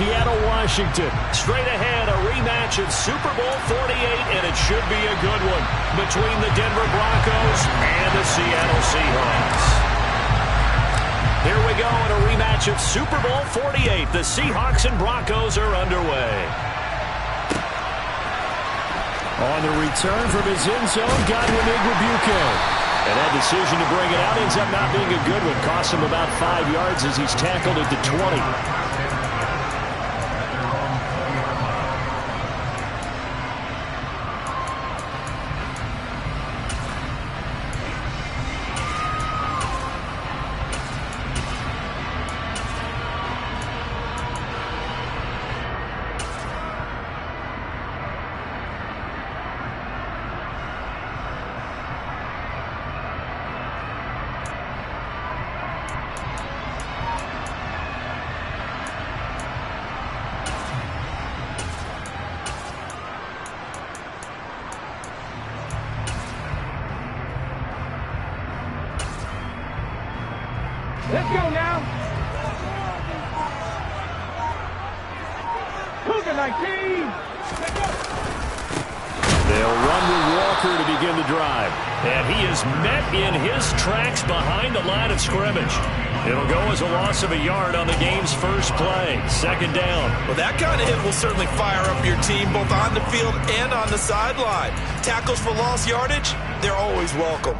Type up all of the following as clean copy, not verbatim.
Seattle, Washington. Straight ahead, a rematch of Super Bowl 48, and it should be a good one between the Denver Broncos and the Seattle Seahawks. Here we go in a rematch of Super Bowl 48. The Seahawks and Broncos are underway. On the return from his end zone, Godwin Igwebuike. And that decision to bring it out ends up not being a good one. Cost him about 5 yards as he's tackled at the 20. Let's go now. Cougar 19. Let's go. They'll run with Walker to begin the drive. And he is met in his tracks behind the line of scrimmage. It'll go as a loss of a yard on the game's first play. Second down. Well, that kind of hit will certainly fire up your team both on the field and on the sideline. Tackles for lost yardage, they're always welcome.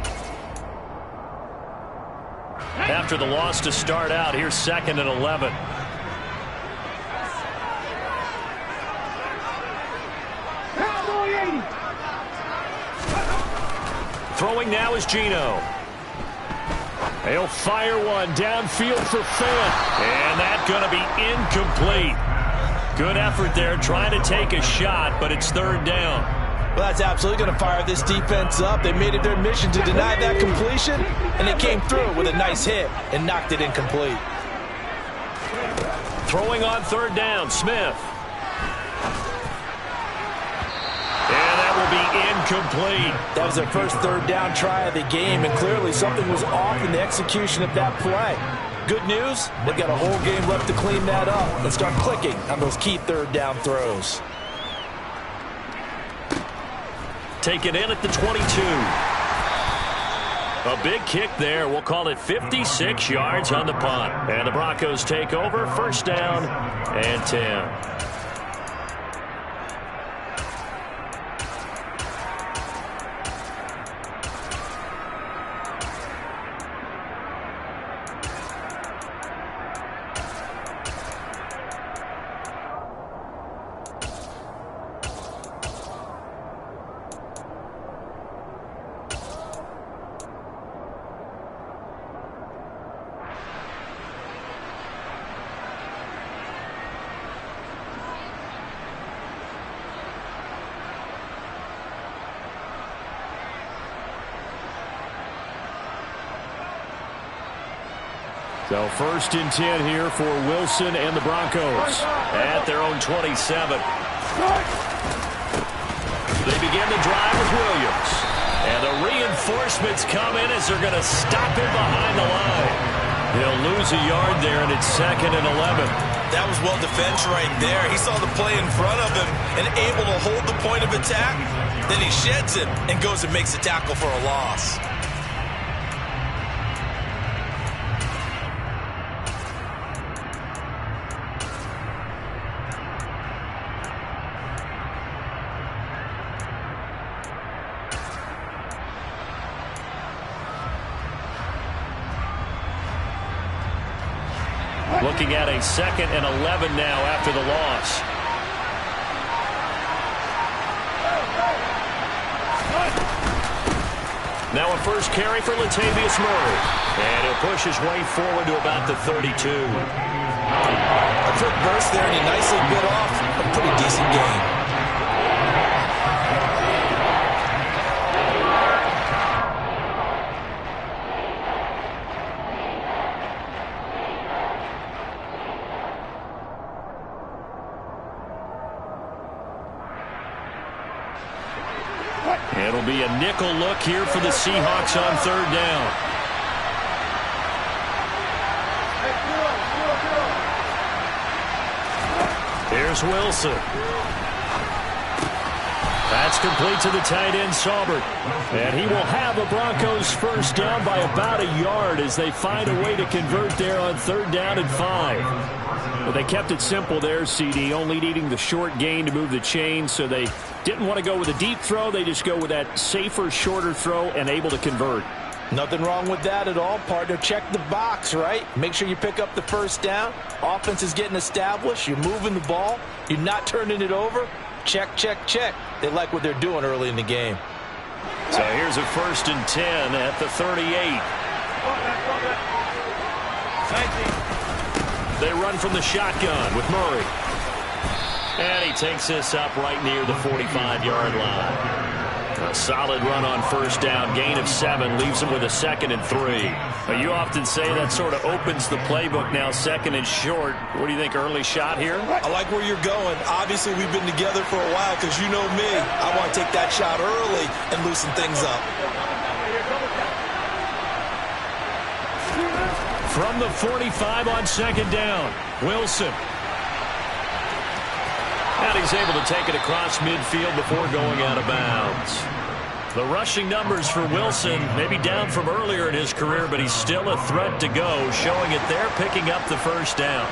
After the loss to start out, here's 2nd and 11. Cowboy 80. Throwing now is Geno. He'll fire one downfield for Fant. And that's going to be incomplete. Good effort there trying to take a shot, but it's 3rd down. Well, that's absolutely going to fire this defense up. They made it their mission to deny that completion, and they came through with a nice hit and knocked it incomplete. Throwing on 3rd down, Smith. And that will be incomplete. That was their first 3rd down try of the game, and clearly something was off in the execution of that play. Good news, they've got a whole game left to clean that up and start clicking on those key 3rd down throws. Taken in at the 22. A big kick there. We'll call it 56 yards on the punt. And the Broncos take over. 1st down and 10. So 1st and 10 here for Wilson and the Broncos at their own 27. They begin the drive with Williams. And the reinforcements come in as they're going to stop him behind the line. He'll lose a yard there, and it's 2nd and 11. That was well defended right there. He saw the play in front of him and able to hold the point of attack. Then he sheds it and goes and makes a tackle for a loss. Looking at a 2nd and 11 now after the loss. Now a first carry for Latavius Murray. And he'll push his way forward to about the 32. A quick burst there, and he nicely bit off a pretty decent game. It'll be a nickel look here for the Seahawks on 3rd down. Here's Wilson. That's complete to the tight end, Saubert. And he will have the Broncos first down by about a yard as they find a way to convert there on 3rd down and 5. Well, they kept it simple there, CD, only needing the short gain to move the chain, so they didn't want to go with a deep throw. They just go with that safer, shorter throw and able to convert. Nothing wrong with that at all, partner. Check the box, right? Make sure you pick up the first down. Offense is getting established. You're moving the ball. You're not turning it over. Check, check, check. They like what they're doing early in the game. So here's a 1st and 10 at the 38. They run from the shotgun with Murray. And he takes this up right near the 45-yard line. A solid run on 1st down. Gain of 7 leaves him with a 2nd and 3. But you often say that sort of opens the playbook now, 2nd and short. What do you think, early shot here? I like where you're going. Obviously, we've been together for a while because you know me. I want to take that shot early and loosen things up. From the 45 on 2nd down, Wilson. And he's able to take it across midfield before going out of bounds. The rushing numbers for Wilson may be down from earlier in his career, but he's still a threat to go, showing it there, picking up the 1st down.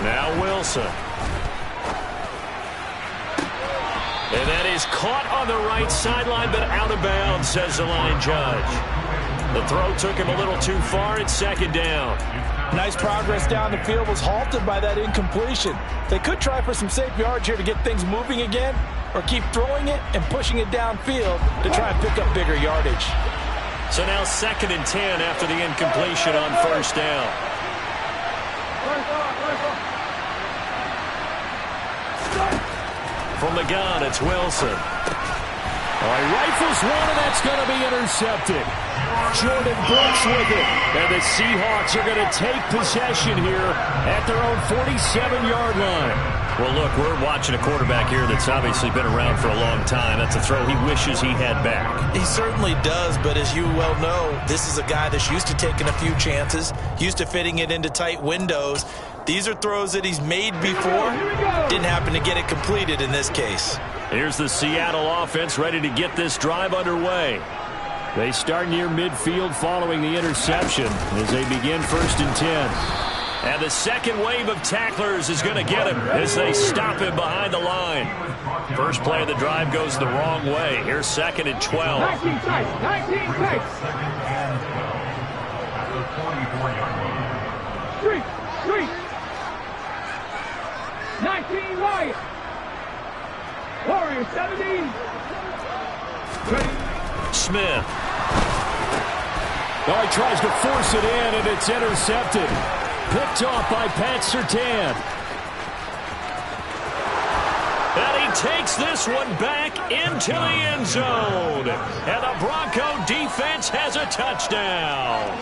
Now Wilson. And that is caught on the right sideline, but out of bounds, says the line judge. The throw took him a little too far. It's 2nd down. Nice progress down the field, was halted by that incompletion. They could try for some safe yards here to get things moving again, or keep throwing it and pushing it downfield to try and pick up bigger yardage. So now 2nd and 10 after the incompletion on 1st down. From the gun, it's Wilson. All right, rifles one, and that's going to be intercepted. Jordan Brooks with it. And the Seahawks are going to take possession here at their own 47-yard line. Well, look, we're watching a quarterback here that's obviously been around for a long time. That's a throw he wishes he had back. He certainly does, but as you well know, this is a guy that's used to taking a few chances, used to fitting it into tight windows. These are throws that he's made before. Didn't happen to get it completed in this case. Here's the Seattle offense ready to get this drive underway. They start near midfield following the interception as they begin 1st and 10. And the second wave of tacklers is going to get him as they stop him behind the line. First play of the drive goes the wrong way. Here's 2nd and 12. 19 tights. 19 tights. Street. 19 wide. Warriors 17. Smith. Oh, he tries to force it in, and it's intercepted. Picked off by Pat Surtain. And he takes this one back into the end zone. And the Bronco defense has a touchdown.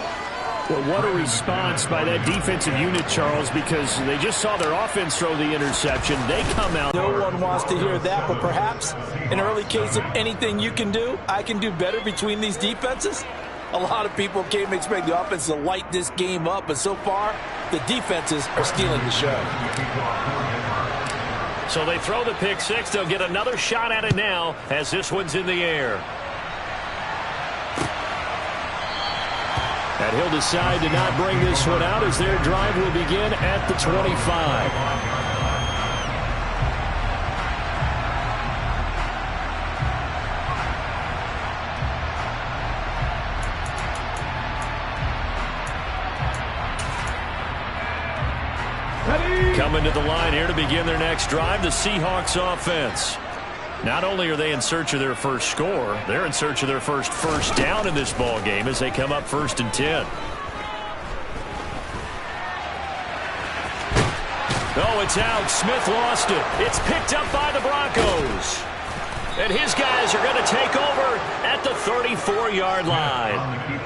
Well, what a response by that defensive unit, Charles, because they just saw their offense throw the interception. They come out. No one wants to hear that, but perhaps in early case of anything you can do, I can do better between these defenses. A lot of people came to expect the offense to light this game up, but so far, the defenses are stealing the show. So they throw the pick six. They'll get another shot at it now as this one's in the air. And he'll decide to not bring this one out as their drive will begin at the 25. Coming to the line here to begin their next drive, the Seahawks offense. Not only are they in search of their first score, they're in search of their first down in this ball game as they come up 1st and 10. Oh, it's out. Smith lost it. It's picked up by the Broncos. And his guys are going to take over at the 34-yard line.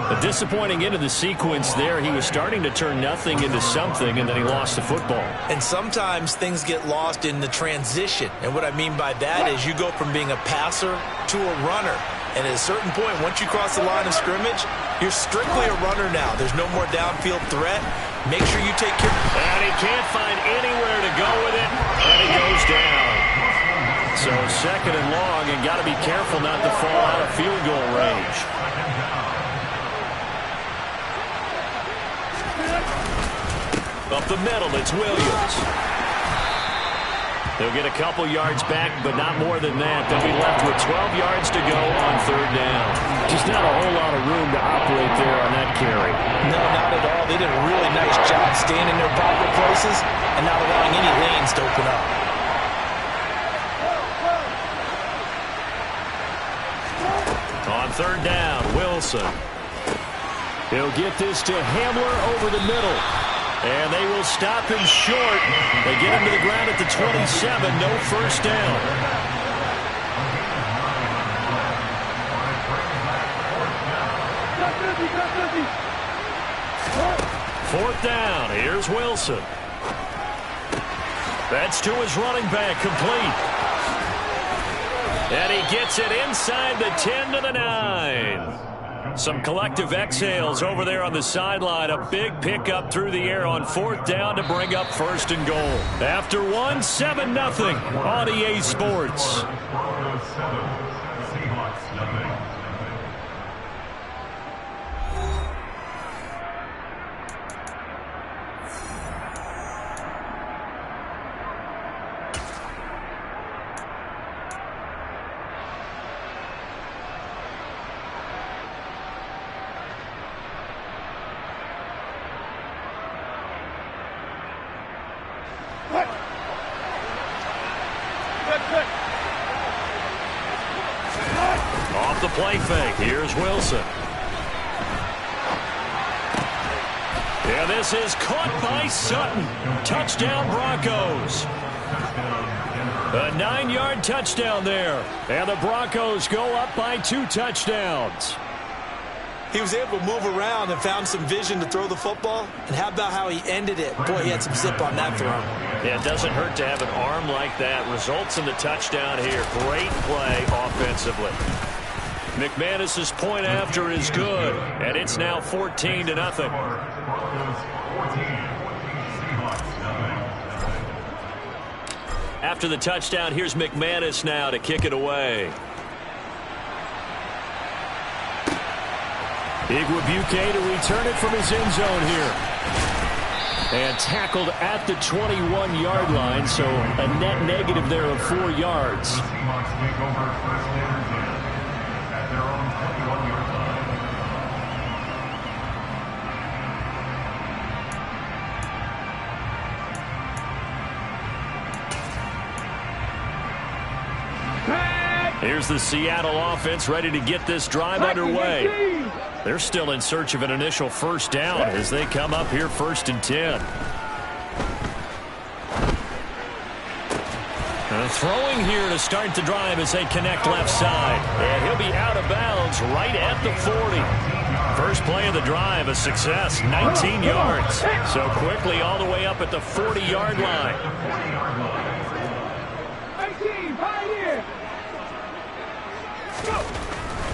A disappointing end of the sequence there. He was starting to turn nothing into something, and then he lost the football. And sometimes things get lost in the transition. And what I mean by that is you go from being a passer to a runner. And at a certain point, once you cross the line of scrimmage, you're strictly a runner now. There's no more downfield threat. Make sure you take care. And he can't find anywhere to go with it, and he goes down. So second and long, and got to be careful not to fall out of field goal range. Up the middle, it's Williams. They'll get a couple yards back, but not more than that. They'll be left with 12 yards to go on third down. Just not a whole lot of room to operate there on that carry. No, not at all. They did a really nice job staying in their proper places and not allowing any lanes to open up. On third down, Wilson. He'll get this to Hamler over the middle. And they will stop him short. They get him to the ground at the 27. No first down. Fourth down. Here's Wilson. That's to his running back, complete. And he gets it inside the 10 to the 9. Some collective exhales over there on the sideline. A big pickup through the air on fourth down to bring up first and goal. After one, 7-0 on EA Sports. Off the play fake. Here's Wilson. Yeah, this is caught by Sutton. Touchdown, Broncos. A 9-yard touchdown there. And the Broncos go up by 2 touchdowns. He was able to move around and found some vision to throw the football. And how about how he ended it? Boy, he had some zip on that throw. Yeah, it doesn't hurt to have an arm like that. Results in the touchdown here. Great play offensively. McManus's point after is good, and it's now 14-0. After the touchdown, here's McManus now to kick it away. Igwebuike to return it from his end zone here. And tackled at the 21-yard line, so a net negative there of 4 yards. Here's the Seattle offense ready to get this drive underway. They're still in search of an initial first down as they come up here 1st and 10. Throwing here to start the drive as they connect left side. And he'll be out of bounds right at the 40. First play of the drive, a success, 19 yards. So quickly all the way up at the 40-yard line. 18, right here.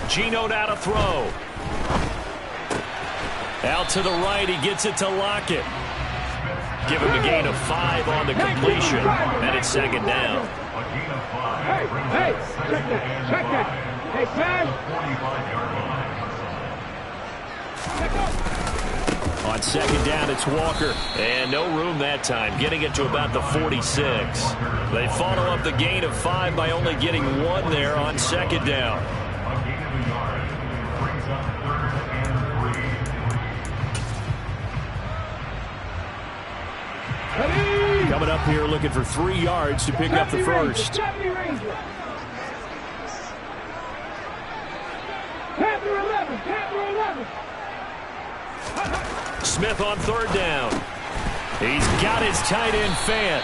Geno now to throw. Out to the right, he gets it to Lockett. Give him a gain of 5 on the completion, and it's 2nd down. Hey, check that. Hey, Sam. On 2nd down, it's Walker. And no room that time, getting it to about the 46. They follow up the gain of 5 by only getting 1 there on 2nd down. Coming up here looking for 3 yards to pick up the first. Smith on 3rd down. He's got his tight end Fant.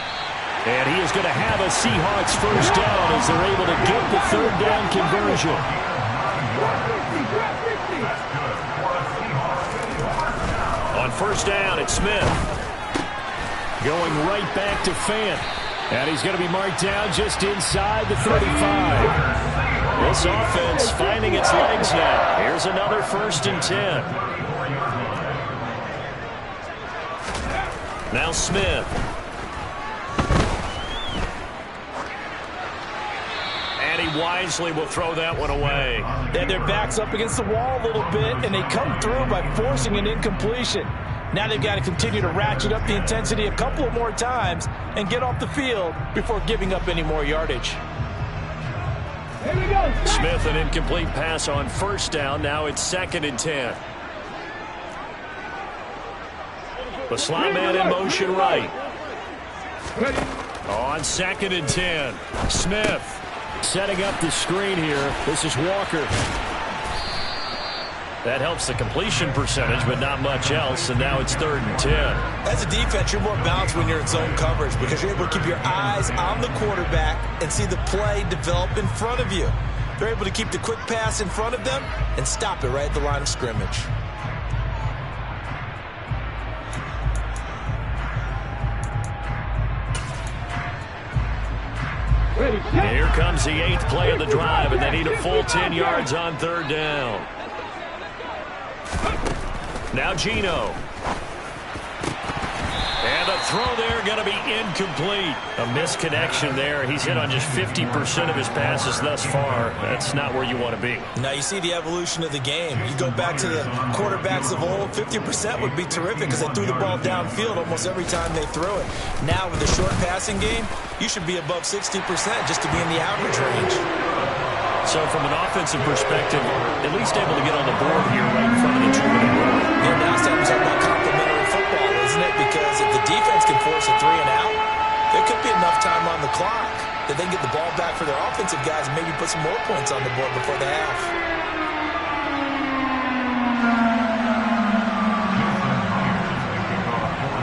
And he is going to have a Seahawks first down as they're able to get the 3rd down conversion. On 1st down, it's Smith. Going right back to Fant. And he's going to be marked down just inside the 35. This offense finding its legs now. Here's another 1st and 10. Now Smith. And he wisely will throw that one away. And their back's up against the wall a little bit, and they come through by forcing an incompletion. Now they've got to continue to ratchet up the intensity a couple of more times and get off the field before giving up any more yardage. Here we go. Smith, an incomplete pass on 1st down. Now it's 2nd and 10. The slot man in motion right. On 2nd and 10. Smith setting up the screen here. This is Walker. That helps the completion percentage, but not much else, and now it's 3rd and 10. As a defense, you're more balanced when you're in zone coverage because you're able to keep your eyes on the quarterback and see the play develop in front of you. They're able to keep the quick pass in front of them and stop it right at the line of scrimmage. Here comes the 8th play of the drive, and they need a full 10 yards on 3rd down. Now Geno. And the throw there going to be incomplete. A misconnection there. He's hit on just 50% of his passes thus far. That's not where you want to be. Now you see the evolution of the game. You go back to the quarterbacks of old, 50% would be terrific because they threw the ball downfield almost every time they threw it. Now with the short passing game, you should be above 60% just to be in the average range. So from an offensive perspective, at least able to get on the board here right in front of the 2-minute warning. Yeah, now it's time to talk about complementary football, isn't it? Because if the defense can force a 3 and out, there could be enough time on the clock that they can get the ball back for their offensive guys and maybe put some more points on the board before the half.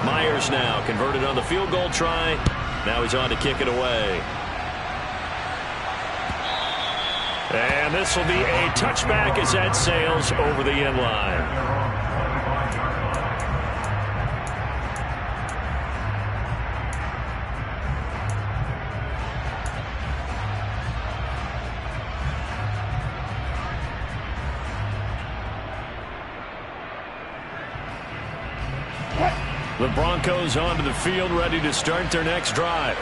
Myers now converted on the field goal try. Now he's on to kick it away. And this will be a touchback as that sails over the end line. The Broncos onto the field, ready to start their next drive.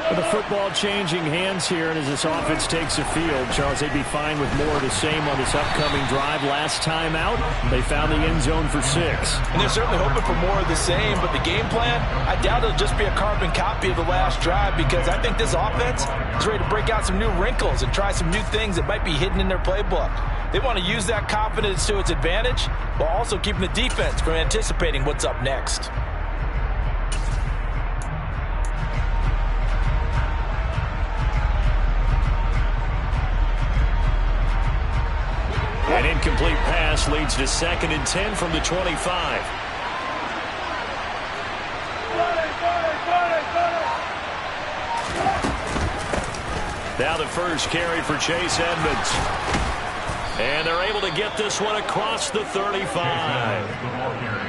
With the football changing hands here, and as this offense takes the field, Charles, they'd be fine with more of the same on this upcoming drive. Last time out, they found the end zone for 6. And they're certainly hoping for more of the same, but the game plan, I doubt it'll just be a carbon copy of the last drive because I think this offense is ready to break out some new wrinkles and try some new things that might be hidden in their playbook. They want to use that confidence to its advantage while also keeping the defense from anticipating what's up next. An incomplete pass leads to 2nd and 10 from the 25. Now the first carry for Chase Edmonds. And they're able to get this one across the 35.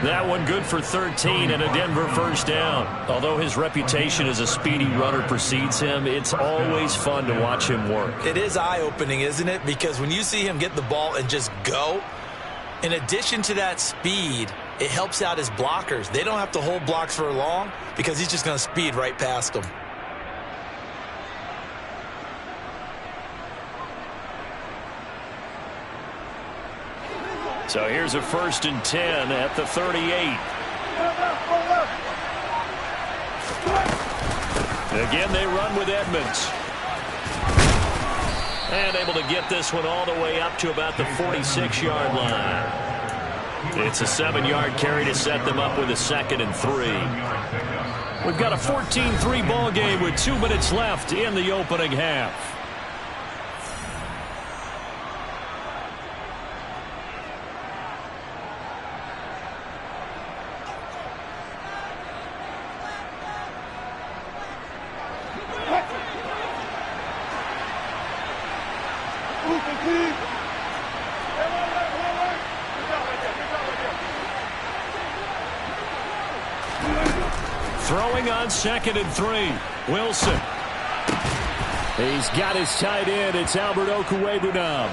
That one good for 13 and a Denver 1st down. Although his reputation as a speedy runner precedes him, it's always fun to watch him work. It is eye-opening, isn't it? Because when you see him get the ball and just go, in addition to that speed, it helps out his blockers. They don't have to hold blocks for long because he's just going to speed right past them. So here's a 1st and 10 at the 38. Again, they run with Edmonds. And able to get this one all the way up to about the 46-yard line. It's a 7-yard carry to set them up with a 2nd and 3. We've got a 14-3 ball game with 2 minutes left in the opening half. Throwing on 2nd and 3. Wilson. He's got his tight end. It's Albert Okwuegbunam.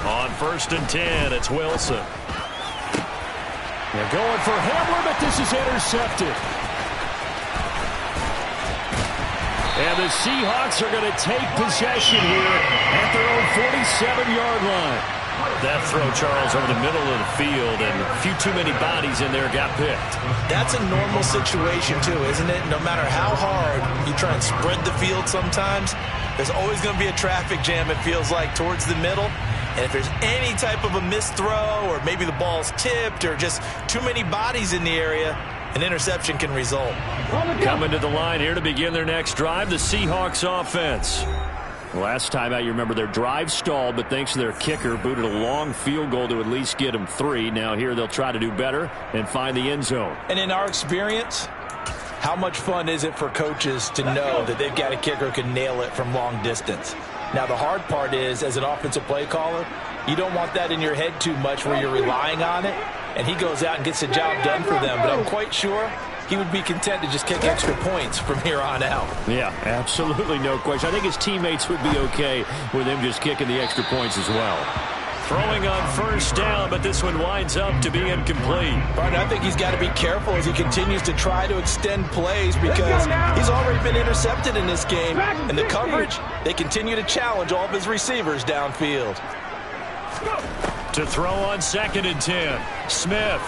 On 1st and 10, it's Wilson. They're going for Hamler, but this is intercepted. And the Seahawks are going to take possession here at their own 47-yard line. That throw, Charles, over the middle of the field, and a few too many bodies in there got picked. That's a normal situation, too, isn't it? No matter how hard you try and spread the field sometimes, there's always going to be a traffic jam, it feels like, towards the middle. And if there's any type of a missed throw, or maybe the ball's tipped, or just too many bodies in the area, an interception can result. Coming to the line here to begin their next drive, the Seahawks offense. Last time out, you remember their drive stalled, but thanks to their kicker, booted a long field goal to at least get them 3. Now here they'll try to do better and find the end zone. And in our experience, how much fun is it for coaches to know that they've got a kicker who can nail it from long distance? Now, the hard part is, as an offensive play caller, you don't want that in your head too much where you're relying on it, and he goes out and gets the job done for them. But I'm quite sure he would be content to just kick extra points from here on out. Yeah, absolutely no question. I think his teammates would be okay with him just kicking the extra points as well. Throwing on 1st down, but this one winds up to be incomplete. But I think he's got to be careful as he continues to try to extend plays because he's already been intercepted in this game. And the coverage, they continue to challenge all of his receivers downfield. To throw on 2nd and 10, Smith.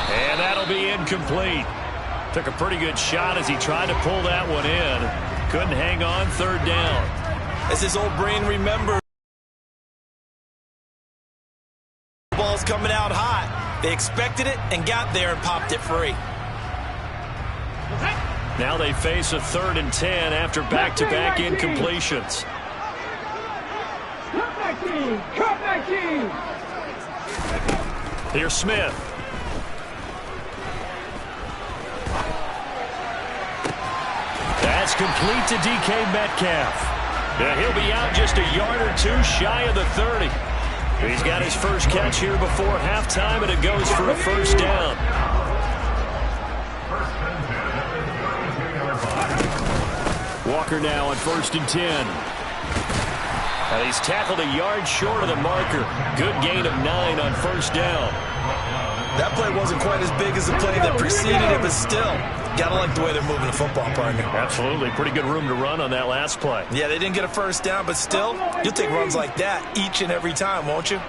And that'll be incomplete. Took a pretty good shot as he tried to pull that one in. Couldn't hang on 3rd down. As his old brain remembers, the ball's coming out hot. They expected it and got there and popped it free. Now they face a 3rd and 10 after back-to-back incompletions. Cut 19! Here's Smith. That's complete to DK Metcalf. Yeah, he'll be out just a yard or 2 shy of the 30. He's got his first catch here before halftime, and it goes for a 1st down. Walker now on 1st and 10. And he's tackled a yard short of the marker. Good gain of 9 on 1st down. That play wasn't quite as big as the play that preceded it, but still, gotta like the way they're moving the football, partner. Absolutely. Pretty good room to run on that last play. Yeah, they didn't get a 1st down, but still, you'll take runs like that each and every time, won't you?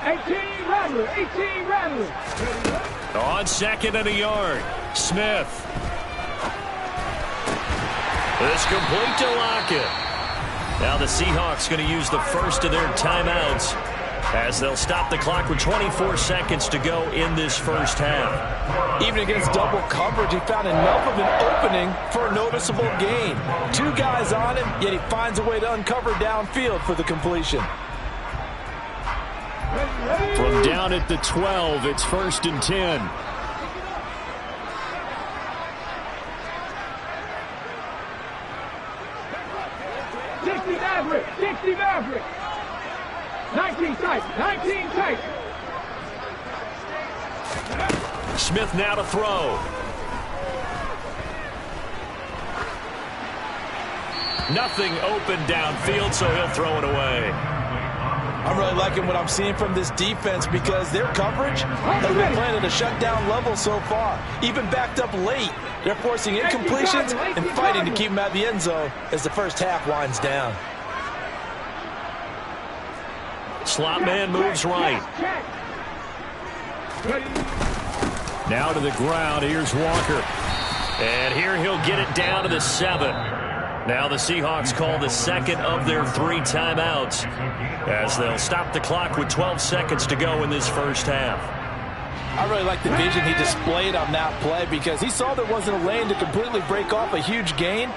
$18 Rattler. On 2nd and a yard, Smith. It's complete to Lockett. Now the Seahawks going to use the first of their timeouts as they'll stop the clock with 24 seconds to go in this 1st half. Even against double coverage, he found enough of an opening for a noticeable gain. 2 guys on him, yet he finds a way to uncover downfield for the completion. From down at the 12, it's 1st and 10. Maverick. 19 tight. Smith now to throw. Nothing open downfield, so he'll throw it away. I'm really liking what I'm seeing from this defense because their coverage has been playing at a shutdown level so far. Even backed up late, they're forcing incompletions and fighting to keep them out of the end zone as the 1st half winds down. Slot man moves right. Now to the ground. Here's Walker. And here he'll get it down to the 7. Now the Seahawks call the 2nd of their 3 timeouts as they'll stop the clock with 12 seconds to go in this 1st half. I really like the vision he displayed on that play because he saw there wasn't a lane to completely break off a huge gain.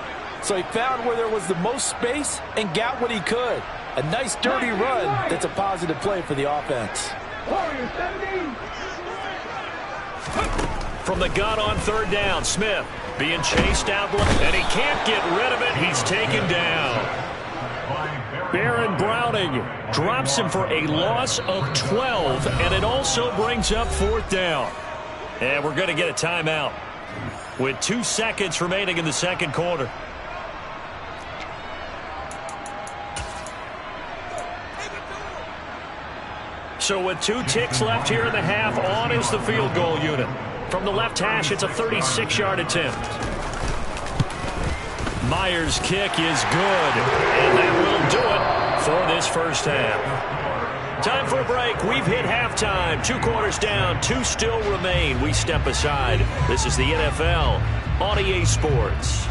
So he found where there was the most space and got what he could. A nice dirty run that's a positive play for the offense. From the gun on 3rd down, Smith. Being chased out, and he can't get rid of it. He's taken down. Baron Browning drops him for a loss of 12, and it also brings up 4th down. And we're going to get a timeout with 2 seconds remaining in the second quarter. So with 2 ticks left here in the half, on is the field goal unit. From the left hash, it's a 36-yard attempt. Myers' kick is good, and that will do it for this first half. Time for a break. We've hit halftime. 2 quarters down, 2 still remain. We step aside. This is the NFL on EA Sports.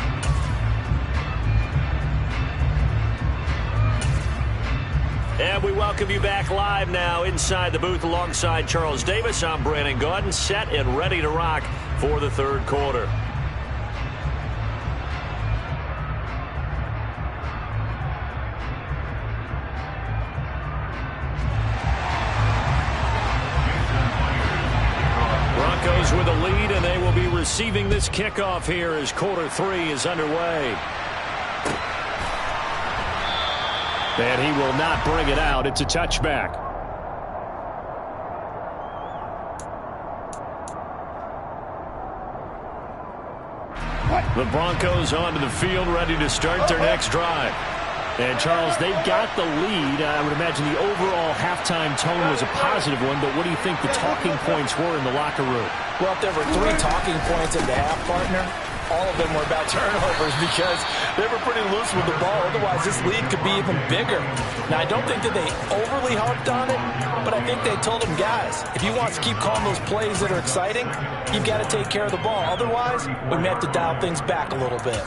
And we welcome you back live now inside the booth alongside Charles Davis. I'm Brandon Gaudin, set and ready to rock for the third quarter. Broncos with a lead, and they will be receiving this kickoff here as quarter 3 is underway. And he will not bring it out. It's a touchback. The Broncos onto the field, ready to start their next drive. And, Charles, they've got the lead. I would imagine the overall halftime tone was a positive one, but what do you think the talking points were in the locker room? Well, if there were 3 talking points at the half, partner, all of them were about turnovers because they were pretty loose with the ball. Otherwise, this lead could be even bigger. Now, I don't think that they overly harped on it, but I think they told them, guys, if you want to keep calling those plays that are exciting, you've got to take care of the ball. Otherwise, we may have to dial things back a little bit.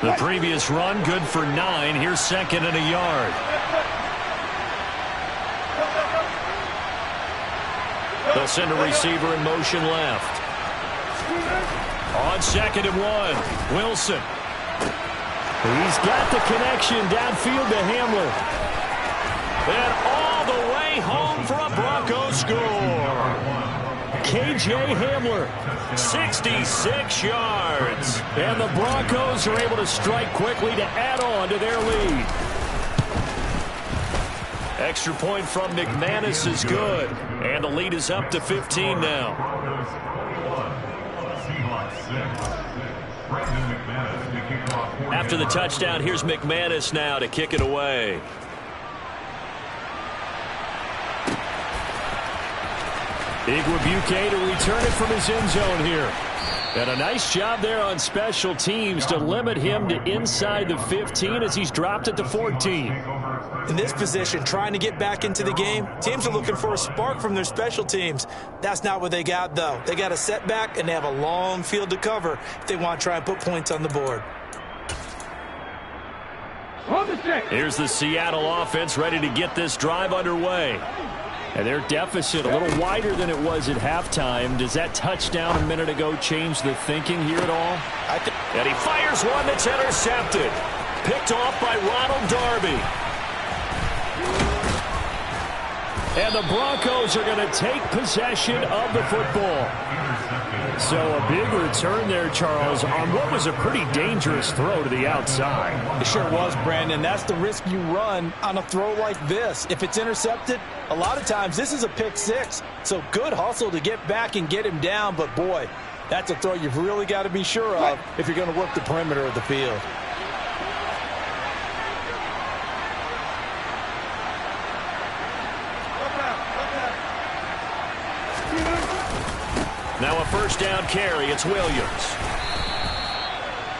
The previous run, good for 9. Here's 2nd and a yard. They'll send a receiver in motion left. On 2nd and 1, Wilson. He's got the connection downfield to Hamler. And all the way home for a Broncos score. K.J. Hamler, 66 yards. And the Broncos are able to strike quickly to add on to their lead. Extra point from McManus is good. And the lead is up to 15 now. After the touchdown, here's McManus now to kick it away. Igwebuike to return it from his end zone here. And a nice job there on special teams to limit him to inside the 15 as he's dropped it to 14. In this position, trying to get back into the game, teams are looking for a spark from their special teams. That's not what they got, though. They got a setback, and they have a long field to cover if they want to try and put points on the board. Here's the Seattle offense ready to get this drive underway. And their deficit a little wider than it was at halftime. Does that touchdown a minute ago change the thinking here at all? And he fires one that's intercepted. Picked off by Ronald Darby. And the Broncos are going to take possession of the football. So a big return there, Charles, on what was a pretty dangerous throw to the outside. It sure was, Brandon. That's the risk you run on a throw like this. If it's intercepted, a lot of times this is a pick 6. So good hustle to get back and get him down. But, boy, that's a throw you've really got to be sure of if you're going to work the perimeter of the field. Now a first down carry. It's Williams.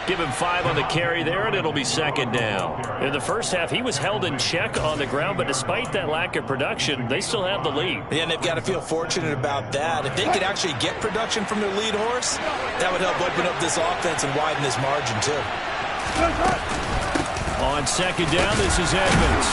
Give him 5 on the carry there, and it'll be 2nd down. In the first half, he was held in check on the ground, but despite that lack of production, they still have the lead. Yeah, and they've got to feel fortunate about that. If they could actually get production from their lead horse, that would help open up this offense and widen this margin, too. On 2nd down, this is Edmonds.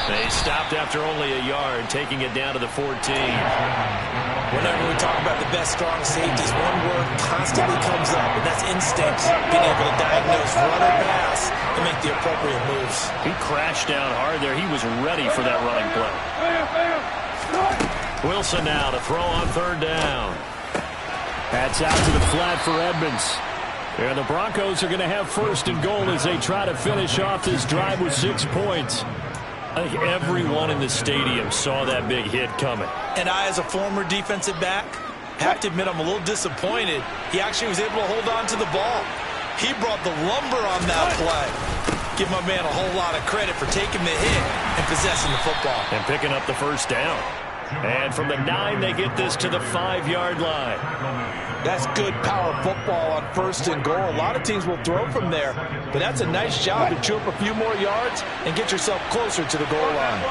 They stopped after only a yard, taking it down to the 14. Whenever we talk about the best strong safeties, one word constantly comes up, and that's instinct. Being able to diagnose run or pass and make the appropriate moves. He crashed down hard there. He was ready for that running play. Wilson now to throw on third down. That's out to the flat for Edmonds. And the Broncos are going to have first and goal as they try to finish off this drive with 6 points. I think everyone in the stadium saw that big hit coming. And I, as a former defensive back, have to admit I'm a little disappointed. He actually was able to hold on to the ball. He brought the lumber on that play. Give my man a whole lot of credit for taking the hit and possessing the football. And picking up the first down. And from the 9, they get this to the 5-yard line. That's good power football on first and goal. A lot of teams will throw from there, but that's a nice job to chew up a few more yards and get yourself closer to the goal line.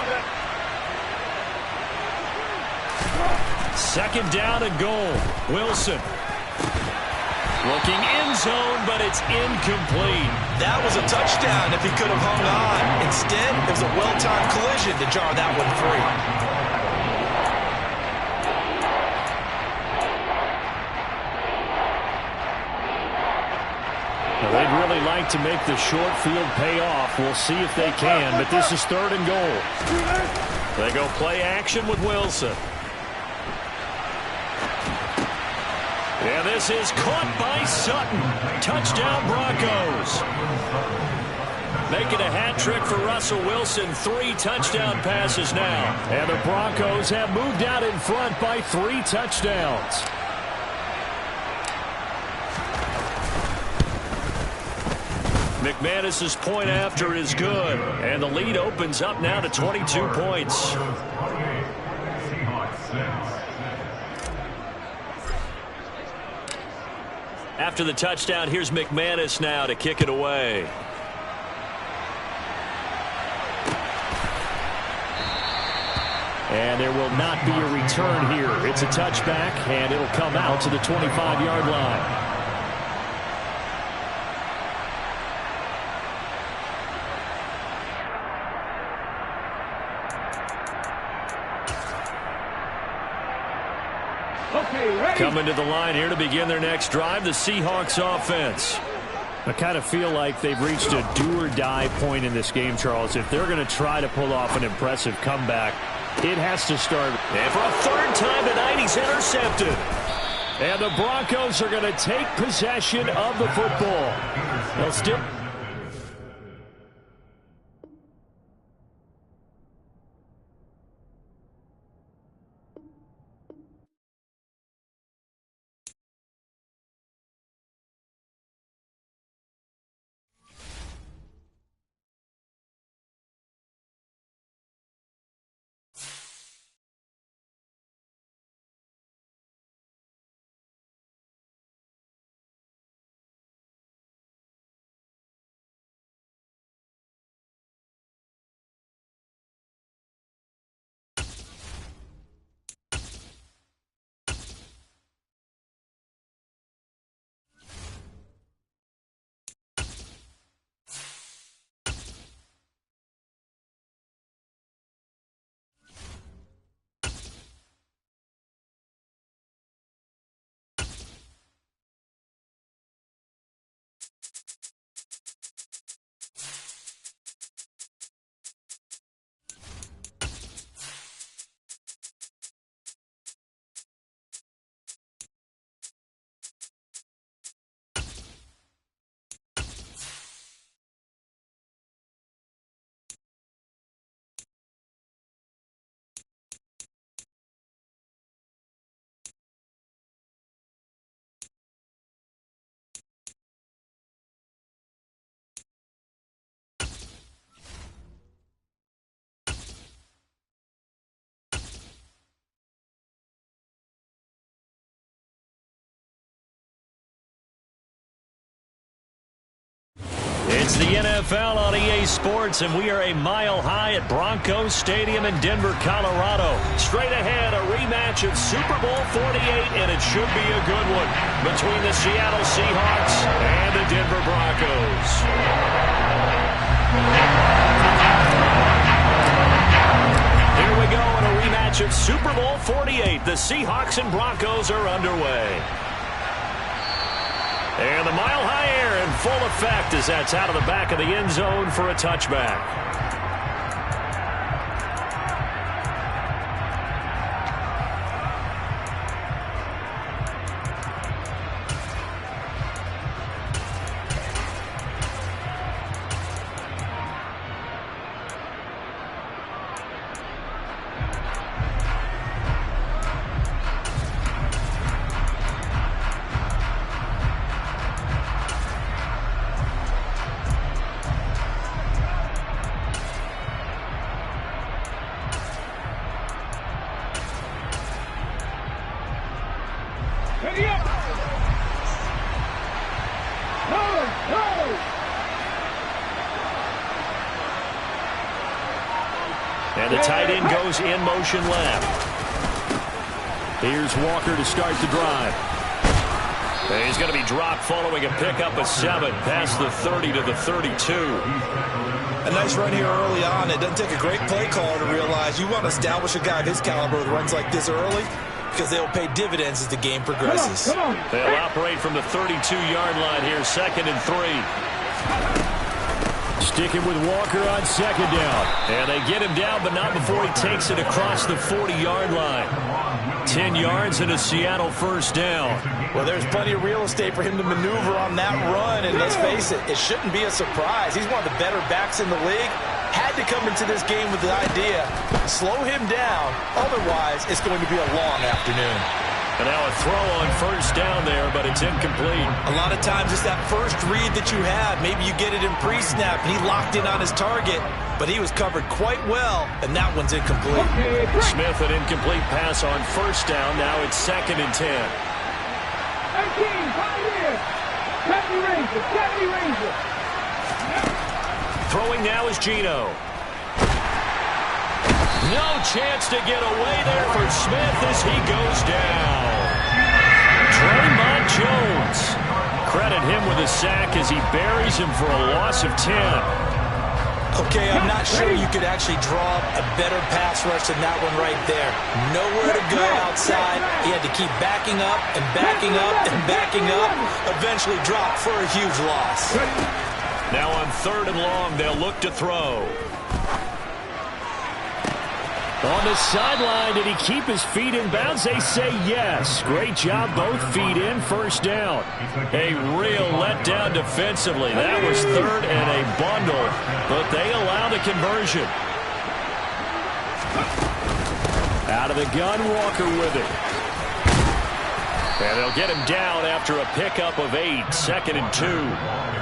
Second down and goal. Wilson. Looking end zone, but it's incomplete. That was a touchdown if he could have hung on. Instead, it was a well-timed collision to jar that one free. They'd really like to make the short field pay off. We'll see if they can, but this is third and goal. They go play action with Wilson. And this is caught by Sutton. Touchdown Broncos. Making a hat trick for Russell Wilson. 3 touchdown passes now. And the Broncos have moved out in front by 3 touchdowns. McManus's point after is good, and the lead opens up now to 22 points. After the touchdown, here's McManus now to kick it away. And there will not be a return here. It's a touchback, and it'll come out to the 25-yard line. Coming to the line here to begin their next drive, the Seahawks offense. I kind of feel like they've reached a do-or-die point in this game, Charles. If they're going to try to pull off an impressive comeback, it has to start. And for a third time tonight, he's intercepted. And the Broncos are going to take possession of the football. They'll still... It's the NFL on EA Sports, and we are a mile high at Broncos Stadium in Denver, Colorado. Straight ahead, a rematch of Super Bowl 48, and it should be a good one between the Seattle Seahawks and the Denver Broncos. Here we go in a rematch of Super Bowl 48. The Seahawks and Broncos are underway. And the mile-high air in full effect as that's out of the back of the end zone for a touchback. Ready up! And the tight end goes in motion left. Here's Walker to start the drive. And he's going to be dropped following a pickup of 7 past the 30 to the 32. A nice run here early on. It doesn't take a great play caller to realize you want to establish a guy of his caliber that runs like this early, because they'll pay dividends as the game progresses. Come on. They'll operate from the 32-yard line here, 2nd and 3. Sticking with Walker on 2nd down. And they get him down, but not before he takes it across the 40-yard line. 10 yards and a Seattle first down. Well, there's plenty of real estate for him to maneuver on that run, and let's face it, it shouldn't be a surprise. He's one of the better backs in the league. Had to come into this game with the idea, slow him down, otherwise it's going to be a long afternoon. And now a throw on first down there, but it's incomplete. A lot of times it's that first read that you have. Maybe you get it in pre-snap, and he locked in on his target, but he was covered quite well, and that one's incomplete. Smith, an incomplete pass on first down. Now it's 2nd and 10. 18, Pioneer. 70 Ranger, 70 Ranger. Throwing now is Geno. No chance to get away there for Smith as he goes down. Draymond Jones. Credit him with a sack as he buries him for a loss of 10. Okay, I'm not sure you could actually draw a better pass rush than that one right there. Nowhere to go outside. He had to keep backing up and backing up and backing up. Eventually dropped for a huge loss. Now on 3rd and long, they'll look to throw. On the sideline, did he keep his feet in bounds? They say yes. Great job, both feet in, first down. A real letdown defensively. That was 3rd and a bundle, but they allow the conversion. Out of the gun, Walker with it. And they'll get him down after a pickup of 8, 2nd and 2.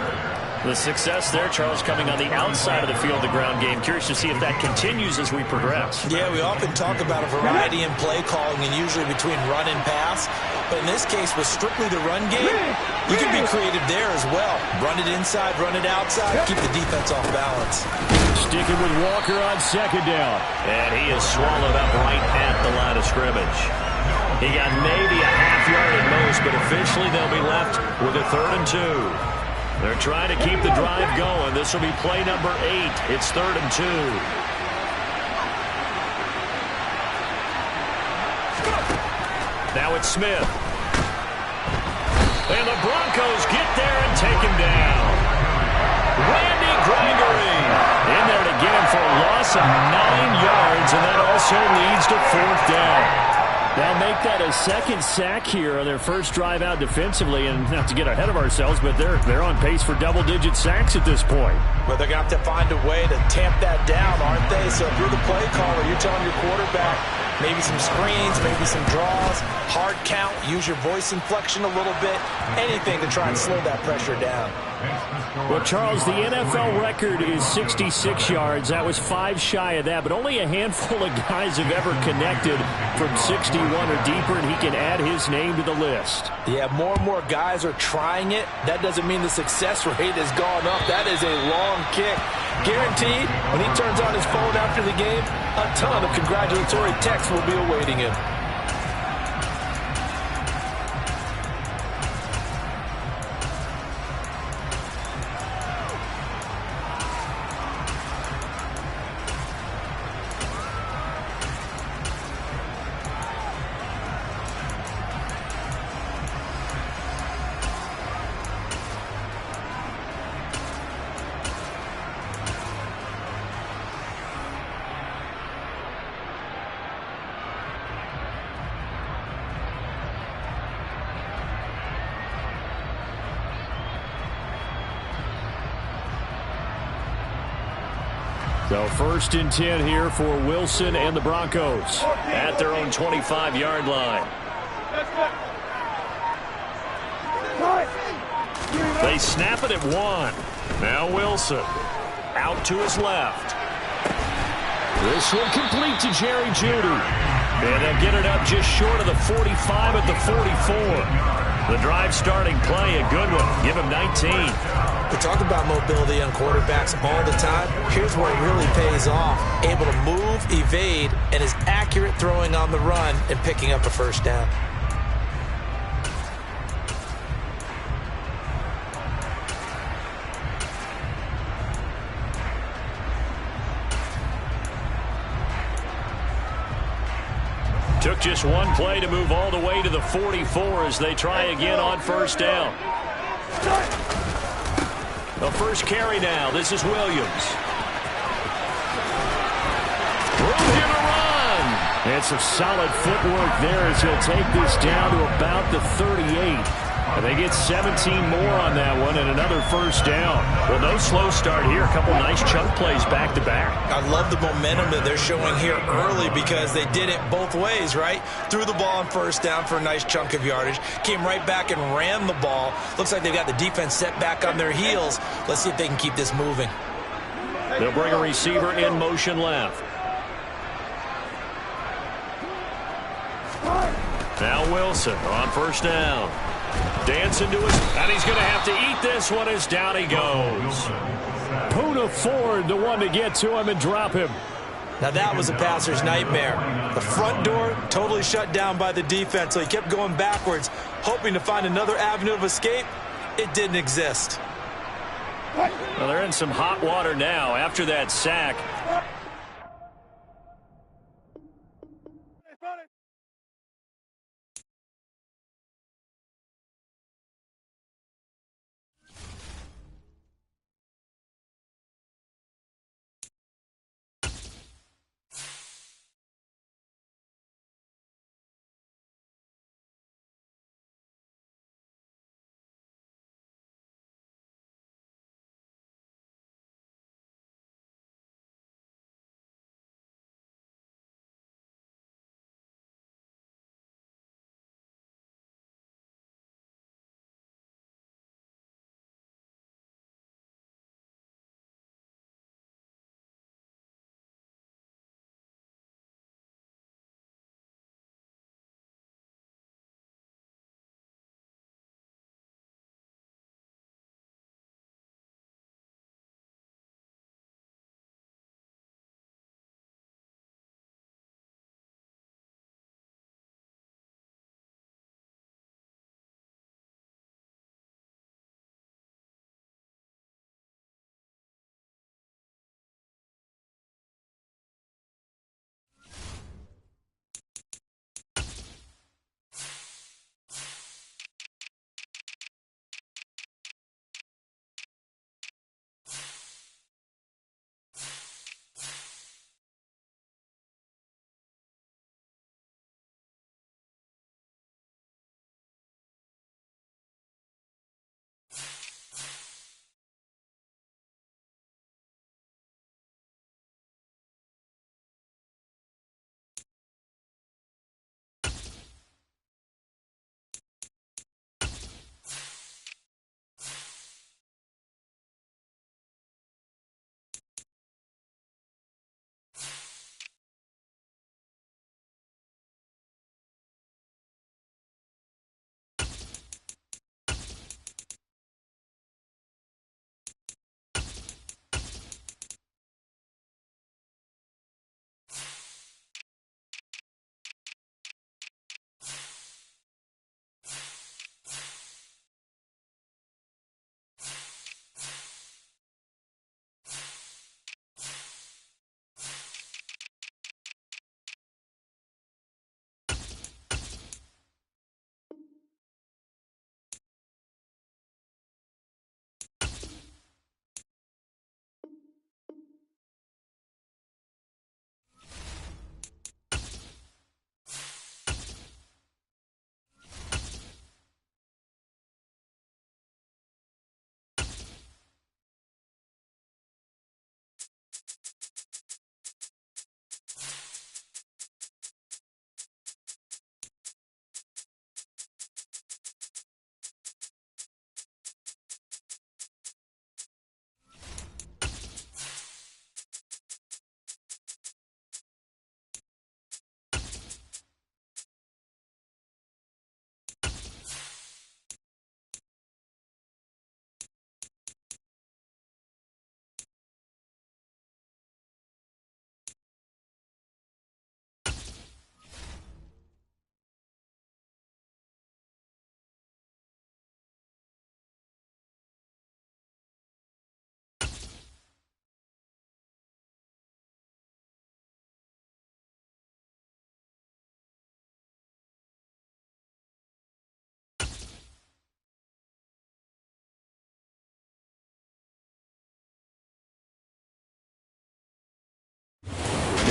The success there, Charles, coming on the outside of the field, the ground game. Curious to see if that continues as we progress. Yeah, we often talk about a variety in play calling and usually between run and pass. But in this case, with strictly the run game, you can be creative there as well. Run it inside, run it outside, keep the defense off balance. Sticking with Walker on 2nd down. And he is swallowed up right at the line of scrimmage. He got maybe a half yard at most, but officially they'll be left with a 3rd and 2. They're trying to keep the drive going. This will be play number 8. It's 3rd and 2. Now it's Smith. And the Broncos get there and take him down. Randy Gregory in there to get him for a loss of 9 yards, and that also leads to 4th down. They'll make that a 2nd sack here on their first drive out defensively, and not to get ahead of ourselves, but they're on pace for double-digit sacks at this point. But they're going to have to find a way to tamp that down, aren't they? So if you're the play caller, you're telling your quarterback maybe some screens, maybe some draws, hard count, use your voice inflection a little bit, anything to try and slow that pressure down. Well, Charles, the NFL record is 66 yards. That was 5 shy of that, but only a handful of guys have ever connected from 61 or deeper, and he can add his name to the list. Yeah, more and more guys are trying it. That doesn't mean the success rate has gone up. That is a long kick. Guaranteed, when he turns on his phone after the game, a ton of congratulatory texts will be awaiting him. So 1st and 10 here for Wilson and the Broncos at their own 25-yard line. They snap it at 1. Now Wilson out to his left. This one complete to Jerry Jeudy. And they'll get it up just short of the 45 at the 44. The drive starting play, a good one. Give him 19. We talk about mobility on quarterbacks all the time. Here's where it really pays off. Able to move, evade, and is accurate throwing on the run and picking up a first down. Took just one play to move all the way to the 44 as they try again on 1st down. The first carry now. This is Williams. Room here to run. And some solid footwork there as he'll take this down to about the 38. And they get 17 more on that one and another first down. Well, no slow start here. A couple nice chunk plays back-to-back. I love the momentum that they're showing here early because they did it both ways, right? Threw the ball on 1st down for a nice chunk of yardage. Came right back and ran the ball. Looks like they've got the defense set back on their heels. Let's see if they can keep this moving. They'll bring a receiver in motion left. Now Wilson on 1st down. Dancing to his, and he's going to have to eat this one as down he goes. Poona Ford, the one to get to him and drop him. Now that was a passer's nightmare. The front door totally shut down by the defense, so he kept going backwards, hoping to find another avenue of escape. It didn't exist. Well, they're in some hot water now after that sack.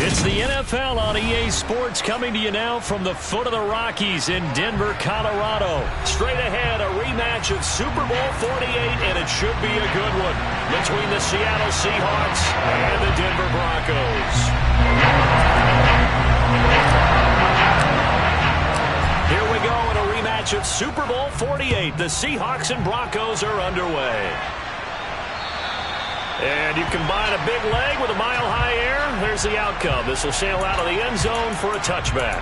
It's the NFL on EA Sports coming to you now from the foot of the Rockies in Denver, Colorado. Straight ahead, a rematch of Super Bowl 48, and it should be a good one, between the Seattle Seahawks and the Denver Broncos. Here we go in a rematch of Super Bowl 48. The Seahawks and Broncos are underway. And you combine a big leg with a mile-high air, there's the outcome. This will sail out of the end zone for a touchback.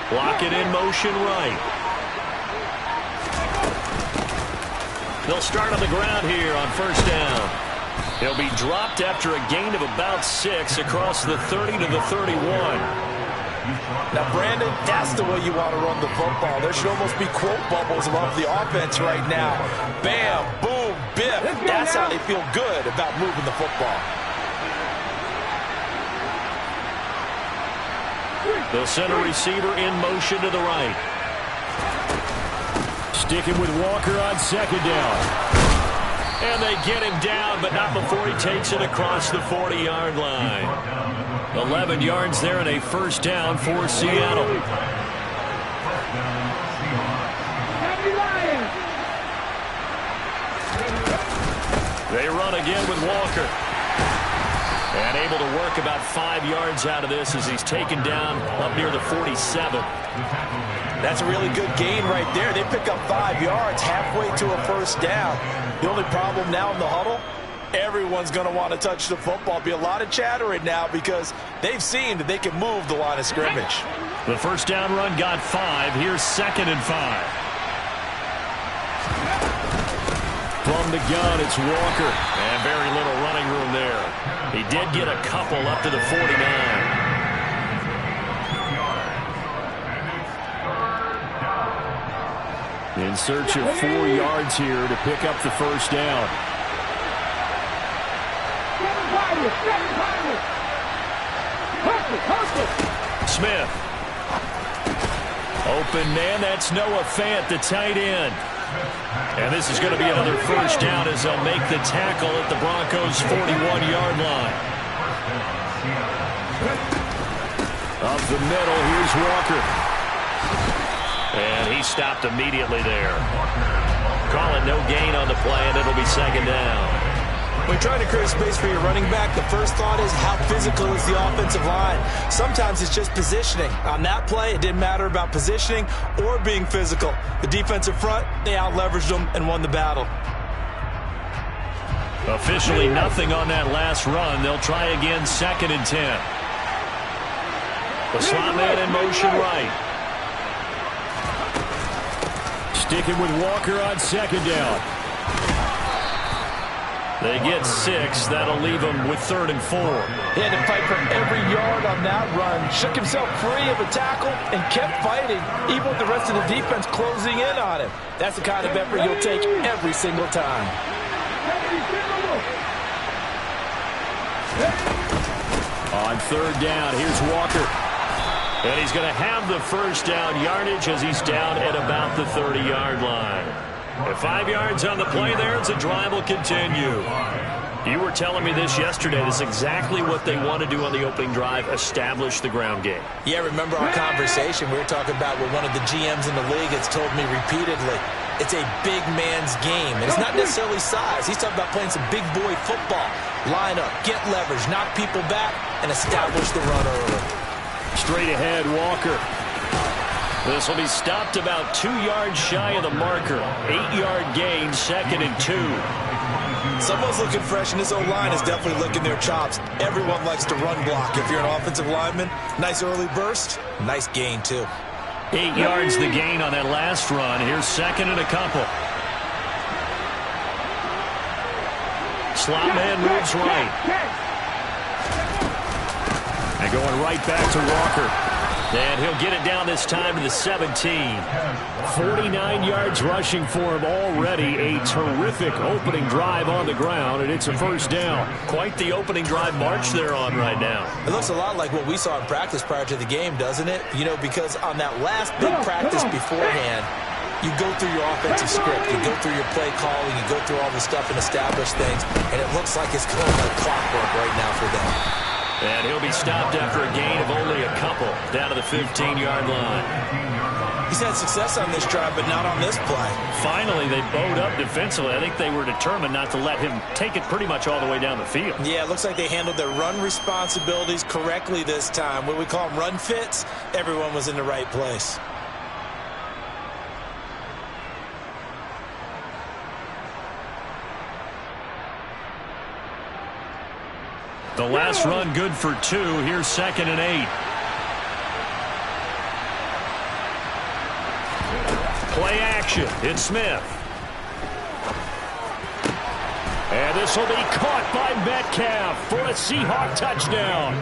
Block it in motion right. They'll start on the ground here on first down. He'll be dropped after a gain of about 6 across the 30 to the 31. Now, Brandon, that's the way you want to run the football. There should almost be quote bubbles above the offense right now. Bam, boom, biff. That's how they feel good about moving the football. They'll send a receiver in motion to the right. Sticking with Walker on second down. And they get him down, but not before he takes it across the 40-yard line. 11 yards there and a first down for Seattle. They run again with Walker. And able to work about 5 yards out of this as he's taken down up near the 47. That's a really good gain right there. They pick up 5 yards halfway to a first down. The only problem now in the huddle, everyone's going to want to touch the football. Be a lot of chattering now because they've seen that they can move the line of scrimmage. The first down run got 5. Here's 2nd and 5. From the gun, it's Walker. And very little running room there. He did get a couple up to the 49. In search of 4 yards here to pick up the first down. Smith. Open man, that's Noah Fant, the tight end. And this is going to be another first down as they'll make the tackle at the Broncos' 41-yard line. Up the middle, here's Walker. And he stopped immediately there. Call it no gain on the play, and it'll be second down. When you're trying to create space for your running back, the first thought is how physical is the offensive line. Sometimes it's just positioning. On that play, it didn't matter about positioning or being physical. The defensive front, they out-leveraged them and won the battle. Officially nothing on that last run. They'll try again, 2nd and 10. The slot man in motion right. Sticking with Walker on second down. They get 6. That'll leave them with 3rd and 4. He had to fight for every yard on that run. Shook himself free of a tackle and kept fighting, even with the rest of the defense closing in on him. That's the kind of effort you'll take every single time. On 3rd down, here's Walker. And he's going to have the first down yardage as he's down at about the 30-yard line. At 5 yards on the play there, the drive will continue. You were telling me this yesterday. This is exactly what they want to do on the opening drive, establish the ground game. Yeah, remember our conversation? We were talking about what one of the GMs in the league has told me repeatedly. It's a big man's game. And it's not necessarily size. He's talking about playing some big boy football. Line up, get leverage, knock people back, and establish the run early. Straight ahead, Walker. This will be stopped about 2 yards shy of the marker. 8-yard gain, 2nd and 2. Someone's looking fresh, and this O-line is definitely licking their chops. Everyone likes to run block. If you're an offensive lineman, nice early burst, nice gain, too. 8 yards the gain on that last run. Here's 2nd and a couple. slot man moves right. And going right back to Walker. And he'll get it down this time to the 17. 49 yards rushing for him already. A terrific opening drive on the ground, and it's a first down. Quite the opening drive march they're on right now. It looks a lot like what we saw in practice prior to the game, doesn't it? You know, because on that last big practice beforehand, you go through your offensive script, you go through your play calling, you go through all the stuff and establish things, and it looks like it's going like clockwork right now for them. And he'll be stopped after a gain of only a couple, down to the 15-yard line. He's had success on this drive, but not on this play. Finally, they bowed up defensively. I think they were determined not to let him take it pretty much all the way down the field. Yeah, it looks like they handled their run responsibilities correctly this time. What we call them run fits, everyone was in the right place. The last run good for 2. Here's 2nd and 8. Play action. It's Smith. And this will be caught by Metcalf for a Seahawk touchdown.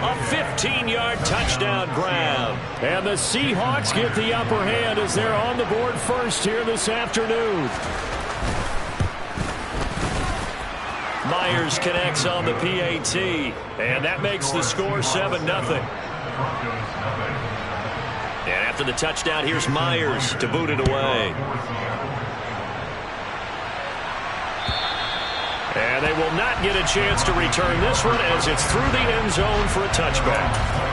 A 15-yard touchdown grab. And the Seahawks get the upper hand as they're on the board first here this afternoon. Myers connects on the PAT, and that makes the score 7-0. And after the touchdown, here's Myers to boot it away. And they will not get a chance to return this one as it's through the end zone for a touchback.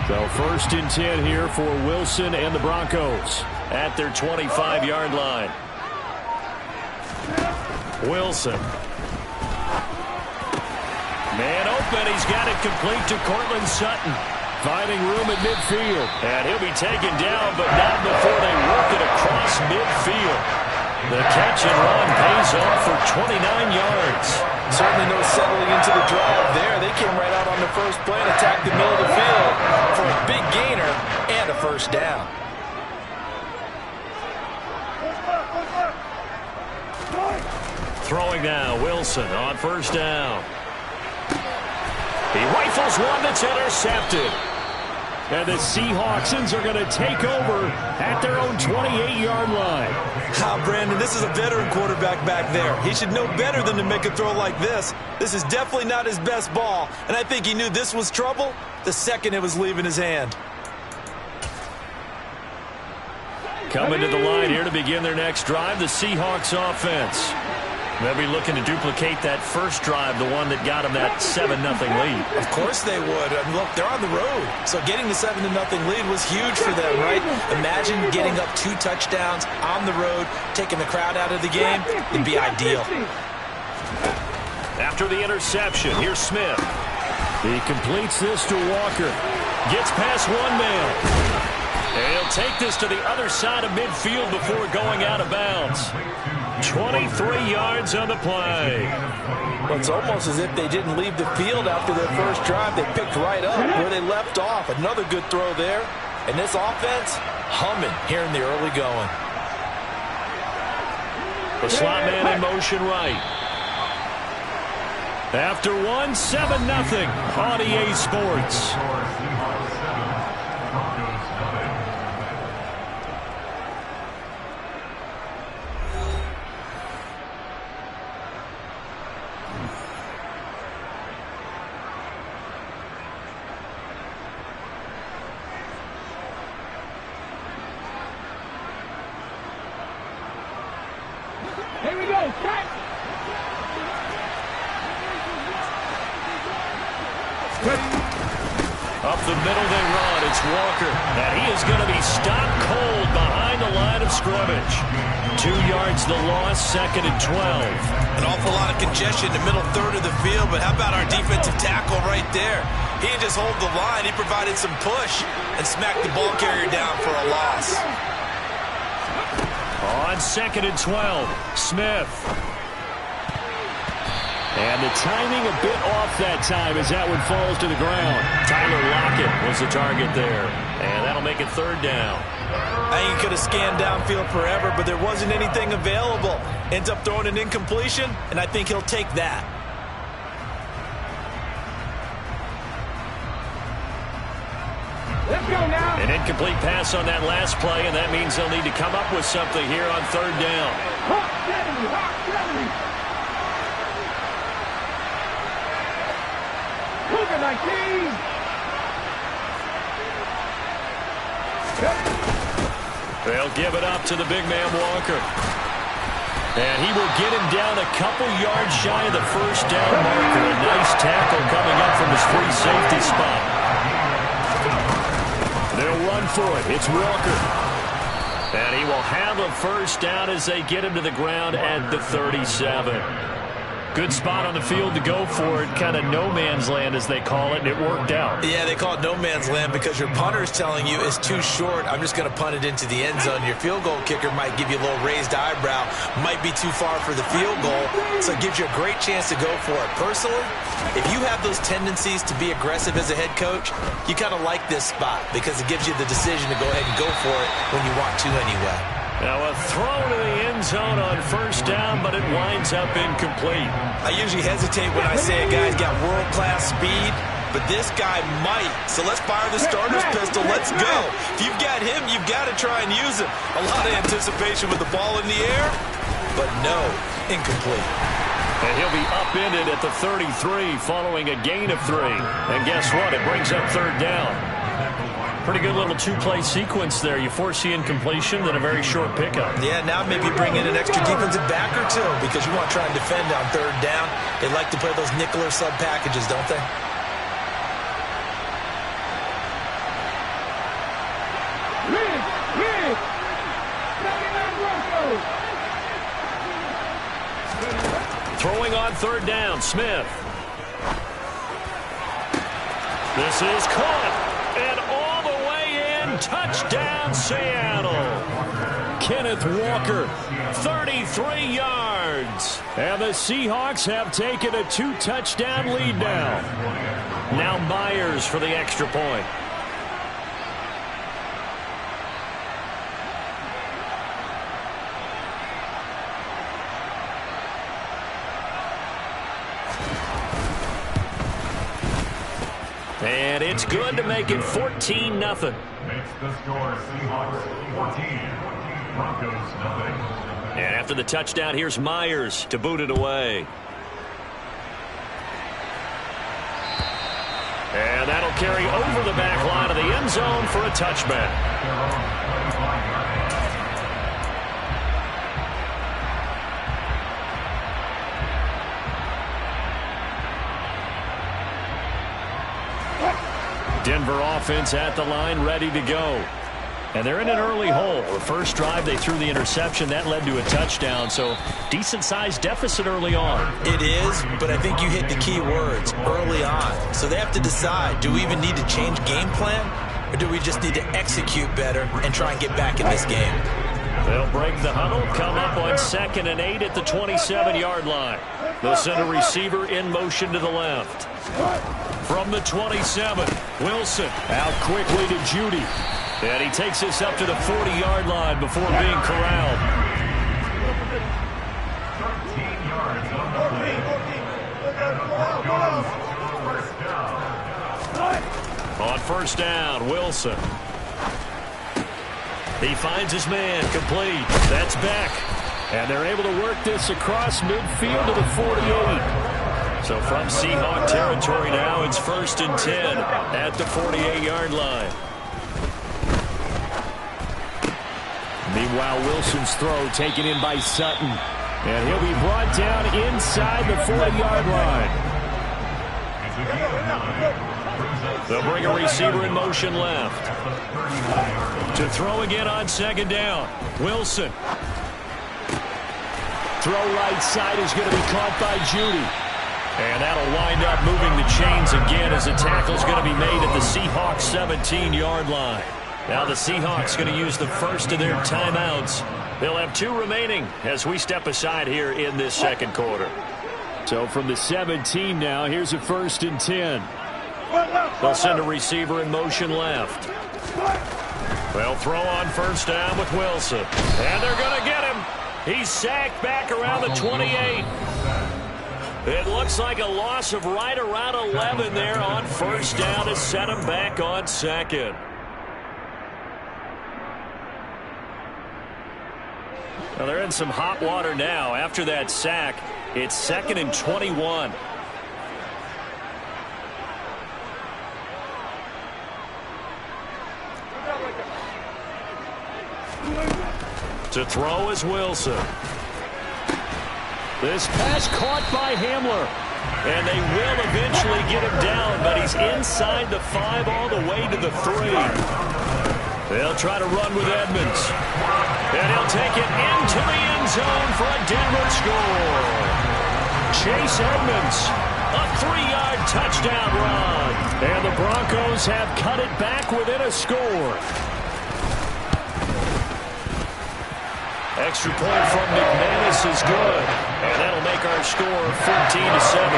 So 1st and 10 here for Wilson and the Broncos at their 25-yard line. Wilson. Man open. He's got it complete to Cortland Sutton. Finding room at midfield. And he'll be taken down, but not before they work it across midfield. The catch and run pays off for 29 yards. Certainly no settling into the drive there. They came right out on the first play and attacked the middle of the field for a big gainer and a first down. Throwing now, Wilson on first down. He rifles one that's intercepted. And the Seahawksans are going to take over at their own 28-yard line. Brandon, this is a veteran quarterback back there. He should know better than to make a throw like this. This is definitely not his best ball, and I think he knew this was trouble the second it was leaving his hand. Coming to the line here to begin their next drive, the Seahawks offense. They'll be looking to duplicate that first drive, the one that got them that 7-0 lead. Of course they would. I mean, look, they're on the road. So getting the 7-0 lead was huge for them, right? Imagine getting up 2 touchdowns on the road, taking the crowd out of the game. It'd be ideal. After the interception, here's Smith. He completes this to Walker. Gets past one man. And he'll take this to the other side of midfield before going out of bounds. 23 yards on the play. Well, it's almost as if they didn't leave the field after their first drive. They picked right up where they left off. Another good throw there. And this offense, humming here in the early going. The slot man in motion right. After one, 7-0 on EA Sports. Here we go. Cut. Up the middle they run. It's Walker. And he is going to be stopped cold behind the line of scrimmage. 2 yards the loss, 2nd and 12. An awful lot of congestion in the middle third of the field, but how about our defensive tackle right there? He didn't just hold the line. He provided some push and smacked the ball carrier down for a loss. On 2nd and 12, Smith. And the timing a bit off that time as that one falls to the ground. Tyler Lockett was the target there. And that'll make it 3rd down. I think he could have scanned downfield forever, but there wasn't anything available. Ends up throwing an incompletion, and I think he'll take that. Let's go now. An incomplete pass on that last play, and that means they'll need to come up with something here on 3rd down. Hawk 70, Hawk 70. Cougar 19. They'll give it up to the big man Walker. And he will get him down a couple yards shy of the 1st down marker. A nice tackle coming up from his free safety spot. They'll run for it. It's Walker. And he will have a 1st down as they get him to the ground at the 37. Good spot on the field to go for it. Kind of no man's land, as they call it, and it worked out. Yeah, they call it no man's land because your punter's telling you it's too short. I'm just going to punt it into the end zone. Your field goal kicker might give you a little raised eyebrow. Might be too far for the field goal, so it gives you a great chance to go for it. Personally, if you have those tendencies to be aggressive as a head coach, you kind of like this spot because it gives you the decision to go ahead and go for it when you want to anyway. Now a throw to the end zone on 1st down, but it winds up incomplete. I usually hesitate when I say a guy's got world-class speed, but this guy might. So let's fire the starter's pistol. Let's go. If you've got him, you've got to try and use him. A lot of anticipation with the ball in the air, but no, incomplete. And he'll be upended at the 33 following a gain of 3. And guess what? It brings up 3rd down. Pretty good little 2-play sequence there. You force the incompletion, then a very short pickup. Yeah, now maybe bring in an extra defensive back or two because you want to try and defend on 3rd down. They like to play those nickel or sub packages, don't they? Throwing on 3rd down, Smith. This is caught. And all the way in, touchdown Seattle. Kenneth Walker, 33 yards. And the Seahawks have taken a 2-touchdown lead now. Now Myers for the extra point. And it's good to make it 14-0. Makes the score Seahawks 14, Broncos nothing. And after the touchdown, here's Myers to boot it away. And that'll carry over the back line of the end zone for a touchback. Denver offense at the line, ready to go. And they're in an early hole. The first drive, they threw the interception. That led to a touchdown, so decent-sized deficit early on. It is, but I think you hit the key words, early on. So they have to decide, do we even need to change game plan, or do we just need to execute better and try and get back in this game? They'll break the huddle, come up on 2nd and 8 at the 27-yard line. They'll send a receiver in motion to the left. From the 27, Wilson out quickly to Judy. And he takes this up to the 40-yard line before being corralled. 13 yards on the play. And the Broncos first down. On 1st down, Wilson. He finds his man, complete. That's Beck. And they're able to work this across midfield to the 48. So from Seahawk territory now, it's 1st and 10 at the 48-yard line. Meanwhile, Wilson's throw taken in by Sutton. And he'll be brought down inside the 40-yard line. They'll bring a receiver in motion left. To throw again on second down. Wilson. Throw right side is going to be caught by Judy. And that'll wind up moving the chains again as the tackle's going to be made at the Seahawks 17-yard line. Now the Seahawks going to use the first of their timeouts. They'll have 2 remaining as we step aside here in this second quarter. So from the 17 now, here's a 1st and 10. They'll send a receiver in motion left. They'll throw on first down with Wilson. And they're going to get him. He's sacked back around the 28. It looks like a loss of right around 11 there on first down to set him back on second. Well, they're in some hot water now. After that sack, it's 2nd and 21. To throw is Wilson. This pass caught by Hamler. And they will eventually get him down, but he's inside the 5 all the way to the 3. They'll try to run with Edmonds. And he'll take it into the end zone for a Denver score. Chase Edmonds, a 3-yard touchdown run. And the Broncos have cut it back within a score. Extra point from McManus is good. And that'll make our score 14-7.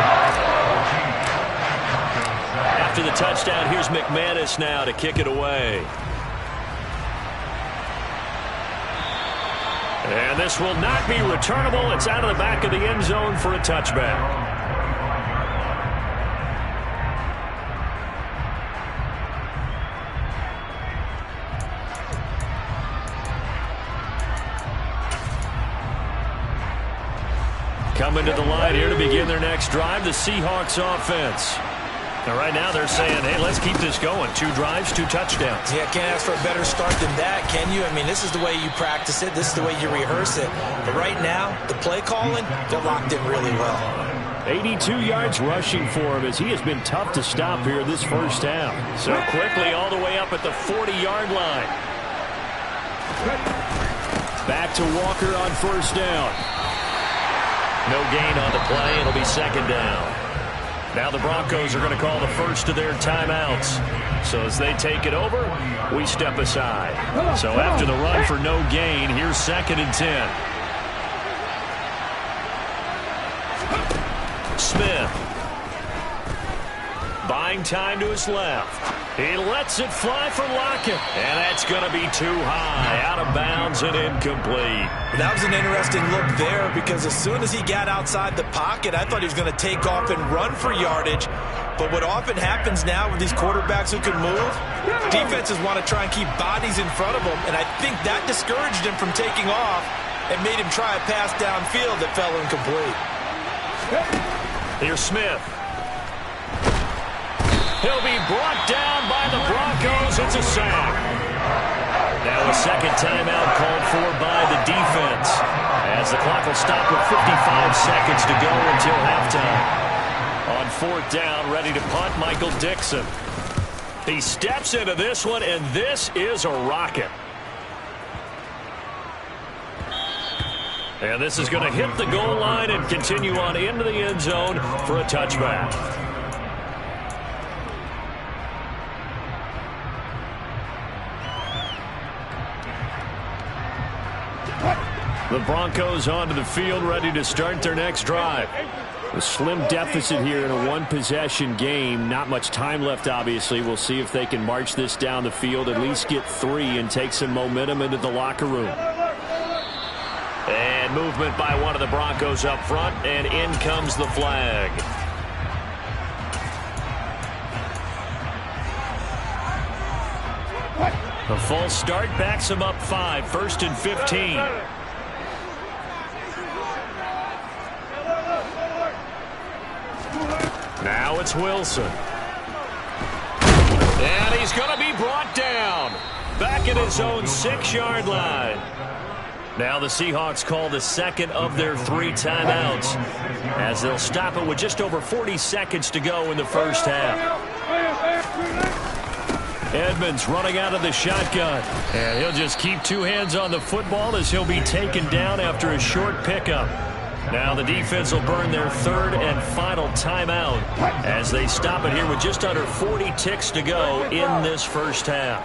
After the touchdown, here's McManus now to kick it away. And this will not be returnable. It's out of the back of the end zone for a touchback. Coming to the line here to begin their next drive, the Seahawks offense. Now right now they're saying, hey, let's keep this going. 2 drives, 2 touchdowns. Yeah, can't ask for a better start than that, can you? I mean, this is the way you practice it. This is the way you rehearse it. But right now, the play calling, they're locked in really well. 82 yards rushing for him as he has been tough to stop here this first half. So quickly all the way up at the 40-yard line. Back to Walker on first down. No gain on the play. It'll be second down. Now the Broncos are going to call the first of their timeouts. So as they take it over, we step aside. So after the run for no gain, here's 2nd and 10. Smith. Buying time to his left. He lets it fly for Lockett. And that's going to be too high. Out of bounds and incomplete. That was an interesting look there because as soon as he got outside the pocket, I thought he was going to take off and run for yardage. But what often happens now with these quarterbacks who can move, defenses want to try and keep bodies in front of them. And I think that discouraged him from taking off and made him try a pass downfield that fell incomplete. Here's Smith. He'll be brought down by the Broncos. It's a sack. Now a second timeout called for by the defense. As the clock will stop with 55 seconds to go until halftime. On 4th down, ready to punt, Michael Dixon. He steps into this one, and this is a rocket. And this is going to hit the goal line and continue on into the end zone for a touchback. The Broncos onto the field, ready to start their next drive. A slim deficit here in a one-possession game. Not much time left, obviously. We'll see if they can march this down the field, at least get 3 and take some momentum into the locker room. And movement by one of the Broncos up front, and in comes the flag. A false start backs him up 5, 1st and 15. Now it's Wilson. And he's going to be brought down. Back at his own 6-yard line. Now the Seahawks call the second of their 3 timeouts as they'll stop it with just over 40 seconds to go in the first half. Edmonds running out of the shotgun. And he'll just keep two hands on the football as he'll be taken down after a short pickup. Now the defense will burn their third and final timeout as they stop it here with just under 40 ticks to go in this first half.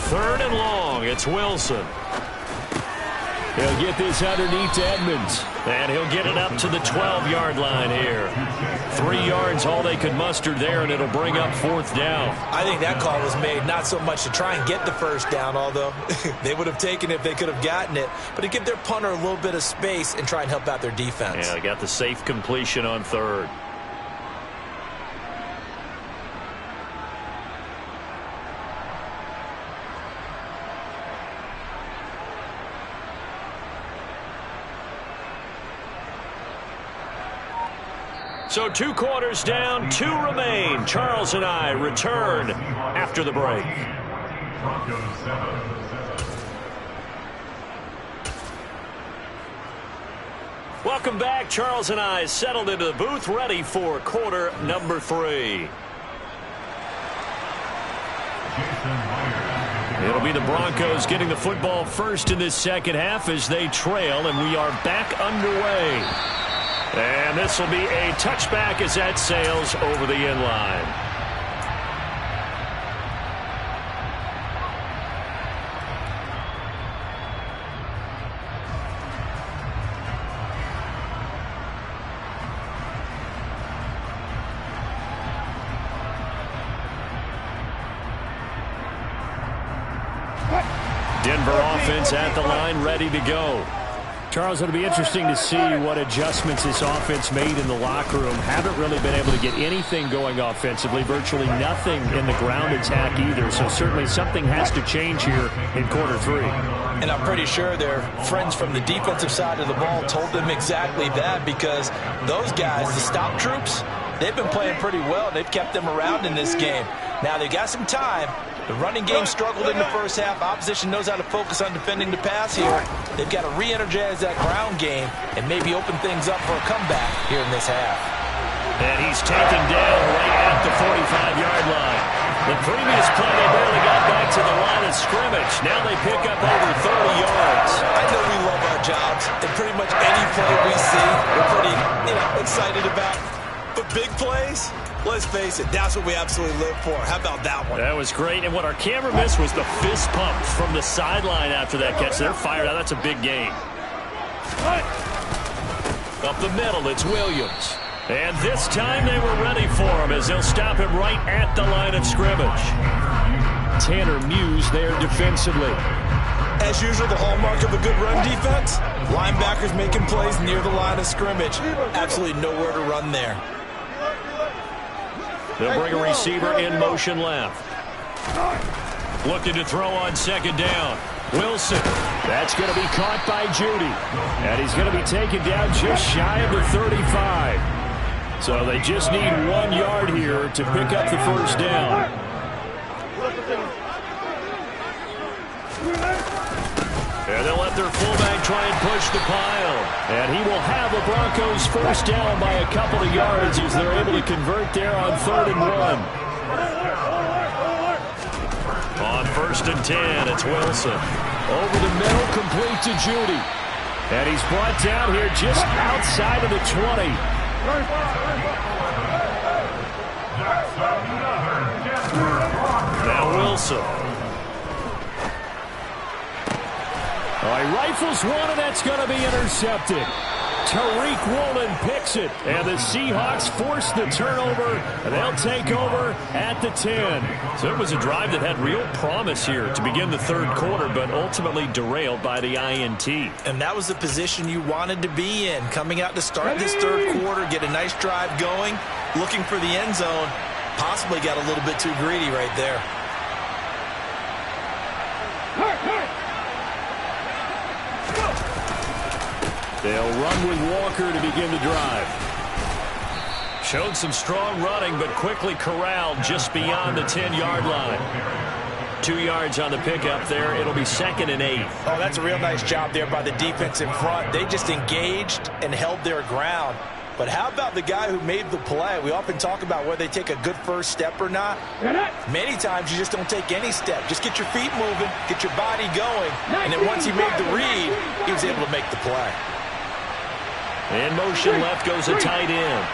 Third and long. It's Wilson. He'll get this underneath to Edmonds. And he'll get it up to the 12-yard line here. 3 yards all they could muster there, and it'll bring up fourth down. I think that call was made not so much to try and get the first down, although they would have taken it if they could have gotten it, but to give their punter a little bit of space and try and help out their defense. Yeah, they got the safe completion on third. So 2 quarters down, 2 remain. Charles and I return after the break. Welcome back. Charles and I settled into the booth, ready for quarter number 3. It'll be the Broncos getting the football first in this second half as they trail, and we are back underway. And this will be a touchback as that sails over the end line. Denver offense at the line, ready to go. Charles, it'll be interesting to see what adjustments this offense made in the locker room. Haven't really been able to get anything going offensively, virtually nothing in the ground attack either. So certainly something has to change here in quarter 3. And I'm pretty sure their friends from the defensive side of the ball told them exactly that, because those guys, the stop troops, they've been playing pretty well. They've kept them around in this game. Now they've got some time. The running game struggled in the first half. Opposition knows how to focus on defending the pass here. They've got to re-energize that ground game and maybe open things up for a comeback here in this half. And he's taken down right at the 45-yard line. The previous play, they barely got back to the line of scrimmage. Now they pick up over 30 yards. I know we love our jobs, and pretty much any play we see, we're pretty excited about. But big plays, let's face it, that's what we absolutely live for. How about that one? That was great. And what our camera missed was the fist pump from the sideline after that catch. They're fired out. That's a big gain. Up the middle, it's Williams. And this time they were ready for him as they'll stop him right at the line of scrimmage. Tanner Muse there defensively. As usual, the hallmark of a good run defense, linebackers making plays near the line of scrimmage. Absolutely nowhere to run there. They'll bring a receiver in motion left. Looking to throw on second down. Wilson. That's going to be caught by Judy. And he's going to be taken down just shy of the 35. So they just need 1 yard here to pick up the first down. And they'll let their fullback try and push the pile. And he will have the Broncos first down by a couple of yards as they're able to convert there on 3rd and 1. On 1st and 10, it's Wilson. Over the middle, complete to Judy. And he's brought down here just outside of the 20. Now Wilson. He rifles one, and that's going to be intercepted. Tariq Woolen picks it, and the Seahawks force the turnover, and they'll take over at the 10. So it was a drive that had real promise here to begin the 3rd quarter, but ultimately derailed by the INT. And that was the position you wanted to be in, coming out to start this 3rd quarter, get a nice drive going, looking for the end zone. Possibly got a little bit too greedy right there. They'll run with Walker to begin the drive. Showed some strong running, but quickly corralled just beyond the 10-yard line. 2 yards on the pickup there. It'll be 2nd and 8. Oh, that's a real nice job there by the defense in front. They just engaged and held their ground. But how about the guy who made the play? We often talk about whether they take a good first step or not. Many times you just don't take any step. Just get your feet moving, get your body going, and then once he made the read, he was able to make the play. In motion left goes a tight end.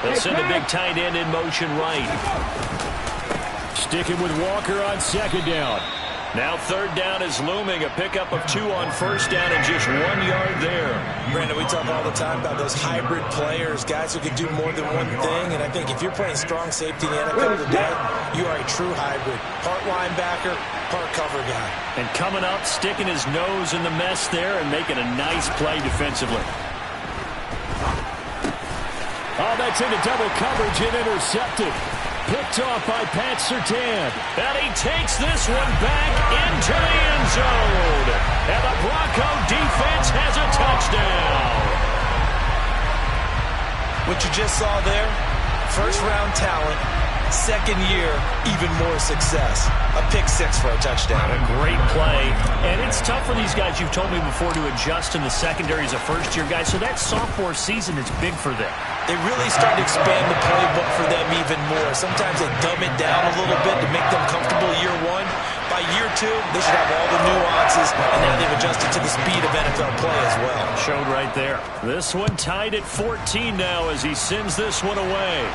They'll send a big tight end in motion right. Sticking with Walker on second down. Now third down is looming. A pickup of 2 on first down and just 1 yard there. Brandon, we talk all the time about those hybrid players, guys who can do more than one thing. And I think if you're playing strong safety in the NFL today, you are a true hybrid. Part linebacker, part cover guy. And coming up, sticking his nose in the mess there and making a nice play defensively. Oh, that's into double coverage and intercepted. Picked off by Pat Surtain. And he takes this one back into the end zone. And the Bronco defense has a touchdown. What you just saw there, first-round talent, second year, even more success. A pick 6 for a touchdown. A great play. And it's tough for these guys, you've told me before, to adjust in the secondary as a first-year guy. So that sophomore season is big for them. They really start to expand the playbook for them even more. Sometimes they dumb it down a little bit to make them comfortable year 1. By year 2, they should have all the nuances, and now they've adjusted to the speed of NFL play as well. Showed right there. This one tied at 14 now as he sends this one away.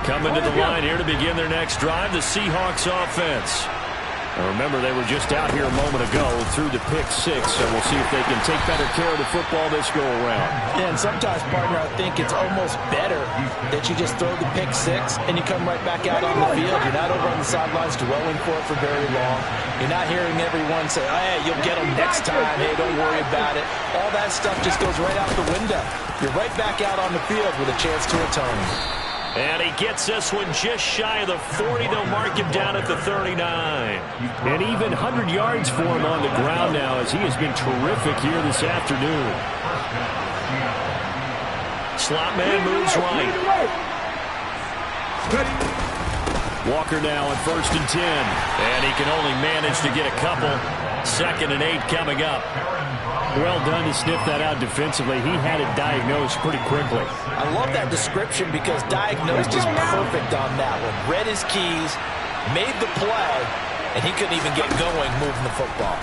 Coming to the line here to begin their next drive, the Seahawks offense. Now remember, they were just out here a moment ago through the pick 6, so we'll see if they can take better care of the football this go-around. Yeah, and sometimes, partner, I think it's almost better that you just throw the pick 6 and you come right back out on the field. You're not over on the sidelines dwelling for it for very long. You're not hearing everyone say, oh, hey, you'll get them next time. Hey, don't worry about it. All that stuff just goes right out the window. You're right back out on the field with a chance to atone. And he gets this one just shy of the 40. They'll mark him down at the 39. And even 100 yards for him on the ground now as he has been terrific here this afternoon. Slot man moves right. Walker now at 1st and 10. And he can only manage to get a couple. 2nd and 8 coming up. Well done to sniff that out defensively. He had it diagnosed pretty quickly. I love that description because diagnosed is perfect on that one. Read his keys, made the play, and he couldn't even get going moving the football.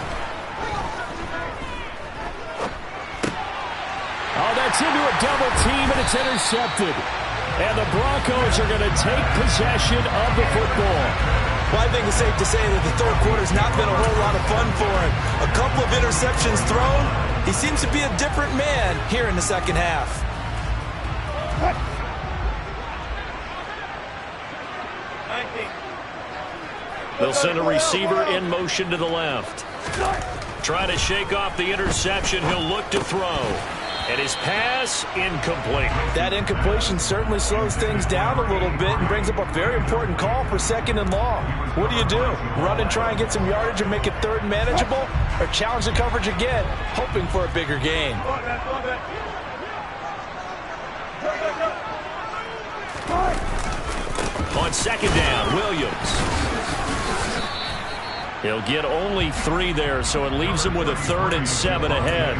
Oh, that's into a double team, and it's intercepted. And the Broncos are going to take possession of the football. Well, I think it's safe to say that the third quarter's not been a whole lot of fun for him. A couple of interceptions thrown. He seems to be a different man here in the second half. They'll send a receiver in motion to the left. Trying to shake off the interception. He'll look to throw. And his pass, incomplete. That incompletion certainly slows things down a little bit and brings up a very important call for 2nd and long. What do? Run and try and get some yardage and make it 3rd and manageable? Or challenge the coverage again, hoping for a bigger gain? On 2nd down, Williams. He'll get only 3 there, so it leaves him with a 3rd and 7 ahead.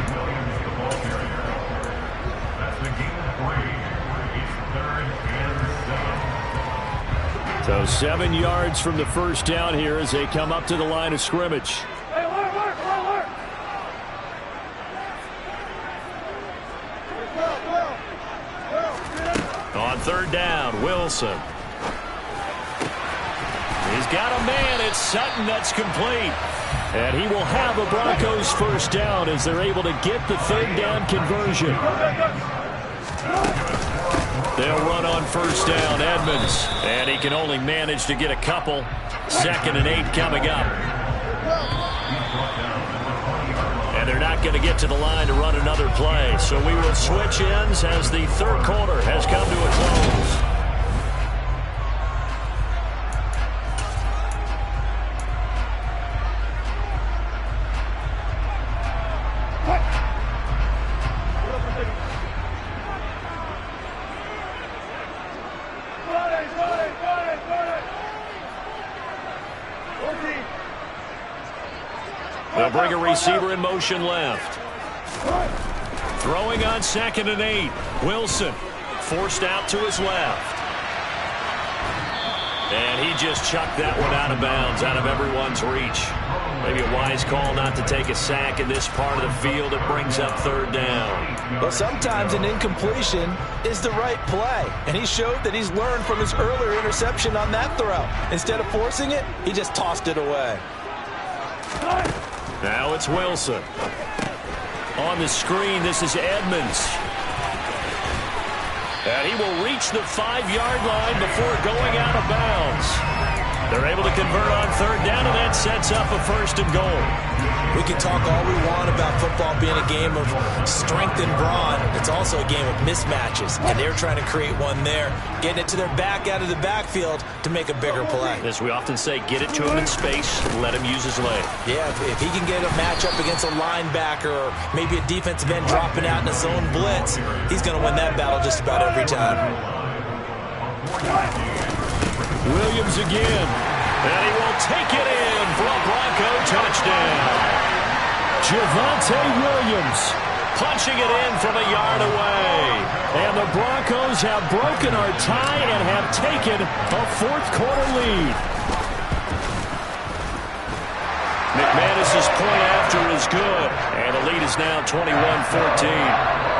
So 7 yards from the first down here as they come up to the line of scrimmage. On 3rd down, Wilson. He's got a man. It's Sutton that's complete. And he will have a Broncos first down as they're able to get the 3rd down conversion. They'll run on 1st down, Edmonds. And he can only manage to get a couple. 2nd and 8 coming up. And they're not going to get to the line to run another play. So we will switch ends as the third quarter has come to a close. They'll bring a receiver in motion left. Throwing on 2nd and 8. Wilson forced out to his left. And he just chucked that one out of bounds, out of everyone's reach. Maybe a wise call not to take a sack in this part of the field. It brings up 3rd down. Well, sometimes an incompletion is the right play. And he showed that he's learned from his earlier interception on that throw. Instead of forcing it, he just tossed it away. Now it's Wilson. On the screen, this is Edmonds. And he will reach the 5-yard line before going out of bounds. They're able to convert on 3rd down, and that sets up a 1st and goal. We can talk all we want about football being a game of strength and brawn. It's also a game of mismatches, and they're trying to create one there, getting it to their back out of the backfield to make a bigger play. As we often say, get it to him in space, let him use his leg. Yeah, if he can get a matchup against a linebacker or maybe a defensive end dropping out in a zone blitz, he's going to win that battle just about every time. Williams again, and he will take it in for a Bronco touchdown. Javonte Williams punching it in from a yard away. And the Broncos have broken our tie and have taken a 4th-quarter lead. McManus's point after is good, and the lead is now 21-14.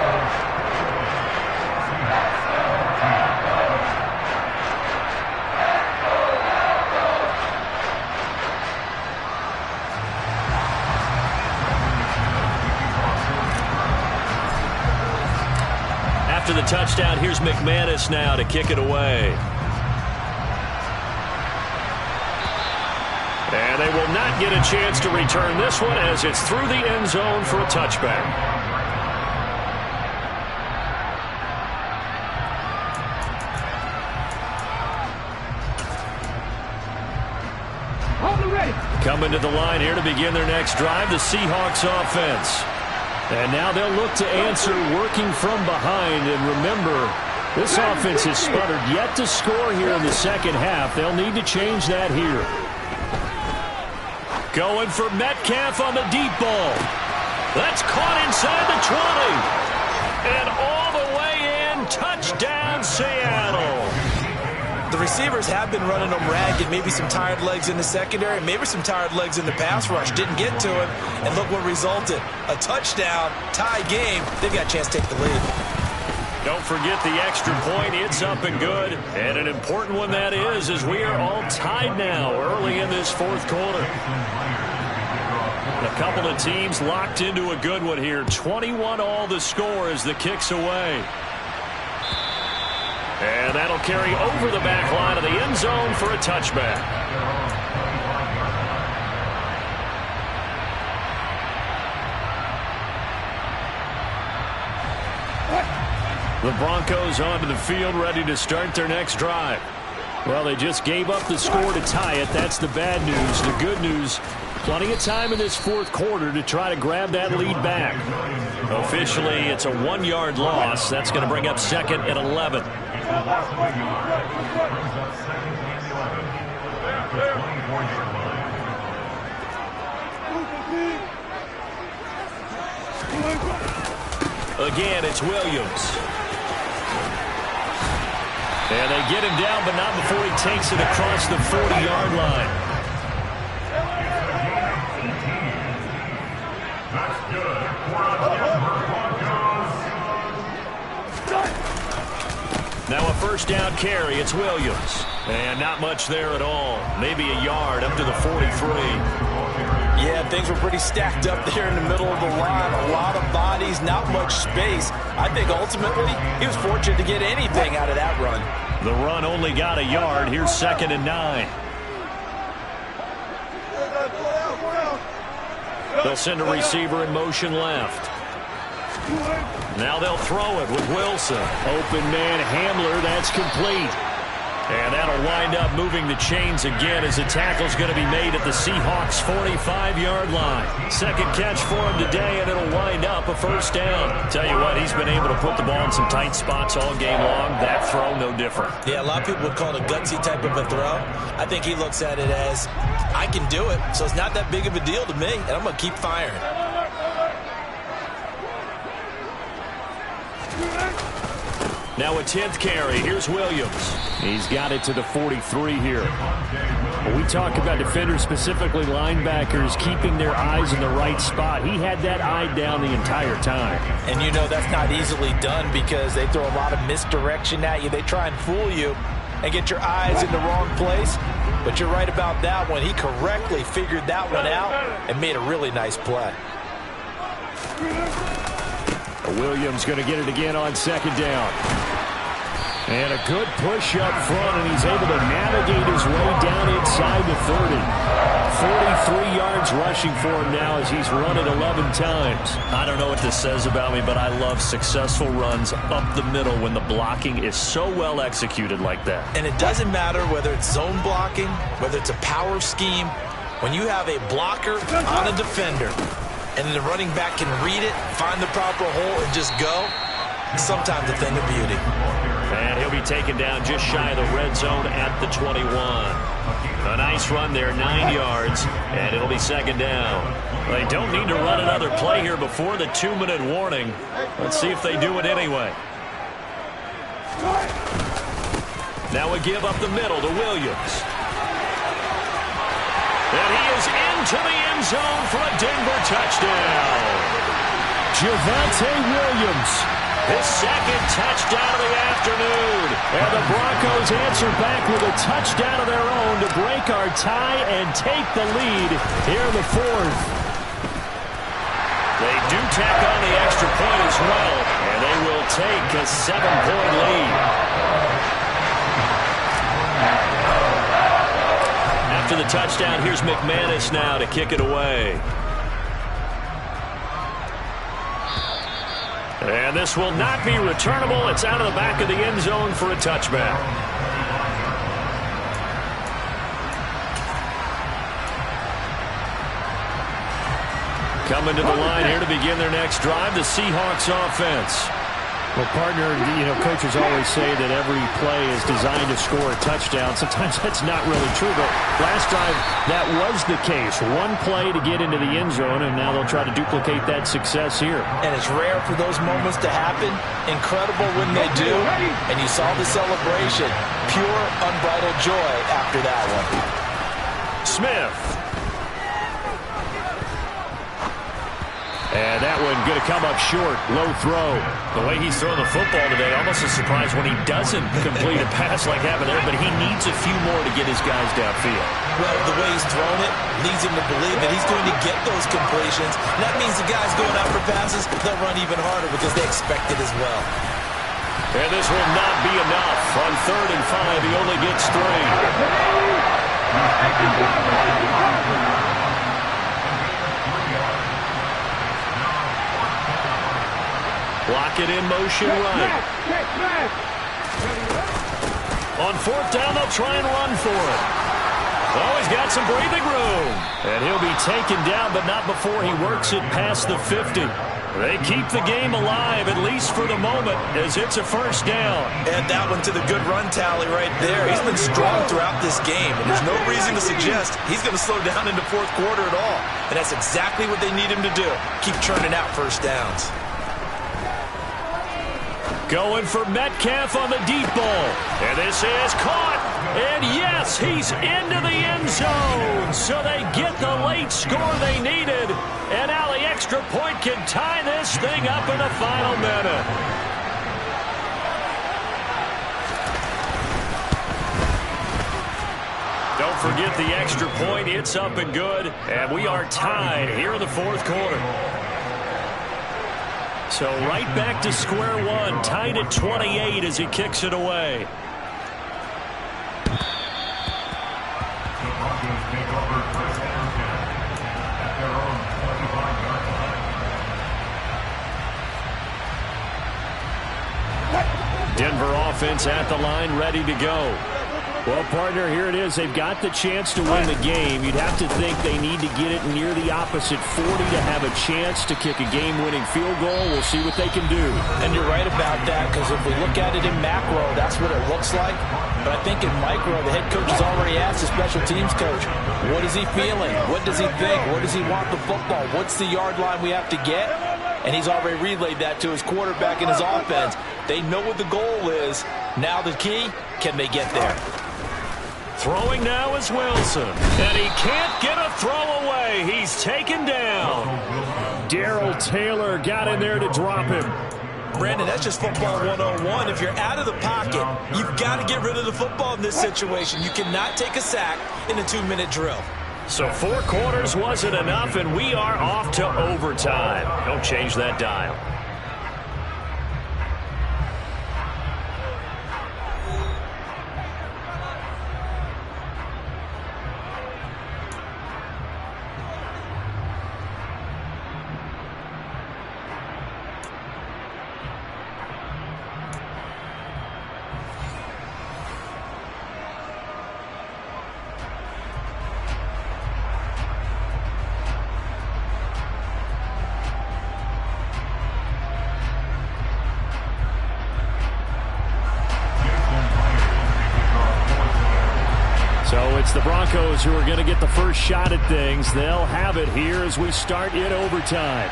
After the touchdown, here's McManus now to kick it away. And they will not get a chance to return this one as it's through the end zone for a touchback. Coming to the line here to begin their next drive, the Seahawks offense. And now they'll look to answer working from behind. And remember, this offense has sputtered yet to score here in the 2nd half. They'll need to change that here. Going for Metcalf on the deep ball. That's caught inside the 20. And all the way in, touchdown Seattle. The receivers have been running them ragged. Maybe some tired legs in the secondary, maybe some tired legs in the pass rush. Didn't get to him, and look what resulted. A touchdown, tie game. They've got a chance to take the lead. Don't forget the extra point. It's up and good. And an important one that is, as we are all tied now early in this 4th quarter. A couple of teams locked into a good one here. 21-all the score as the kick's away. And that'll carry over the back line of the end zone for a touchback. The Broncos onto the field, ready to start their next drive. Well, they just gave up the score to tie it. That's the bad news. The good news, plenty of time in this 4th quarter to try to grab that lead back. Officially, it's a 1-yard loss. That's going to bring up 2nd and 11. Again, it's Williams. And they get him down, but not before he takes it across the 40-yard line. That's good. Now a 1st down carry. It's Williams. And not much there at all. Maybe a yard up to the 43. Yeah, things were pretty stacked up there in the middle of the line. A lot of bodies, not much space. I think ultimately he was fortunate to get anything out of that run. The run only got a yard. Here's 2nd and 9. They'll send a receiver in motion left. Now they'll throw it with Wilson. Open man Hamler. That's complete. And that'll wind up moving the chains again as the tackle's going to be made at the Seahawks' 45-yard line. Second catch for him today, and it'll wind up a first down. Tell you what, he's been able to put the ball in some tight spots all game long. That throw, no different. Yeah, a lot of people would call it a gutsy type of a throw. I think he looks at it as, I can do it, so it's not that big of a deal to me, and I'm going to keep firing. Now a 10th carry. Here's Williams. He's got it to the 43 here. When we talk about defenders, specifically linebackers, keeping their eyes in the right spot, he had that eye down the entire time. And you know that's not easily done because they throw a lot of misdirection at you. They try and fool you and get your eyes in the wrong place. But you're right about that one. He correctly figured that one out and made a really nice play. Williams going to get it again on second down. And a good push up front, and he's able to navigate his way down inside the 30. 43 yards rushing for him now as he's run it 11 times. I don't know what this says about me, but I love successful runs up the middle when the blocking is so well executed like that. And it doesn't matter whether it's zone blocking, whether it's a power scheme. When you have a blocker on a defender, and the running back can read it, find the proper hole, and just go, sometimes a thing of beauty. And he'll be taken down just shy of the red zone at the 21. A nice run there, 9 yards, and it'll be second down. They don't need to run another play here before the 2-minute warning. Let's see if they do it anyway. Now a give up the middle to Williams. And he is into the end zone for a Denver touchdown. Javonte Williams, his second touchdown of the afternoon. And the Broncos answer back with a touchdown of their own to break our tie and take the lead here in the fourth. They do tack on the extra point as well, and they will take a 7-point lead. After the touchdown, here's McManus now to kick it away. And this will not be returnable. It's out of the back of the end zone for a touchback. Coming to the line here to begin their next drive, the Seahawks offense. Well, partner, you know, coaches always say that every play is designed to score a touchdown. Sometimes that's not really true, but last drive that was the case. One play to get into the end zone, and now they'll try to duplicate that success here. And it's rare for those moments to happen. Incredible when they do. And you saw the celebration. Pure, unbridled joy after that one. Smith. And that one going to come up short. Low throw. The way he's throwing the football today, almost a surprise when he doesn't complete a pass like happened there, but he needs a few more to get his guys downfield. Well, the way he's thrown it leads him to believe that he's going to get those completions. And that means the guys going out for passes, they'll run even harder because they expect it as well. And this will not be enough. On 3rd and 5, he only gets 3. Block it in motion right. On 4th down, they'll try and run for it. Oh, he's got some breathing room. And he'll be taken down, but not before he works it past the 50. They keep the game alive, at least for the moment, as it's a first down. Add that one to the good run tally right there. He's been strong throughout this game, and there's no reason to suggest he's going to slow down in the 4th quarter at all. And that's exactly what they need him to do. Keep churning out first downs. Going for Metcalf on the deep ball. And this is caught. And yes, he's into the end zone. So they get the late score they needed. And now the extra point can tie this thing up in the final minute. Don't forget the extra point. It's up and good. And we are tied here in the 4th quarter. So right back to square one, tied at 28 as he kicks it away. Denver offense at the line, ready to go. Well, partner, here it is. They've got the chance to win the game. You'd have to think they need to get it near the opposite 40 to have a chance to kick a game-winning field goal. We'll see what they can do. And you're right about that, because if we look at it in macro, that's what it looks like. But I think in micro, the head coach has already asked the special teams coach, what is he feeling? What does he think? Where does he want the football? What's the yard line we have to get? And he's already relayed that to his quarterback and his offense. They know what the goal is. Now the key, can they get there? Throwing now is Wilson. And he can't get a throw away. He's taken down. Darrell Taylor got in there to drop him. Brandon, that's just football 101. If you're out of the pocket, you've got to get rid of the football in this situation. You cannot take a sack in a 2-minute drill. So 4 quarters wasn't enough, and we are off to overtime. Don't change that dial. It's the Broncos who are going to get the first shot at things. They'll have it here as we start in overtime.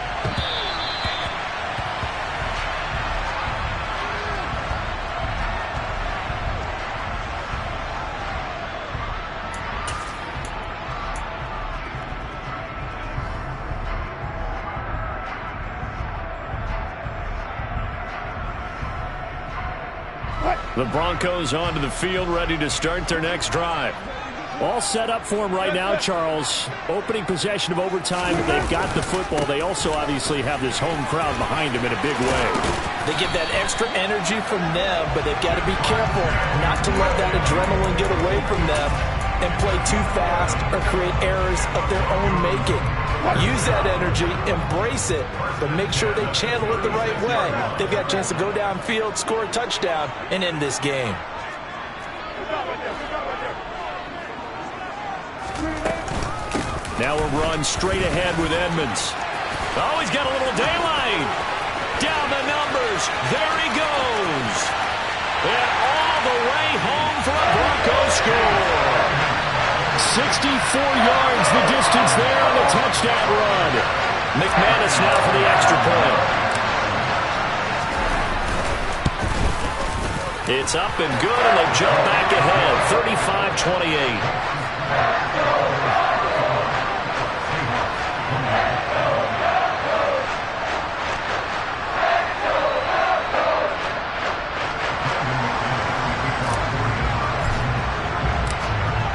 The Broncos onto the field, ready to start their next drive. All set up for him right now, Charles. Opening possession of overtime. They've got the football. They also obviously have this home crowd behind them in a big way. They get that extra energy from them, but they've got to be careful not to let that adrenaline get away from them and play too fast or create errors of their own making. Use that energy, embrace it, but make sure they channel it the right way. They've got a chance to go downfield, score a touchdown, and end this game. Now a run straight ahead with Edmonds. Oh, he's got a little daylight. Down the numbers. There he goes. And all the way home for a Broncos score. 64 yards the distance there on the touchdown run. McManus now for the extra point. It's up and good, and they jump back ahead, 35-28.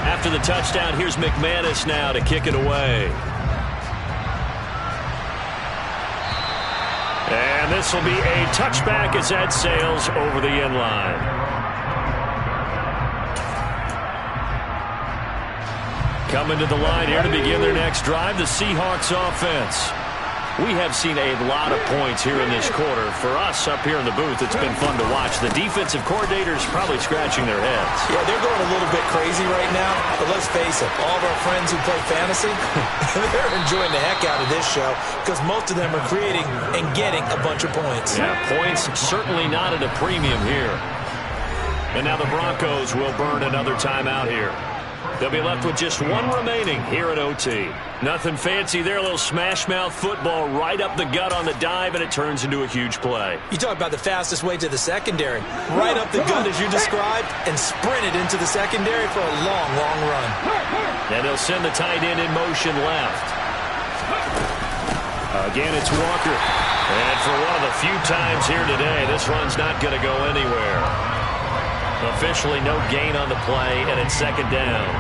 After the touchdown, here's McManus now to kick it away. And this will be a touchback as that sails over the end line. Coming to the line here to begin their next drive, the Seahawks offense. We have seen a lot of points here in this quarter. For us up here in the booth, it's been fun to watch. The defensive coordinators probably scratching their heads. Yeah, they're going a little bit crazy right now. But let's face it, all of our friends who play fantasy, they're enjoying the heck out of this show because most of them are creating and getting a bunch of points. Yeah, points certainly not at a premium here. And now the Broncos will burn another timeout here. They'll be left with just one remaining here at OT. Nothing fancy there, a little smash-mouth football right up the gut on the dive, and it turns into a huge play. You talk about the fastest way to the secondary. Right up the gut as you described, and sprinted into the secondary for a long, long run. And they'll send the tight end in motion left. Again, it's Walker. And for one of the few times here today, this run's not going to go anywhere. Officially no gain on the play, and it's second down.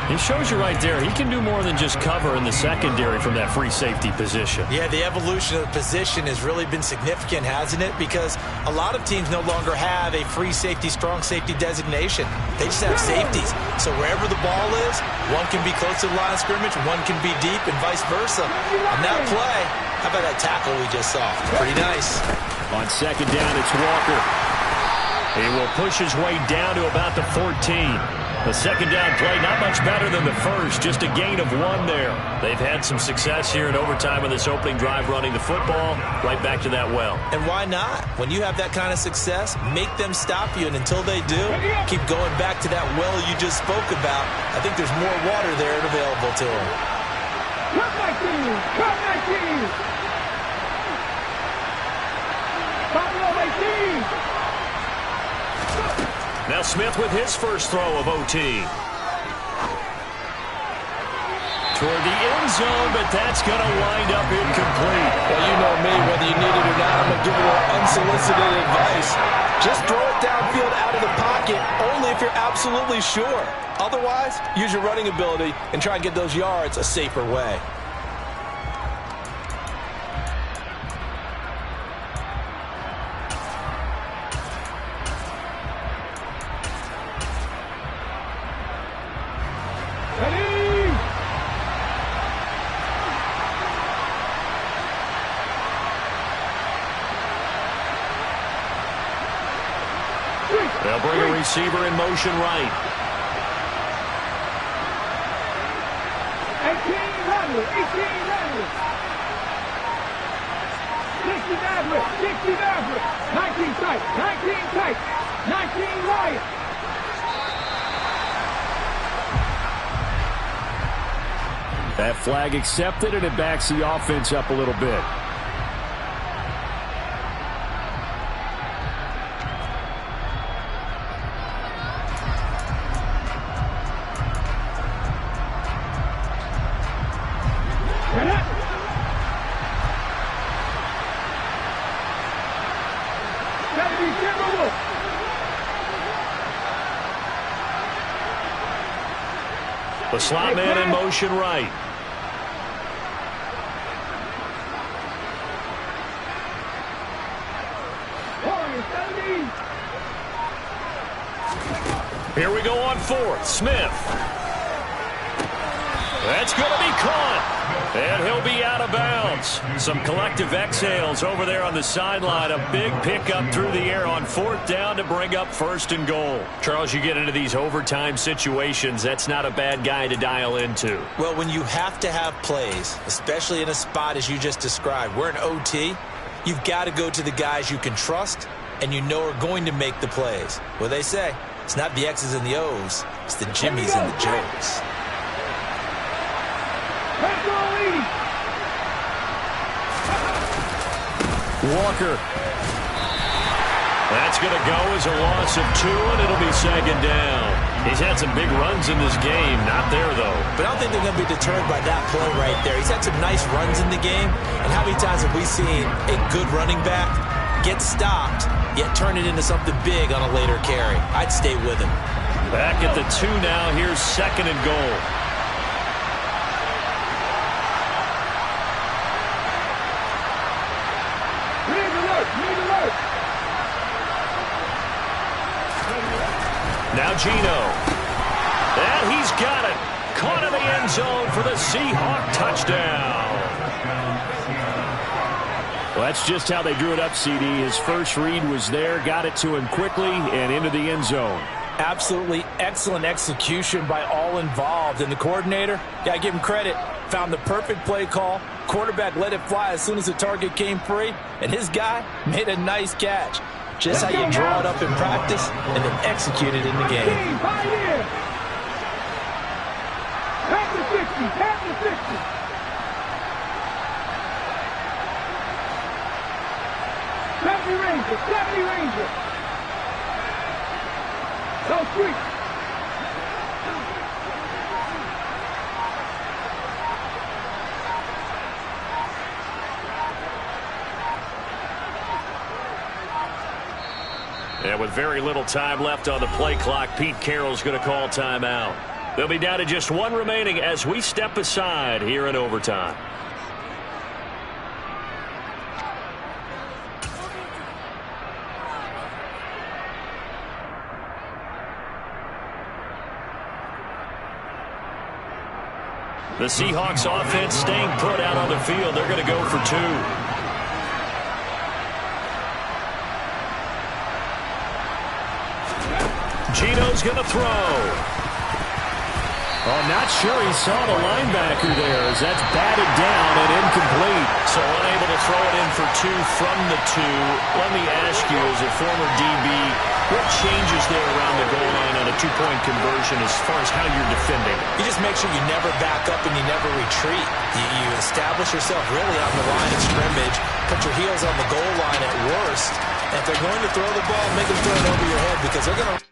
He shows you right there, he can do more than just cover in the secondary from that free safety position. Yeah, the evolution of the position has really been significant, hasn't it? Because a lot of teams no longer have a free safety, strong safety designation. They just have safeties. So wherever the ball is, one can be close to the line of scrimmage, one can be deep, and vice versa. On that play, how about that tackle we just saw? Pretty nice. On second down, it's Walker. He will push his way down to about the 14. The second down play, not much better than the first, just a gain of 1 there. They've had some success here in overtime in this opening drive running the football right back to that well. And why not? When you have that kind of success, make them stop you, and until they do, keep going back to that well you just spoke about. I think there's more water there and available to them. Come my team! Come my team! Follow my team! Now Smith with his first throw of OT. Toward the end zone, but that's going to wind up incomplete. Well, you know me, whether you need it or not, I'm going to give it unsolicited advice. Just throw it downfield out of the pocket, only if you're absolutely sure. Otherwise, use your running ability and try and get those yards a safer way. They'll bring a receiver in motion right. 1800, 1800. 69, 19 tight, 19 tight, 19 wide. That flag accepted, and it backs the offense up a little bit. The slot man in motion right. Here we go on fourth. Smith. That's going to be caught. And he'll be out of bounds. Some collective exhales over there on the sideline. A big pickup through the air on fourth down to bring up first and goal. Charles, you get into these overtime situations, that's not a bad guy to dial into. Well, when you have to have plays, especially in a spot as you just described, we're in OT, you've got to go to the guys you can trust and you know are going to make the plays. Well, they say it's not the X's and the O's, it's the Jimmies and the Joes. Walker. That's going to go as a loss of 2, and it'll be second down. He's had some big runs in this game. Not there, though. But I don't think they're going to be deterred by that play right there. He's had some nice runs in the game. And how many times have we seen a good running back get stopped, yet turn it into something big on a later carry? I'd stay with him. Back at the 2 now. Here's second and goal. Now Geno. And he's got it. Caught in the end zone for the Seahawk touchdown. Well, that's just how they drew it up, CD. His first read was there, got it to him quickly, and into the end zone. Absolutely excellent execution by all involved. And the coordinator, got to give him credit, found the perfect play call. Quarterback let it fly as soon as the target came free, and his guy made a nice catch. Just how you draw it up in practice and then execute it in the game. Half the 60, half the 60. Ranger. So sweet. And with very little time left on the play clock, Pete Carroll's going to call timeout. They'll be down to just 1 remaining as we step aside here in overtime. The Seahawks offense staying put out on the field. They're going to go for 2. Gino's going to throw. Oh, not sure he saw the linebacker there as that's batted down and incomplete. So unable to throw it in for 2 from the 2. Let me ask you, as a former DB, what changes there around the goal line on a 2-point conversion as far as how you're defending? You just make sure you never back up and you never retreat. You establish yourself really on the line of scrimmage, put your heels on the goal line at worst. And if they're going to throw the ball, make them throw it over your head because they're going to...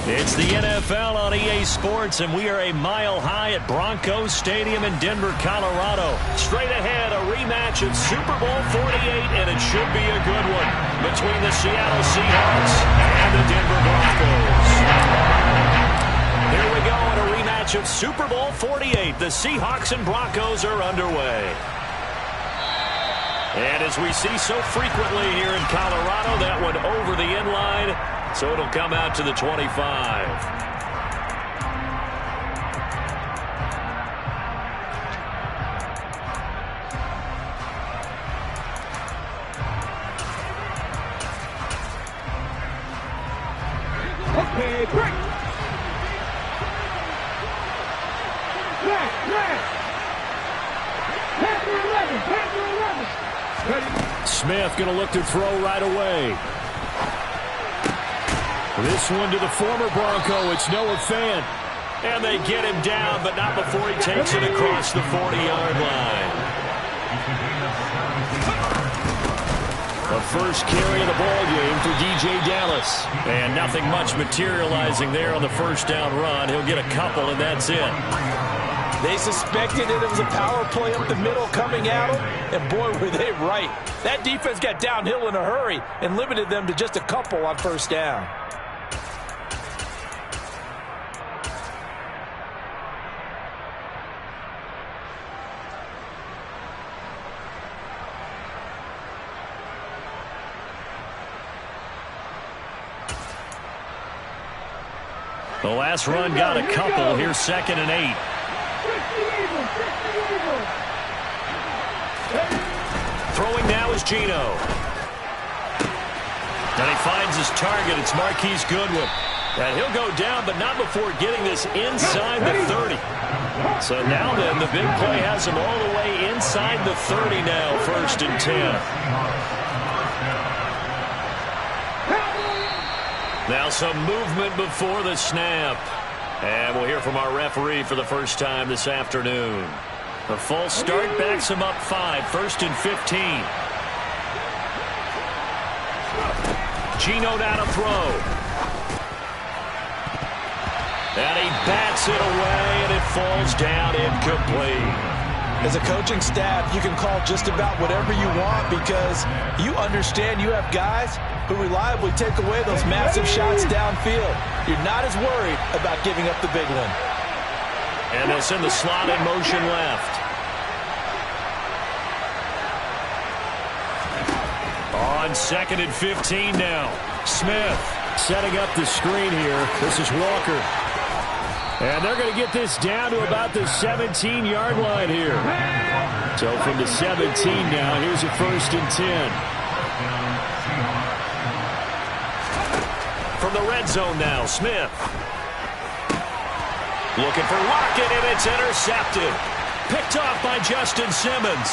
It's the NFL on EA Sports, and we are a mile high at Broncos Stadium in Denver, Colorado. Straight ahead, a rematch of Super Bowl 48, and it should be a good one, between the Seattle Seahawks and the Denver Broncos. Here we go in a rematch of Super Bowl 48. The Seahawks and Broncos are underway. And as we see so frequently here in Colorado, that one over the end line. So it'll come out to the 25. Okay, break. Left. Pass 11. Smith going to look to throw right away. This one to the former Bronco. It's Noah Fant. And they get him down, but not before he takes it across the 40-yard line. The first carry of the ball game for DJ Dallas. And nothing much materializing there on the first down run. He'll get a couple, and that's it. They suspected it was a power play up the middle coming at them, and boy, were they right. That defense got downhill in a hurry and limited them to just a couple on first down. The last run got a couple. Here's 2nd and 8. Throwing now is Gino. And he finds his target. It's Marquise Goodwin. And he'll go down, but not before getting this inside the 30. So now then, the big play has him all the way inside the 30 now, 1st and 10. Now some movement before the snap. And we'll hear from our referee for the first time this afternoon. The false start backs him up 5, 1st and 15. Gino now to throw. And he bats it away, and it falls down incomplete. As a coaching staff, you can call just about whatever you want because you understand you have guys who reliably take away those massive shots downfield. You're not as worried about giving up the big one. And they'll send the slot in motion left. On 2nd and 15 now. Smith setting up the screen here. This is Walker. And they're going to get this down to about the 17-yard line here. So from the 17 now, here's a 1st and 10. From the red zone now, Smith. Looking for Lockett, and it's intercepted. Picked off by Justin Simmons.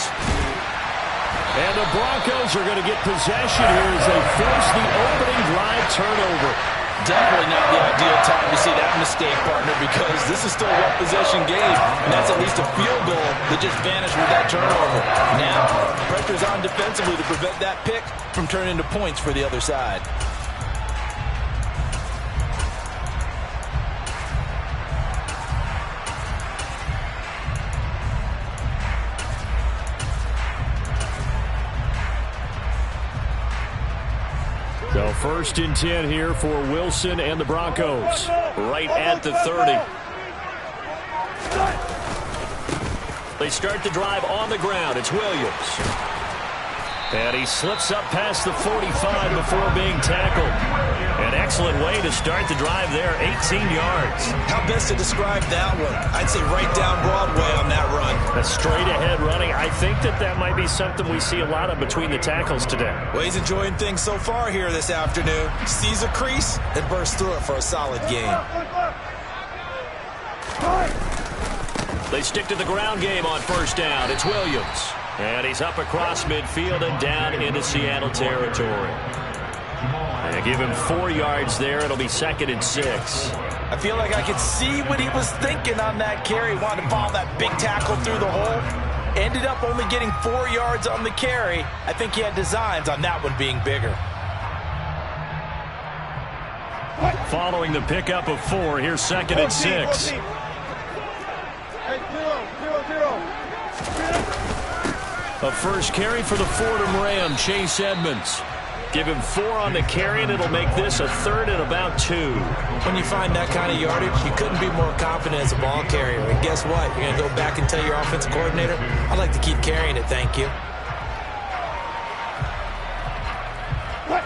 And the Broncos are going to get possession here as they force the opening drive turnover. Definitely not the ideal time to see that mistake, partner, because this is still a one-possession game, and that's at least a field goal that just vanished with that turnover. Now, pressure's on defensively to prevent that pick from turning into points for the other side. So 1st and 10 here for Wilson and the Broncos. Right at the 30. They start the drive on the ground. It's Williams. And he slips up past the 45 before being tackled. An excellent way to start the drive there, 18 yards. How best to describe that one? I'd say right down Broadway on that run. A straight-ahead running. I think that might be something we see a lot of between the tackles today. Well, he's enjoying things so far here this afternoon. Sees a crease and bursts through it for a solid game. They stick to the ground game on 1st down. It's Williams. And he's up across midfield and down into Seattle territory. And give him 4 yards there. It'll be 2nd and 6. I feel like I could see what he was thinking on that carry. Wanted to follow that big tackle through the hole. Ended up only getting 4 yards on the carry. I think he had designs on that one being bigger. Following the pickup of 4, here's 2nd and 6. A first carry for the Fordham Ram, Chase Edmonds. Give him 4 on the carry, and it'll make this a 3rd and about 2. When you find that kind of yardage, you couldn't be more confident as a ball carrier. And guess what? You're going to go back and tell your offensive coordinator, I'd like to keep carrying it, thank you.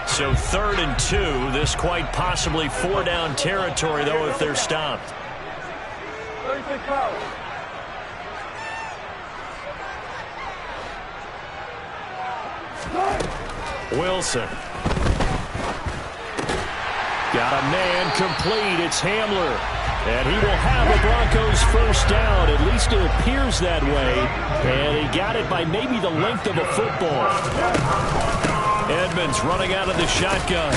So 3rd and 2. This quite possibly 4-down territory, though, if they're stopped. 36 fouls. Wilson. Got a man complete. It's Hamler. And he will have the Broncos 1st down. At least it appears that way. And he got it by maybe the length of a football. Edmonds running out of the shotgun.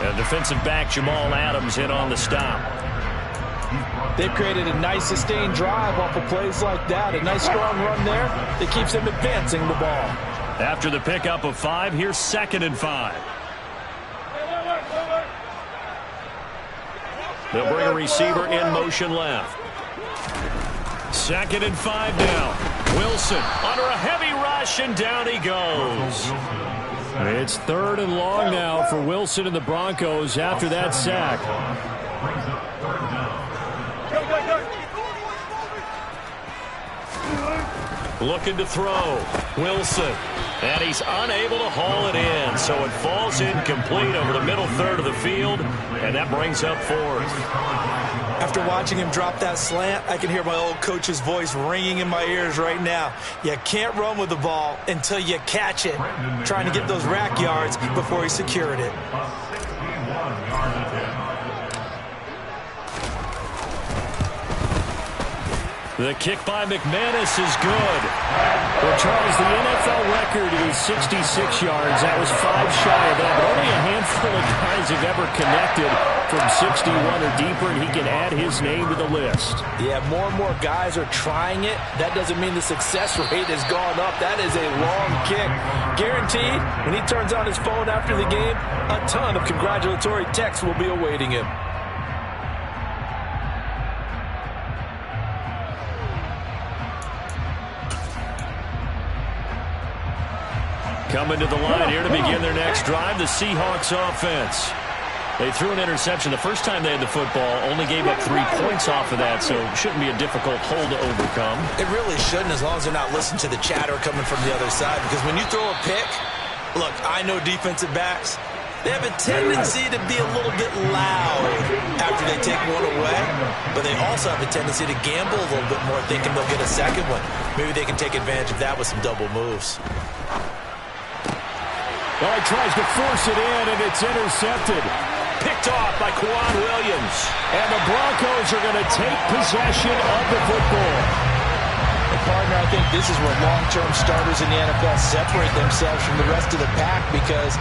And defensive back Jamal Adams in on the stop. They've created a nice sustained drive off of plays like that. A nice strong run there that keeps them advancing the ball. After the pickup of 5, here's 2nd and 5. They'll bring a receiver in motion left. 2nd and 5 now. Wilson under a heavy rush, and down he goes. It's 3rd and long now for Wilson and the Broncos after that sack. Looking to throw. Wilson. And he's unable to haul it in. So it falls incomplete over the middle 3rd of the field. And that brings up 4th. After watching him drop that slant, I can hear my old coach's voice ringing in my ears right now. You can't run with the ball until you catch it. Trying to get those rack yards before he secured it. The kick by McManus is good. Well, Charles, the NFL record is 66 yards. That was 5 shy of that, but only a handful of guys have ever connected from 61 or deeper, and he can add his name to the list. Yeah, more and more guys are trying it. That doesn't mean the success rate has gone up. That is a long kick. Guaranteed, when he turns on his phone after the game, a ton of congratulatory texts will be awaiting him. Coming to the line here to begin their next drive, the Seahawks offense. They threw an interception the first time they had the football, only gave up 3 points off of that, so it shouldn't be a difficult hole to overcome. It really shouldn't, as long as they're not listening to the chatter coming from the other side, because when you throw a pick, look, I know defensive backs, they have a tendency to be a little bit loud after they take one away, but they also have a tendency to gamble a little bit more, thinking they'll get a second one. Maybe they can take advantage of that with some double moves. Well, he tries to force it in, and it's intercepted. Picked off by Quan Williams. And the Broncos are going to take possession of the football. And partner, I think this is where long-term starters in the NFL separate themselves from the rest of the pack, because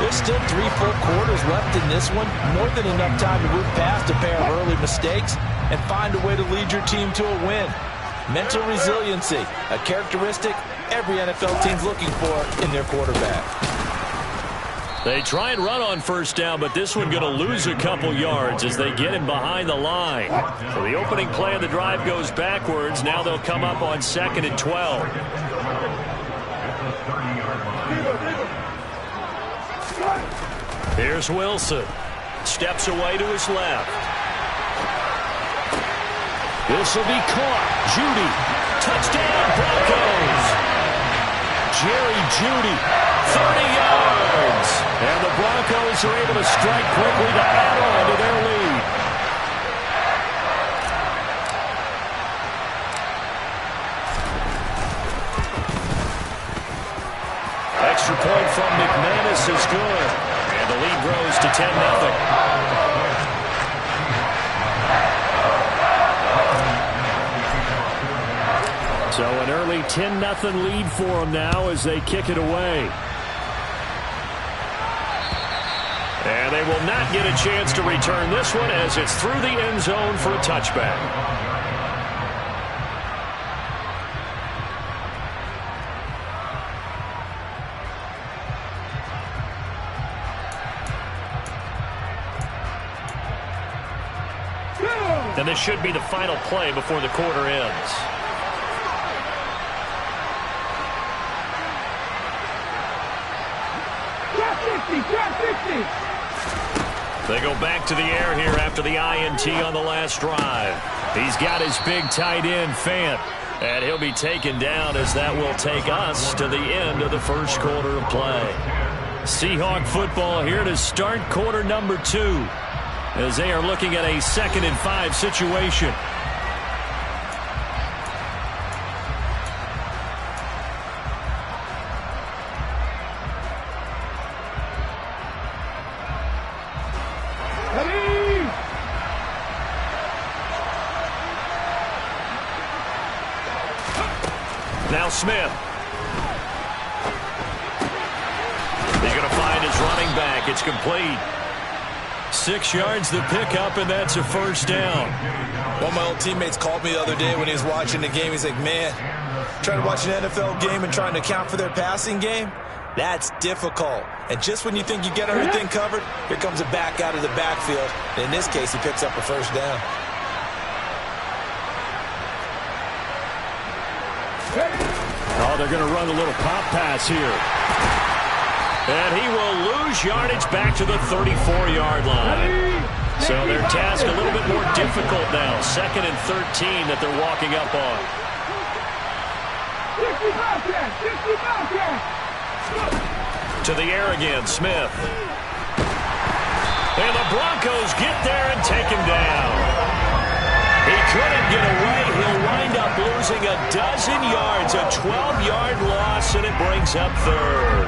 there's still 3 full quarters left in this one. More than enough time to move past a pair of early mistakes and find a way to lead your team to a win. Mental resiliency, a characteristic every NFL team's looking for in their quarterback. They try and run on first down, but this one going to lose a couple yards as they get him behind the line. So the opening play of the drive goes backwards. Now they'll come up on 2nd and 12. Here's Wilson. Steps away to his left. This will be caught. Judy. Touchdown, Broncos. Jerry Judy. 30 yards. And the Broncos are able to strike quickly to add on to their lead. Extra point from McManus is good. And the lead grows to 10-0. So an early 10-0 lead for them now as they kick it away. And they will not get a chance to return this one as it's through the end zone for a touchback. And this should be the final play before the quarter ends. They go back to the air here after the INT on the last drive. He's got his big tight end, Fant, and he'll be taken down as that will take us to the end of the first quarter of play. Seahawk football here to start quarter number 2 as they are looking at a 2nd and 5 situation. Now Smith. He's going to find his running back. It's complete. 6 yards the pickup, and that's a first down. One of my old teammates called me the other day when he was watching the game. He's like, man, trying to watch an NFL game and trying to account for their passing game, that's difficult. And just when you think you get everything covered, here comes a back out of the backfield. And in this case, he picks up a first down. Oh, they're going to run a little pop pass here. And he will lose yardage back to the 34-yard line. So their task a little bit more difficult now. 2nd and 13 that they're walking up on. To the air again, Smith. And the Broncos get there and take him down. He couldn't get away. He'll wind up losing a dozen yards, a 12-yard loss, and it brings up 3rd.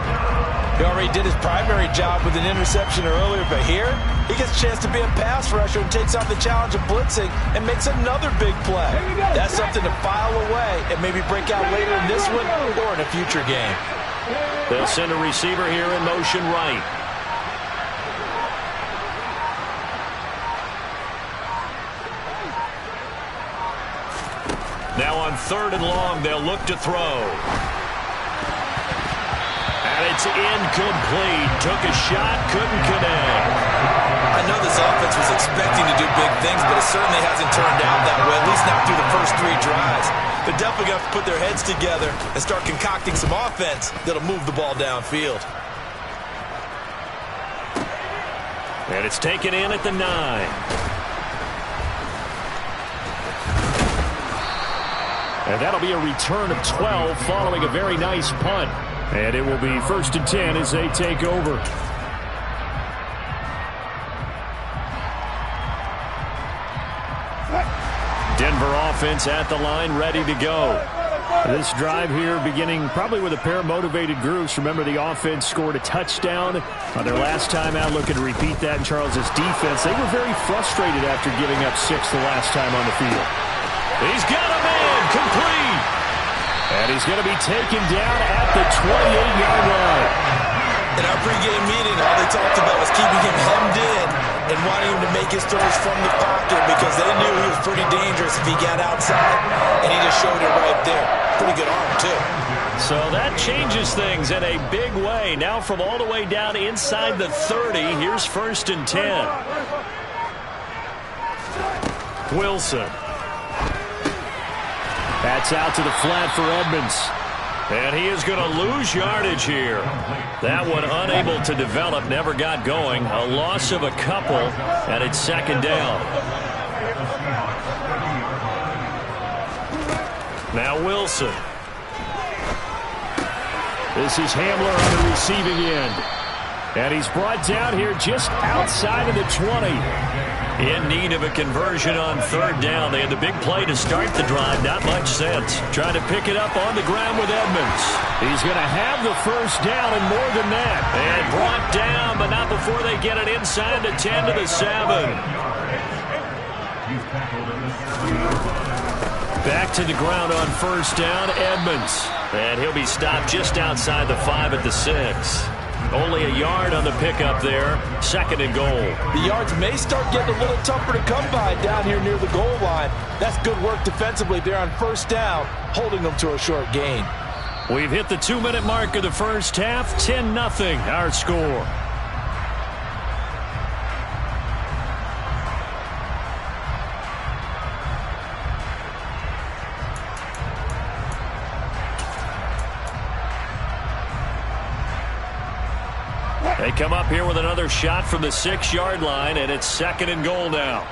He already did his primary job with an interception earlier, but here he gets a chance to be a pass rusher and takes on the challenge of blitzing and makes another big play. That's something to file away and maybe break out later in this one or in a future game. They'll send a receiver here in motion right. Now on 3rd and long, they'll look to throw. And it's incomplete. Took a shot, couldn't connect. I know this offense was expecting to do big things, but it certainly hasn't turned out that way, at least not through the first 3 drives. They're definitely going to have to put their heads together and start concocting some offense that'll move the ball downfield. And it's taken in at the 9. And that'll be a return of 12 following a very nice punt. And it will be 1st and 10 as they take over. Denver offense at the line, ready to go. This drive here beginning probably with a pair of motivated groups. Remember, the offense scored a touchdown on their last time out, looking to repeat that in Charles' defense. They were very frustrated after giving up 6 the last time on the field. He's got a man complete. And he's going to be taken down at the 28-yard line. In our pregame meeting, all they talked about was keeping him hemmed in and wanting him to make his throws from the pocket because they knew he was pretty dangerous if he got outside, and he just showed it right there. Pretty good arm, too. So that changes things in a big way. Now from all the way down inside the 30, here's 1st and 10. Wilson. That's out to the flat for Edmonds. And he is going to lose yardage here. That one unable to develop, never got going. A loss of a couple, and it's 2nd down. Now Wilson. This is Hamler on the receiving end. And he's brought down here just outside of the 20. In need of a conversion on 3rd down. They had the big play to start the drive. Not much sense. Trying to pick it up on the ground with Edmonds. He's going to have the 1st down and more than that. And brought down, but not before they get it inside the 10 to the 7. Back to the ground on 1st down, Edmonds. And he'll be stopped just outside the 5 at the 6. Only a yard on the pickup there. 2nd and goal. The yards may start getting a little tougher to come by down here near the goal line. That's good work defensively there on 1st down, holding them to a short gain. We've hit the 2-minute mark of the 1st half. 10-0 our score. They come up here with another shot from the 6-yard line, and it's 2nd and goal now.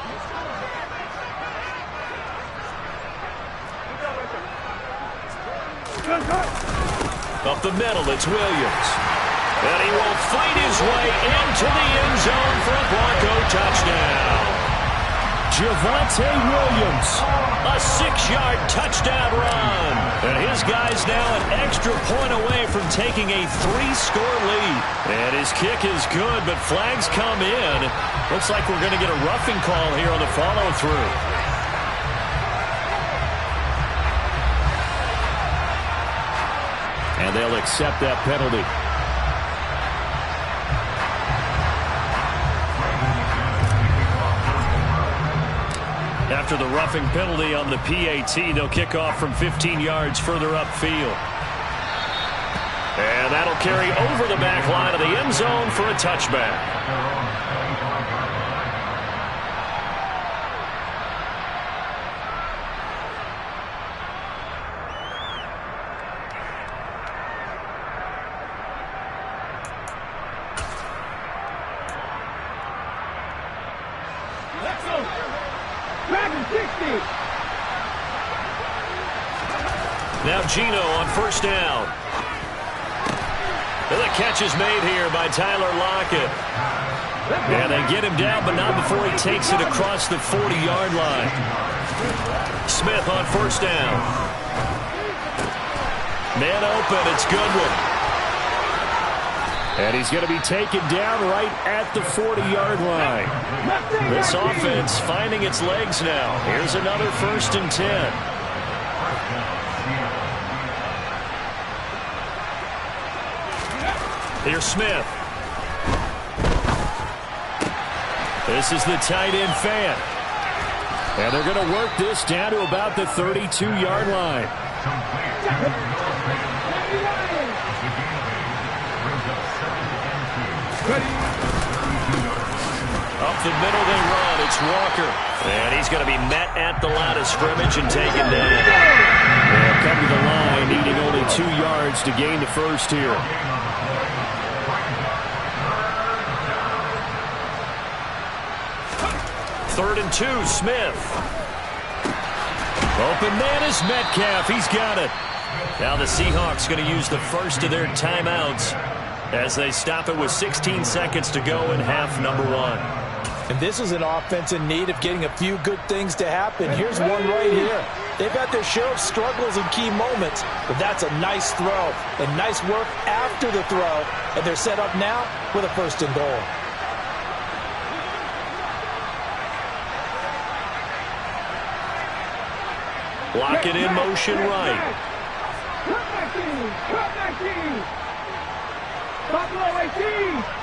Up the middle, it's Williams. And he will fight his way into the end zone for a Bronco touchdown. Javonte Williams. A 6-yard touchdown run. And his guy's now an extra point away from taking a 3-score lead. And his kick is good, but flags come in. Looks like we're going to get a roughing call here on the follow-through. And they'll accept that penalty. After the roughing penalty on the PAT, they'll kick off from 15 yards further upfield. And that'll carry over the back line of the end zone for a touchback. Now Gino on 1st down. And the catch is made here by Tyler Lockett. And they get him down, but not before he takes it across the 40-yard line. Smith on 1st down. Man open, it's Goodwin. And he's going to be taken down right at the 40-yard line. This offense finding its legs now. Here's another 1st and 10. Here's Smith. This is the tight end fan. And they're going to work this down to about the 32-yard line. Up the middle they run. It's Walker. And he's going to be met at the line of scrimmage and taken down. They'll come to the line, needing only 2 yards to gain the first here. 3rd and 2, Smith. Open man is Metcalf. He's got it. Now the Seahawks going to use the first of their timeouts as they stop it with 16 seconds to go in half number 1. And this is an offense in need of getting a few good things to happen. Here's one right here. They've had their share of struggles in key moments, but that's a nice throw and nice work after the throw. And they're set up now with a 1st and goal. Block it in motion right. Cut back in! Cut back in! Top low 18!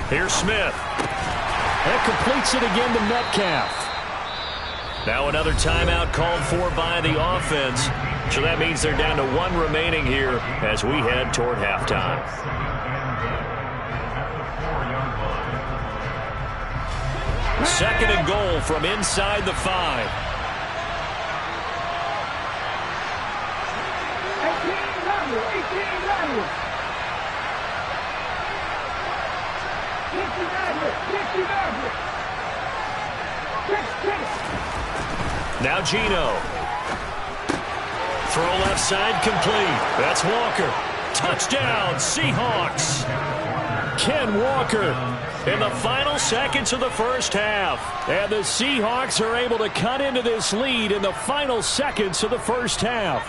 Here's Smith. That completes it again to Metcalf. Now another timeout called for by the offense. So that means they're down to 1 remaining here as we head toward halftime. Second and goal from inside the 5. 18 Now Geno. Throw left side complete. That's Walker. Touchdown, Seahawks. Ken Walker in the final seconds of the first half. And the Seahawks are able to cut into this lead in the final seconds of the first half.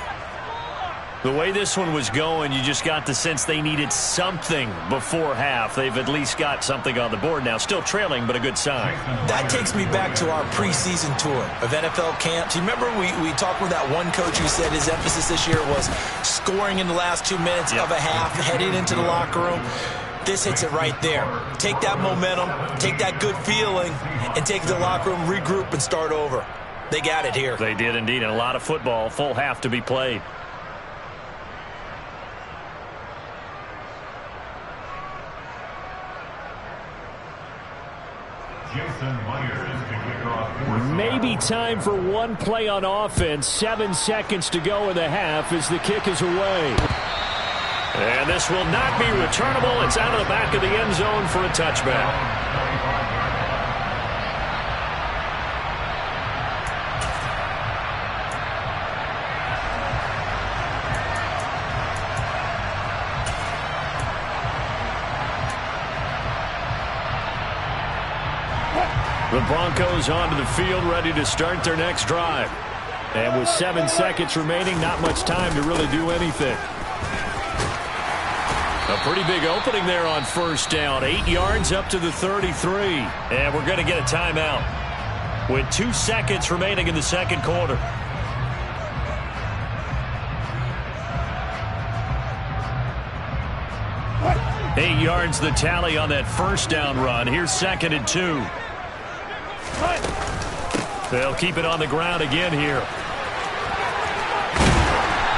The way this one was going, you just got the sense they needed something before half. They've at least got something on the board now. Still trailing, but a good sign. That takes me back to our preseason tour of NFL camps. You remember we talked with that one coach who said his emphasis this year was scoring in the last 2 minutes of a half, heading into the locker room. This hits it right there. Take that momentum, take that good feeling, and take it to the locker room, regroup, and start over. They got it here. They did indeed, and a lot of football, full half to be played. Maybe time for one play on offense. 7 seconds to go in the half as the kick is away. And this will not be returnable. It's out of the back of the end zone for a touchback. The Broncos onto the field, ready to start their next drive. And with 7 seconds remaining, not much time to really do anything. A pretty big opening there on first down. 8 yards up to the 33. And we're going to get a timeout with 2 seconds remaining in the second quarter. What? 8 yards the tally on that first down run. Here's 2nd and 2. They'll keep it on the ground again here.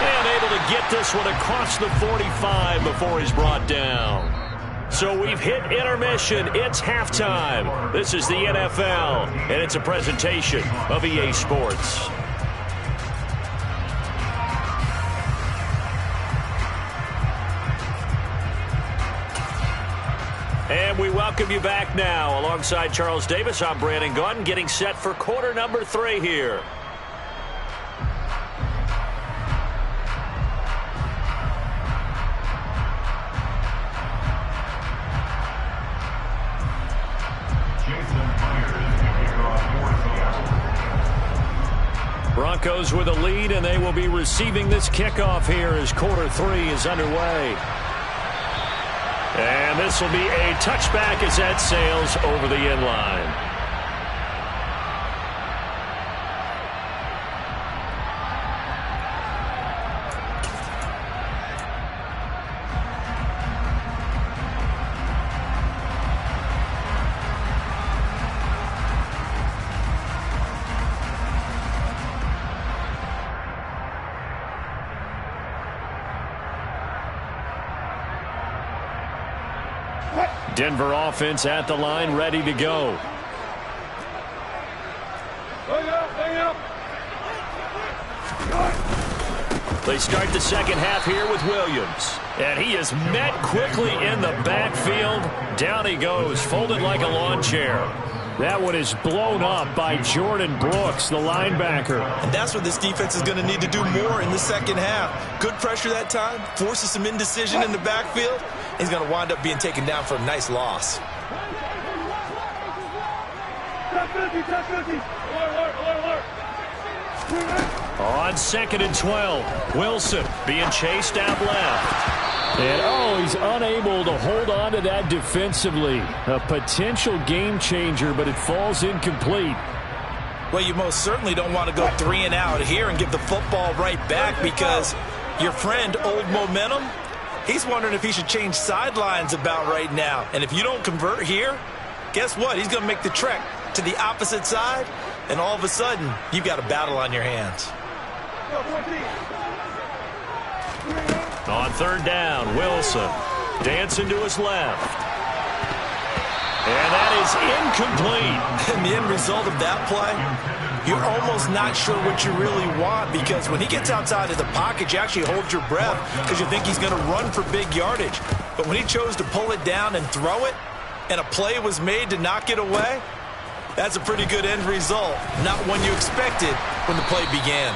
And able to get this one across the 45 before he's brought down. So we've hit intermission. It's halftime. This is the NFL, and it's a presentation of EA Sports. And we welcome you back now. Alongside Charles Davis, I'm Brandon Gaudin, getting set for quarter number 3 here. Broncos with a lead, and they will be receiving this kickoff here as quarter 3 is underway. And this will be a touchback as that sails over the end line. Denver offense at the line, ready to go. They start the second half here with Williams. And he is met quickly in the backfield. Down he goes, folded like a lawn chair. That one is blown up by Jordan Brooks, the linebacker. And that's what this defense is going to need to do more in the second half. Good pressure that time, forces some indecision in the backfield. He's going to wind up being taken down for a nice loss. On 2nd and 12, Wilson being chased out left. And, he's unable to hold on to that defensively. A potential game changer, but it falls incomplete. Well, you most certainly don't want to go 3 and out here and give the football right back, because your friend, Old Momentum, he's wondering if he should change sidelines about right now. And if you don't convert here, guess what? He's going to make the trek to the opposite side, and all of a sudden, you've got a battle on your hands. On 3rd down, Wilson dancing to his left. And that is incomplete. And the end result of that play, you're almost not sure what you really want, because when he gets outside of the pocket, you actually hold your breath because you think he's going to run for big yardage. But when he chose to pull it down and throw it, and a play was made to knock it away, that's a pretty good end result. Not one you expected when the play began.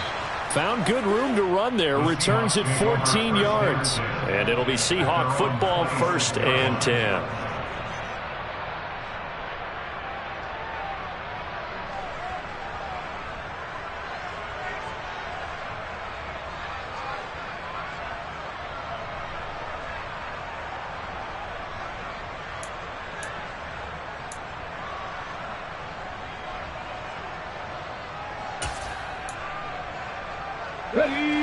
Found good room to run there. Returns at 14 yards. And it'll be Seahawk football, 1st and 10.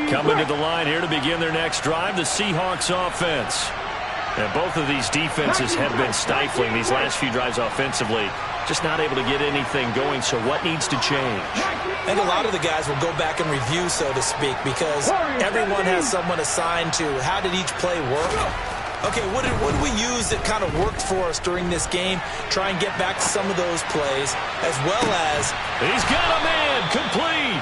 Coming to the line here to begin their next drive, the Seahawks offense. And both of these defenses have been stifling these last few drives offensively. Just not able to get anything going, so what needs to change? And a lot of the guys will go back and review, so to speak, because everyone has someone assigned to how did each play work. Okay, what did we use that kind of worked for us during this game? Try and get back to some of those plays, as well as... He's got a man, complete!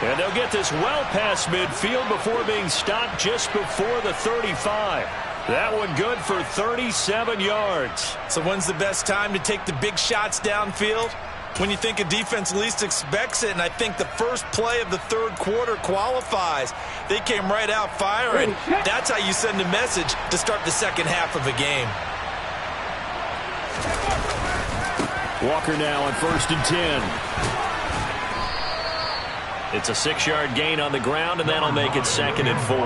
And they'll get this well past midfield before being stopped just before the 35. That one good for 37 yards. So when's the best time to take the big shots downfield? When you think a defense least expects it, and I think the first play of the 3rd quarter qualifies. They came right out firing. That's how you send a message to start the second half of a game. Walker now on 1st and 10. It's a 6-yard gain on the ground, and that'll make it 2nd and 4.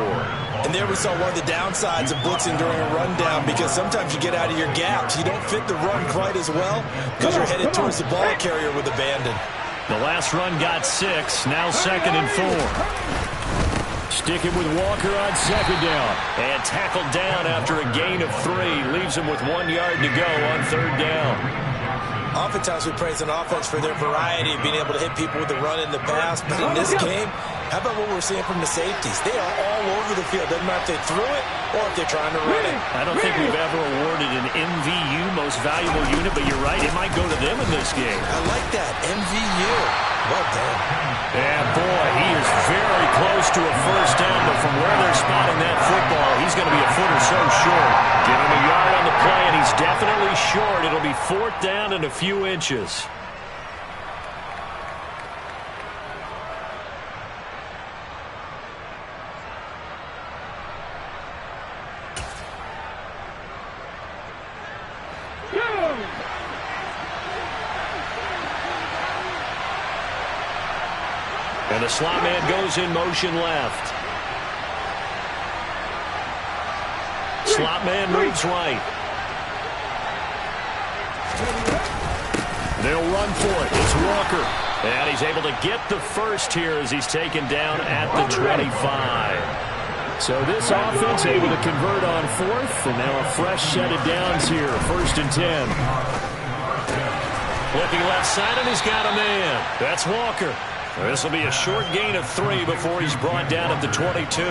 And there we saw one of the downsides of blitzing during a rundown, because sometimes you get out of your gaps. You don't fit the run quite as well because you're headed towards the ball carrier with abandon. The last run got 6, now 2nd and 4. Sticking with Walker on 2nd down. And tackled down after a gain of 3. Leaves him with 1 yard to go on 3rd down. Oftentimes we praise an offense for their variety of being able to hit people with the run in the pass. But in this game, how about what we're seeing from the safeties? They are all over the field. Doesn't matter if they threw it or if they're trying to run it. I don't think we've ever awarded an MVU, most valuable unit, but you're right, it might go to them in this game. I like that, MVU. Well done. And boy, he is very close to a first down, but from where they're spotting that football, he's going to be a foot or so short. Give him a yard on the play, and he's definitely short. It'll be 4th down and a few inches. And the slot man goes in motion left. Slot man moves right. They'll run for it. It's Walker. And he's able to get the first here as he's taken down at the 25. So this offense able to convert on 4th, and now a fresh set of downs here. 1st and 10. Looking left side, and he's got a man. That's Walker. This will be a short gain of 3 before he's brought down at the 22.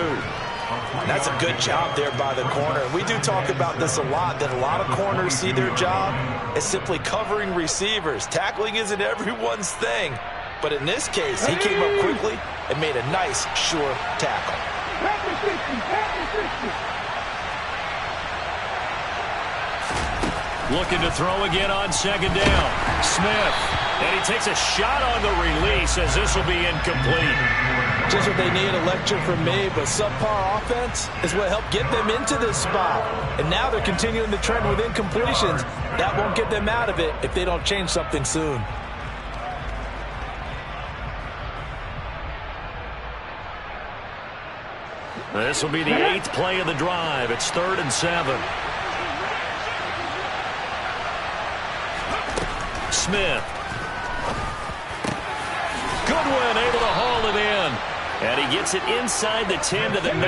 That's a good job there by the corner. We do talk about this a lot, that a lot of corners see their job as simply covering receivers. Tackling isn't everyone's thing. But in this case, he came up quickly and made a nice, sure tackle. Looking to throw again on 2nd down. Smith. And he takes a shot on the release as this will be incomplete. Just what they need, a lecture from me, but subpar offense is what helped get them into this spot. And now they're continuing the trend with incompletions. That won't get them out of it if they don't change something soon. This will be the 8th play of the drive. It's 3rd and 7. Smith. Goodwin able to haul it in. And he gets it inside the 10 to the 9.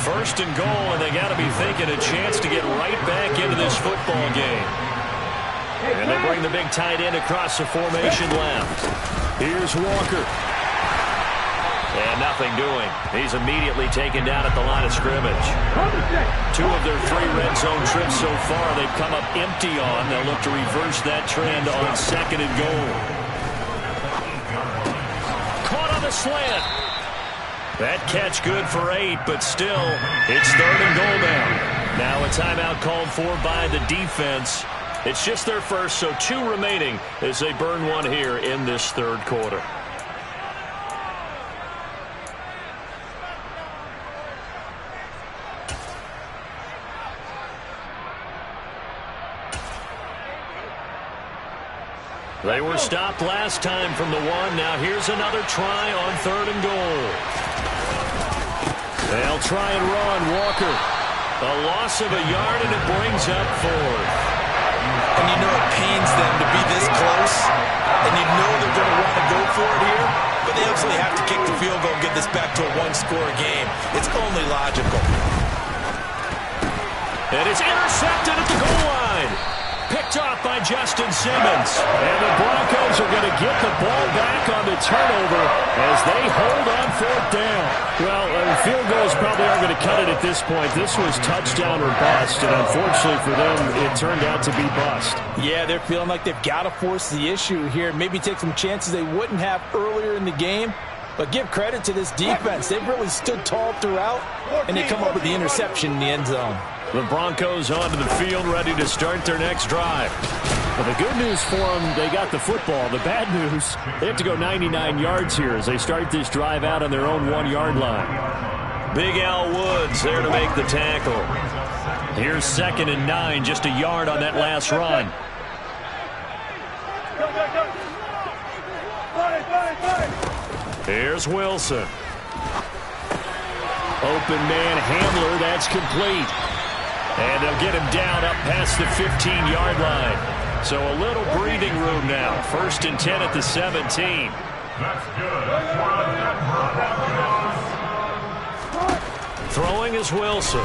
1st and goal, and they got to be thinking a chance to get right back into this football game. And they'll bring the big tight end across the formation left. Here's Walker. And nothing doing. He's immediately taken down at the line of scrimmage. 2 of their 3 red zone trips so far they've come up empty on. They'll look to reverse that trend on 2nd and goal. Caught on the slant. That catch good for 8, but still, it's 3rd and goal now. Now a timeout called for by the defense. It's just their first, so 2 remaining as they burn one here in this 3rd quarter. They were stopped last time from the 1. Now here's another try on 3rd and goal. They'll try and run. Walker. A loss of a yard, and it brings up 4th. And you know it pains them to be this close, and you know they're going to want to go for it here, but they absolutely have to kick the field goal and get this back to a 1-score game. It's only logical. And it's intercepted at the goal line. Picked off by Justin Simmons. And the Broncos are going to get the ball back on the turnover as they hold on 4th down. Well, field goals probably aren't going to cut it at this point. This was touchdown or bust, and unfortunately for them, it turned out to be bust. Yeah, they're feeling like they've got to force the issue here. Maybe take some chances they wouldn't have earlier in the game. But give credit to this defense. They've really stood tall throughout, and they come up with the interception in the end zone. The Broncos onto the field, ready to start their next drive. Well, the good news for them, they got the football. The bad news, they have to go 99 yards here as they start this drive out on their own 1-yard line. Big Al Woods there to make the tackle. Here's 2nd and 9, just a yard on that last run. Here's Wilson. Open man Hamler, that's complete. And they'll get him down up past the 15-yard line. So a little breathing room now. 1st and 10 at the 17. That's good. Throwing is Wilson.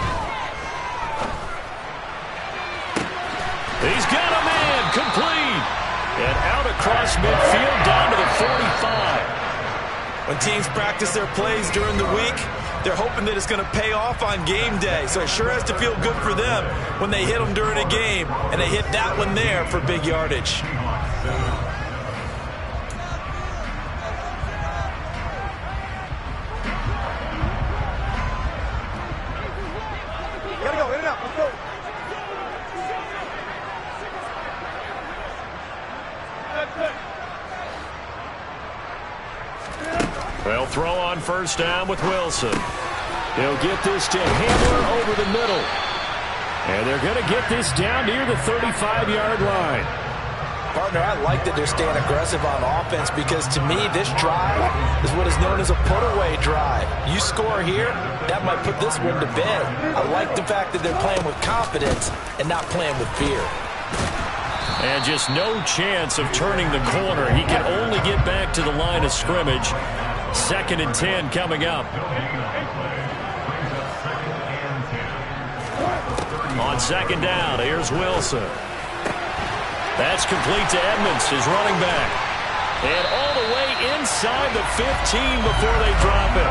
He's got a man, complete. And out across midfield down to the 45. When teams practice their plays during the week, they're hoping that it's going to pay off on game day. So it sure has to feel good for them when they hit them during a game, and they hit that one there for big yardage. Gotta go, in and out, let's go. They'll throw on 1st down with Wilson. They'll get this to Hamler over the middle. And they're going to get this down near the 35-yard line. Partner, I like that they're staying aggressive on offense because, to me, this drive is what is known as a put-away drive. You score here, that might put this one to bed. I like the fact that they're playing with confidence and not playing with fear. And just no chance of turning the corner. He can only get back to the line of scrimmage. 2nd and 10 coming up. On 2nd down, here's Wilson. That's complete to Edmonds, his running back. And all the way inside the 15 before they drop it.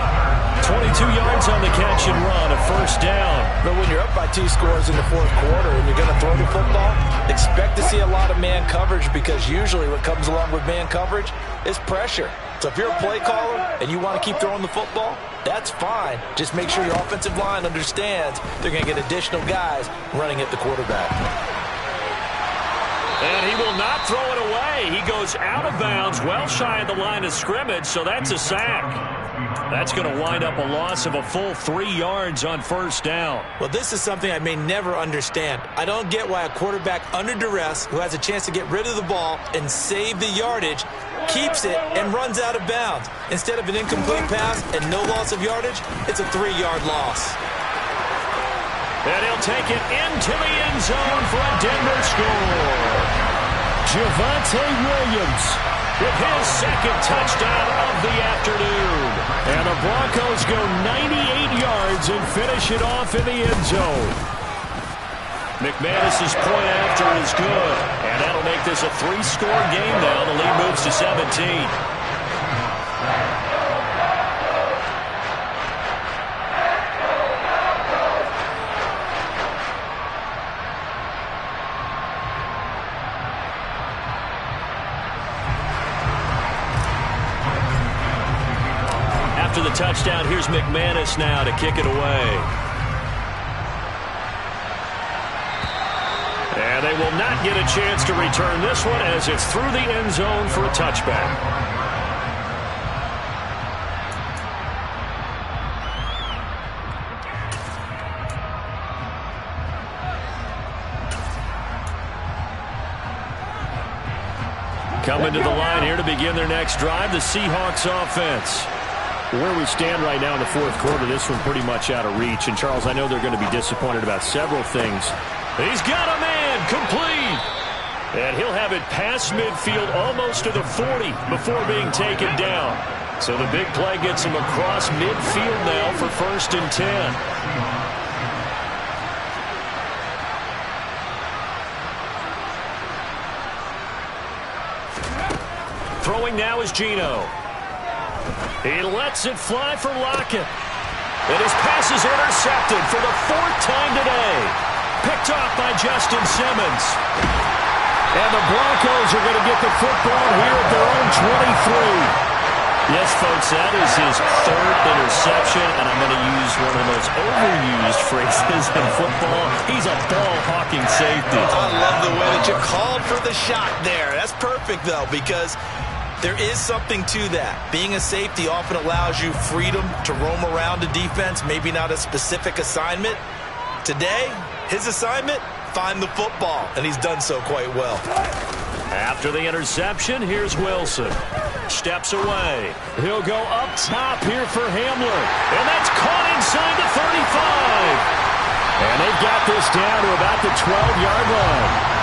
22 yards on the catch and run, a 1st down. But when you're up by 2 scores in the 4th quarter and you're going to throw the football, expect to see a lot of man coverage because usually what comes along with man coverage is pressure. So if you're a play caller and you want to keep throwing the football, that's fine. Just make sure your offensive line understands they're going to get additional guys running at the quarterback. And he will not throw it away. He goes out of bounds, well shy of the line of scrimmage, so that's a sack. That's going to wind up a loss of a full 3 yards on first down. Well, this is something I may never understand. I don't get why a quarterback under duress who has a chance to get rid of the ball and save the yardage keeps it and runs out of bounds. Instead of an incomplete pass and no loss of yardage, it's a 3-yard loss. And he'll take it into the end zone for a Denver score. Javonte Williams with his second touchdown of the afternoon. And the Broncos go 98 yards and finish it off in the end zone. McManus's point after is good. And that'll make this a 3-score game now. The lead moves to 17. After the touchdown, here's McManus now to kick it away. And they will not get a chance to return this one as it's through the end zone for a touchback. Coming to the line here to begin their next drive, the Seahawks offense. Where we stand right now in the fourth quarter, this one pretty much out of reach. And, Charles, I know they're going to be disappointed about several things. He's got a man complete. And he'll have it past midfield almost to the 40 before being taken down. So the big play gets him across midfield now for 1st and 10. Throwing now is Geno. He lets it fly for Lockett. And his pass is intercepted for the 4th time today. Picked off by Justin Simmons. And the Broncos are going to get the football here at their own 23. Yes, folks, that is his 3rd interception, and I'm going to use one of the most overused phrases in football. He's a ball-hawking safety. I love the way that you called for the shot there. That's perfect, though, because there is something to that. Being a safety often allows you freedom to roam around a defense, maybe not a specific assignment. Today, his assignment, find the football, and he's done so quite well. After the interception, here's Wilson. Steps away. He'll go up top here for Hamler. And that's caught inside the 35. And they've got this down to about the 12-yard line.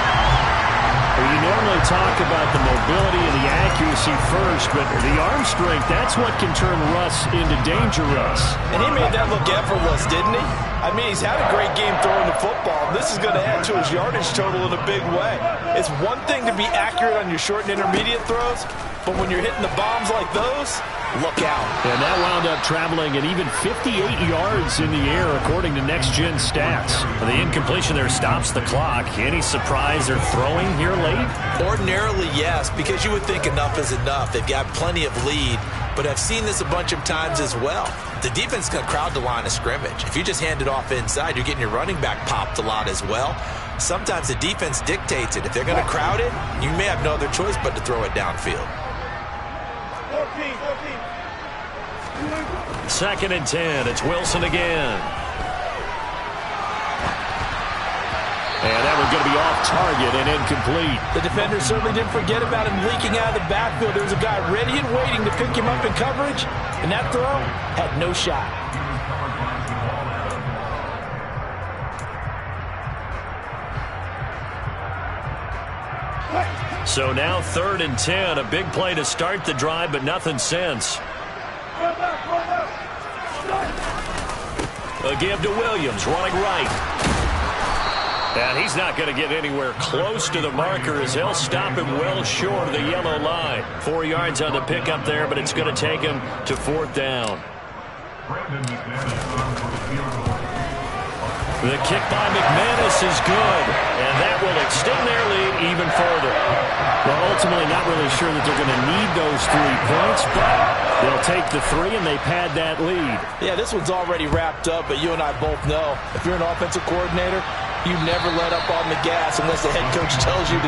Well, you normally talk about the mobility and the accuracy first, but the arm strength, that's what can turn Russ into dangerous. And he made that look effortless, didn't he? I mean, he's had a great game throwing the football. This is going to add to his yardage total in a big way. It's one thing to be accurate on your short and intermediate throws, but when you're hitting the bombs like those, look out. And that wound up traveling at even 58 yards in the air, according to Next Gen Stats. The incompletion there stops the clock. Any surprise they're throwing here late? Ordinarily, yes, because you would think enough is enough. They've got plenty of lead, but I've seen this a bunch of times as well. The defense can crowd the line of scrimmage. If you just hand it off inside, you're getting your running back popped a lot as well. Sometimes the defense dictates it. If they're going to crowd it, you may have no other choice but to throw it downfield. 2nd and 10. It's Wilson again. And that one's going to be off target and incomplete. The defender certainly didn't forget about him leaking out of the backfield. There was a guy ready and waiting to pick him up in coverage, and that throw had no shot. So now 3rd and 10. A big play to start the drive, but nothing since. A give to Williams, running right. And he's not going to get anywhere close to the marker as they'll stop him well short of the yellow line. 4 yards on the pickup there, but it's going to take him to 4th down. The kick by McManus is good, and that will extend their lead even further. Well, ultimately not really sure that they're going to need those 3 points, but they'll take the 3 and they pad that lead. Yeah, this one's already wrapped up, but you and I both know if you're an offensive coordinator, you never let up on the gas unless the head coach tells you to.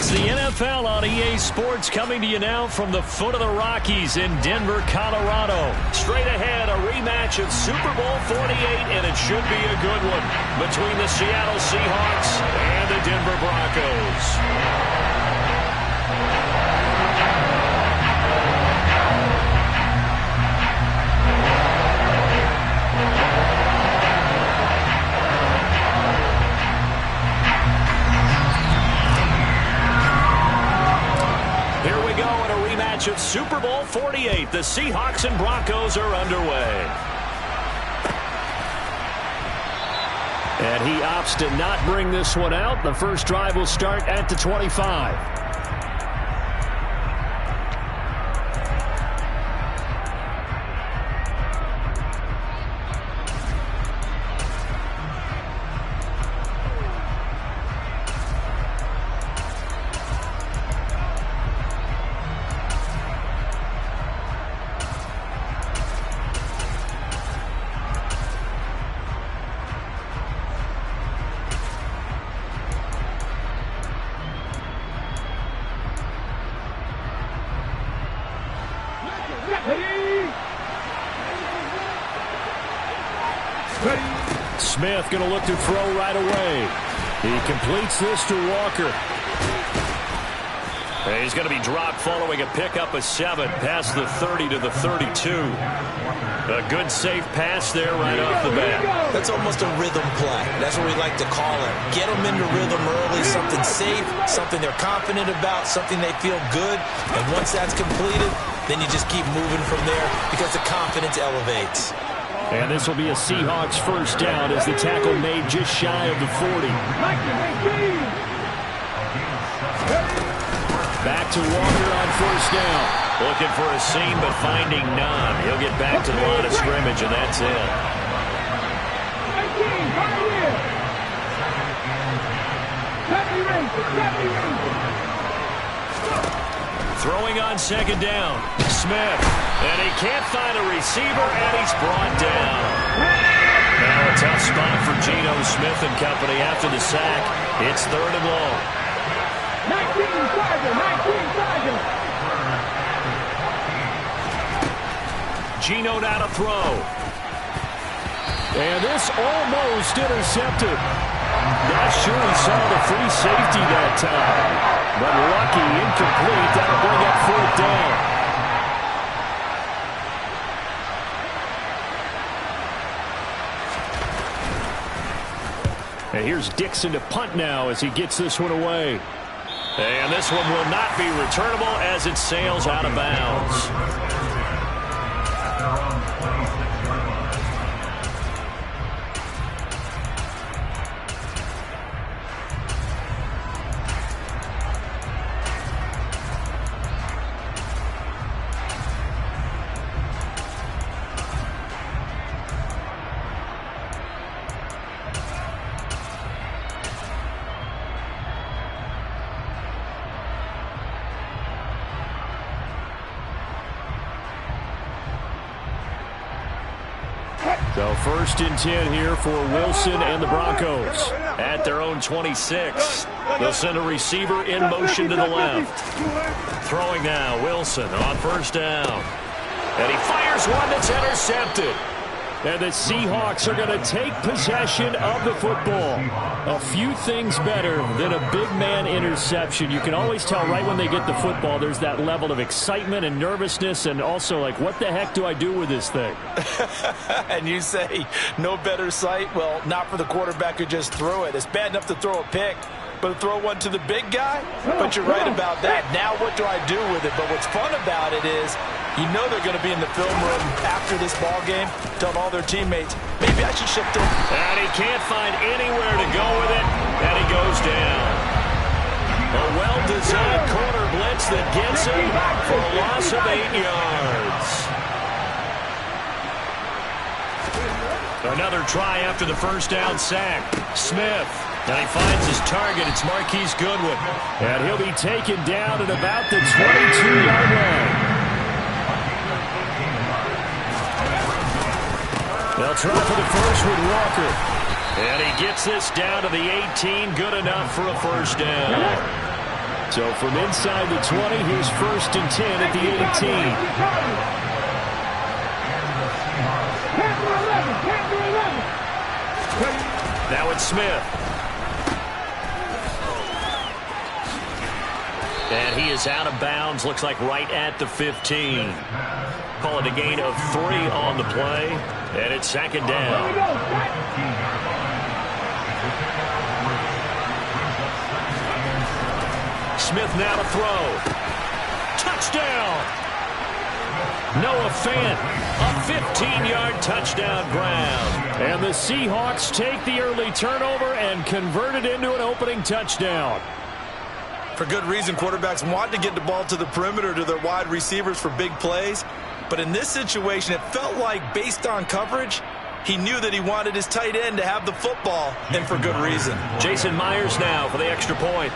It's the NFL on EA Sports, coming to you now from the foot of the Rockies in Denver, Colorado. Straight ahead, a rematch of Super Bowl 48, and it should be a good one between the Seattle Seahawks and the Denver Broncos. Of Super Bowl 48. The Seahawks and Broncos are underway. And he opts to not bring this one out. The first drive will start at the 25. Smith going to look to throw right away. He completes this to Walker. He's going to be dropped following a pickup of 7 past the 30 to the 32. A good safe pass there right off the bat. That's almost a rhythm play. That's what we like to call it. Get them into rhythm early, something safe, something they're confident about, something they feel good. And once that's completed, then you just keep moving from there because the confidence elevates. And this will be a Seahawks first down as the tackle made just shy of the 40. Back to Walker on first down. Looking for a seam, but finding none. He'll get back to the line of scrimmage, and that's it. Throwing on second down. Smith. And he can't find a receiver, and he's brought down. Now a tough spot for Geno Smith and company after the sack. It's third and long. 19 Geno now to throw. And this almost intercepted. Not sure he saw the free safety that time. But lucky, incomplete. That'll bring up fourth down. And here's Dixon to punt now as he gets this one away. And this one will not be returnable as it sails out of bounds. So first and 10 here for Wilson and the Broncos. At their own 26. They'll send a receiver in motion to the left. Throwing now, Wilson on first down. And he fires one that's intercepted. And the Seahawks are going to take possession of the football. A few things better than a big man interception. You can always tell right when they get the football, there's that level of excitement and nervousness, and also like, what the heck do I do with this thing? And you say, no better sight? Well, not for the quarterback who just threw it. It's bad enough to throw a pick, but to throw one to the big guy? But you're right about that. Now what do I do with it? But what's fun about it is, you know they're going to be in the film room after this ball game, telling all their teammates, maybe I should shift it. And he can't find anywhere to go with it, and he goes down. A well-designed corner blitz that gets him for a loss of 8 yards. Another try after the first down sack. Smith. And he finds his target. It's Marquise Goodwin. And he'll be taken down at about the 22-yard line. They'll try for the first with Walker. And he gets this down to the 18. Good enough for a first down. So from inside the 20, here's 1st and 10 at the 18. Now it's Smith. And he is out of bounds, looks like right at the 15. Call it a gain of 3 on the play, and it's 2nd down. Smith now to throw. Touchdown! Noah Fant, a 15-yard touchdown ground. And the Seahawks take the early turnover and convert it into an opening touchdown. For good reason, quarterbacks want to get the ball to the perimeter to their wide receivers for big plays. But in this situation, it felt like, based on coverage, he knew that he wanted his tight end to have the football, and for good reason. Jason Myers now for the extra point.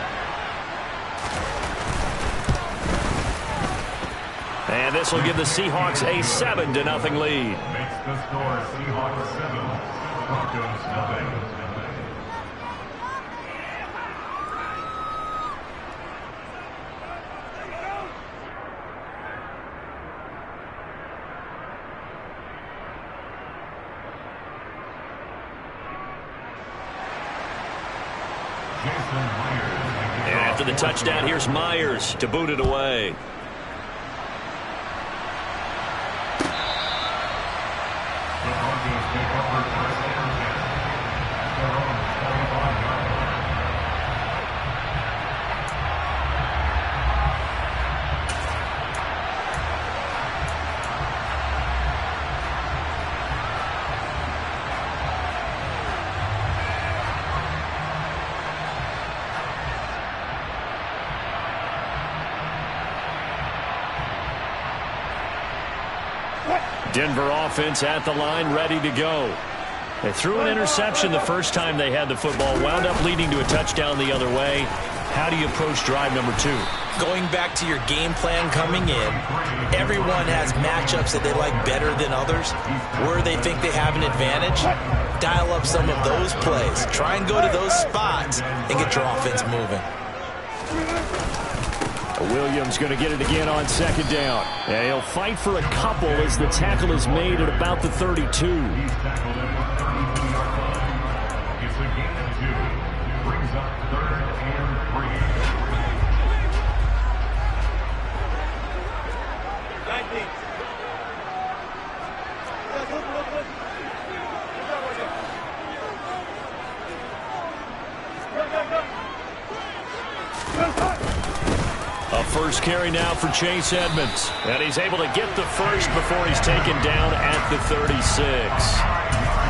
And this will give the Seahawks a 7-0 lead. Makes the score Seahawks 7, Broncos nothing. And after the touchdown, here's Myers to boot it away. Denver offense at the line, ready to go. They threw an interception the first time they had the football, wound up leading to a touchdown the other way. How do you approach drive number 2? Going back to your game plan coming in, everyone has matchups that they like better than others, where they think they have an advantage. Dial up some of those plays. Try and go to those spots and get your offense moving. Williams going to get it again on 2nd down. And he'll fight for a couple as the tackle is made at about the 32. He's tackled at the 32-yard line. It's a gain of 2. Brings up 3rd and 3. A first carry now for Chase Edmonds. And he's able to get the first before he's taken down at the 36.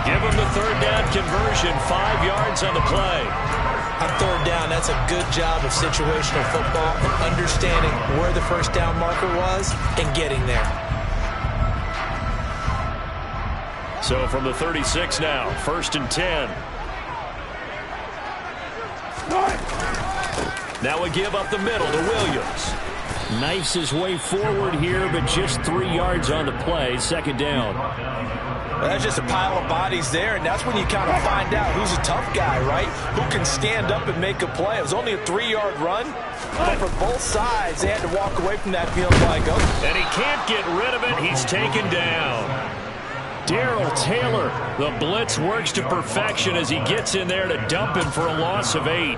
Give him the 3rd down conversion, 5 yards on the play. On 3rd down, that's a good job of situational football and understanding where the first down marker was and getting there. So from the 36 now, 1st and 10. Now a give up the middle to Williams. Knifes his way forward here, but just 3 yards on the play. 2nd down. Well, that's just a pile of bodies there, and that's when you kind of find out who's a tough guy, right? Who can stand up and make a play. It was only a 3-yard run, but for both sides, they had to walk away from that feeling like, oh. And he can't get rid of it. He's taken down. Darrell Taylor, the blitz works to perfection as he gets in there to dump him for a loss of 8.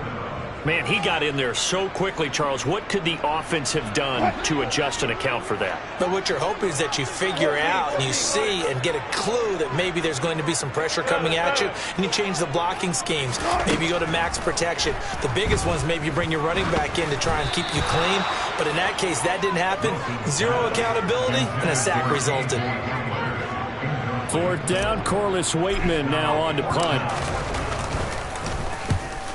Man, he got in there so quickly, Charles. What could the offense have done to adjust and account for that? But what you're hoping is that you figure out and you see and get a clue that maybe there's going to be some pressure coming at you, and you change the blocking schemes. Maybe you go to max protection. The biggest ones, maybe you bring your running back in to try and keep you clean. But in that case, that didn't happen. 0 accountability, and a sack resulted. 4th down, Corliss Waitman now on to punt.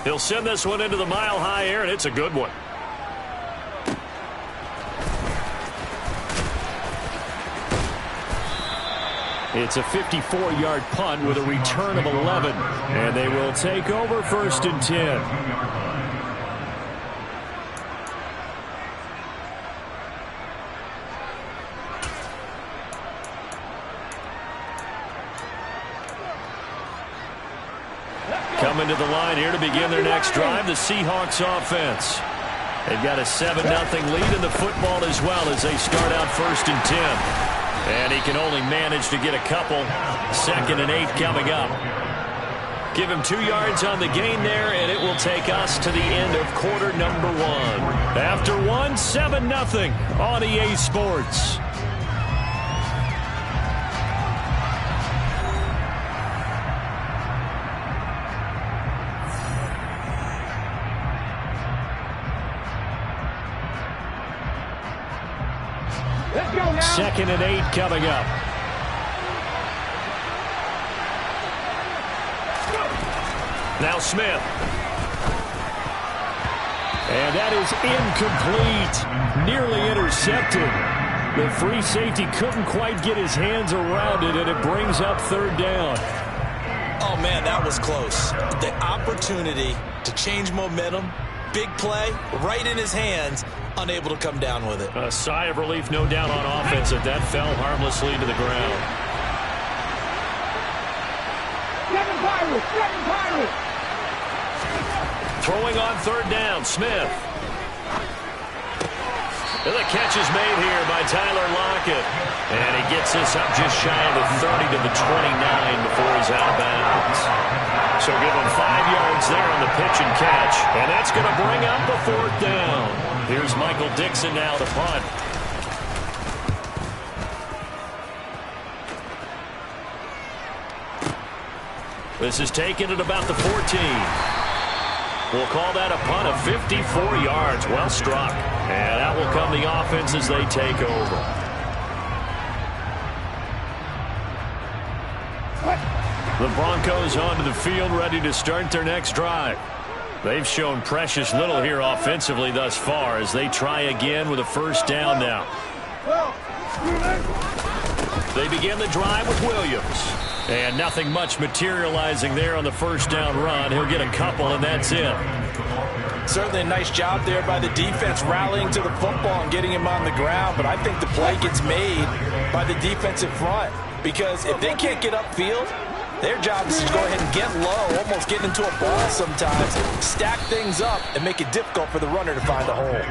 He'll send this one into the mile-high air, and it's a good one. It's a 54-yard punt with a return of 11. And they will take over 1st and 10. Coming to the line here to begin their next drive, the Seahawks offense. They've got a 7-0 lead in the football as well as they start out 1st and 10. And he can only manage to get a couple. 2nd and 8 coming up. Give him 2 yards on the gain there, and it will take us to the end of quarter number 1. After 1, 7-0 on EA Sports. Let's go now. 2nd and 8 coming up. Now Smith. And that is incomplete. Nearly intercepted. The free safety couldn't quite get his hands around it, and it brings up 3rd down. Oh, man, that was close. The opportunity to change momentum, big play, right in his hands, unable to come down with it. A sigh of relief, no doubt, on offense that fell harmlessly to the ground. Second Pirate. Throwing on 3rd down, Smith. And the catch is made here by Tyler Lockett. And he gets this up just shy of the 30 to the 29 before he's out of bounds. So give him 5 yards there on the pitch and catch. And that's going to bring up the 4th down. Here's Michael Dixon now to punt. This is taken at about the 14. We'll call that a punt of 54 yards. Well struck. And out will come the offense as they take over. The Broncos onto the field, ready to start their next drive. They've shown precious little here offensively thus far as they try again with a 1st down now. They begin the drive with Williams. And nothing much materializing there on the 1st down run. He'll get a couple, and that's it. Certainly a nice job there by the defense rallying to the football and getting him on the ground. But I think the play gets made by the defensive front. Because if they can't get upfield, their job is to go ahead and get low, almost get into a ball sometimes, stack things up, and make it difficult for the runner to find a hole.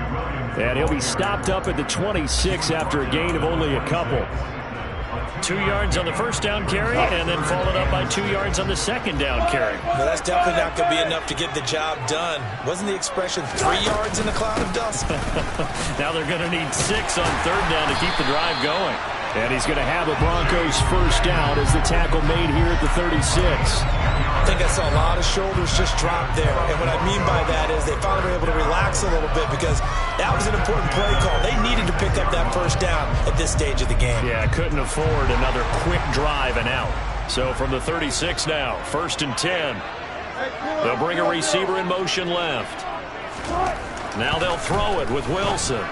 And he'll be stopped up at the 26 after a gain of only a couple. 2 yards on the 1st down carry, and then followed up by 2 yards on the 2nd down carry. Well, that's definitely not going to be enough to get the job done. Wasn't the expression 3 yards in a cloud of dust? Now they're going to need 6 on 3rd down to keep the drive going. And he's going to have a Broncos 1st down as the tackle made here at the 36. I think I saw a lot of shoulders just drop there. And what I mean by that is they finally were able to relax a little bit because that was an important play call. They needed to pick up that 1st down at this stage of the game. Yeah, couldn't afford another quick drive and out. So from the 36 now, 1st and 10. They'll bring a receiver in motion left. Now they'll throw it with Wilson.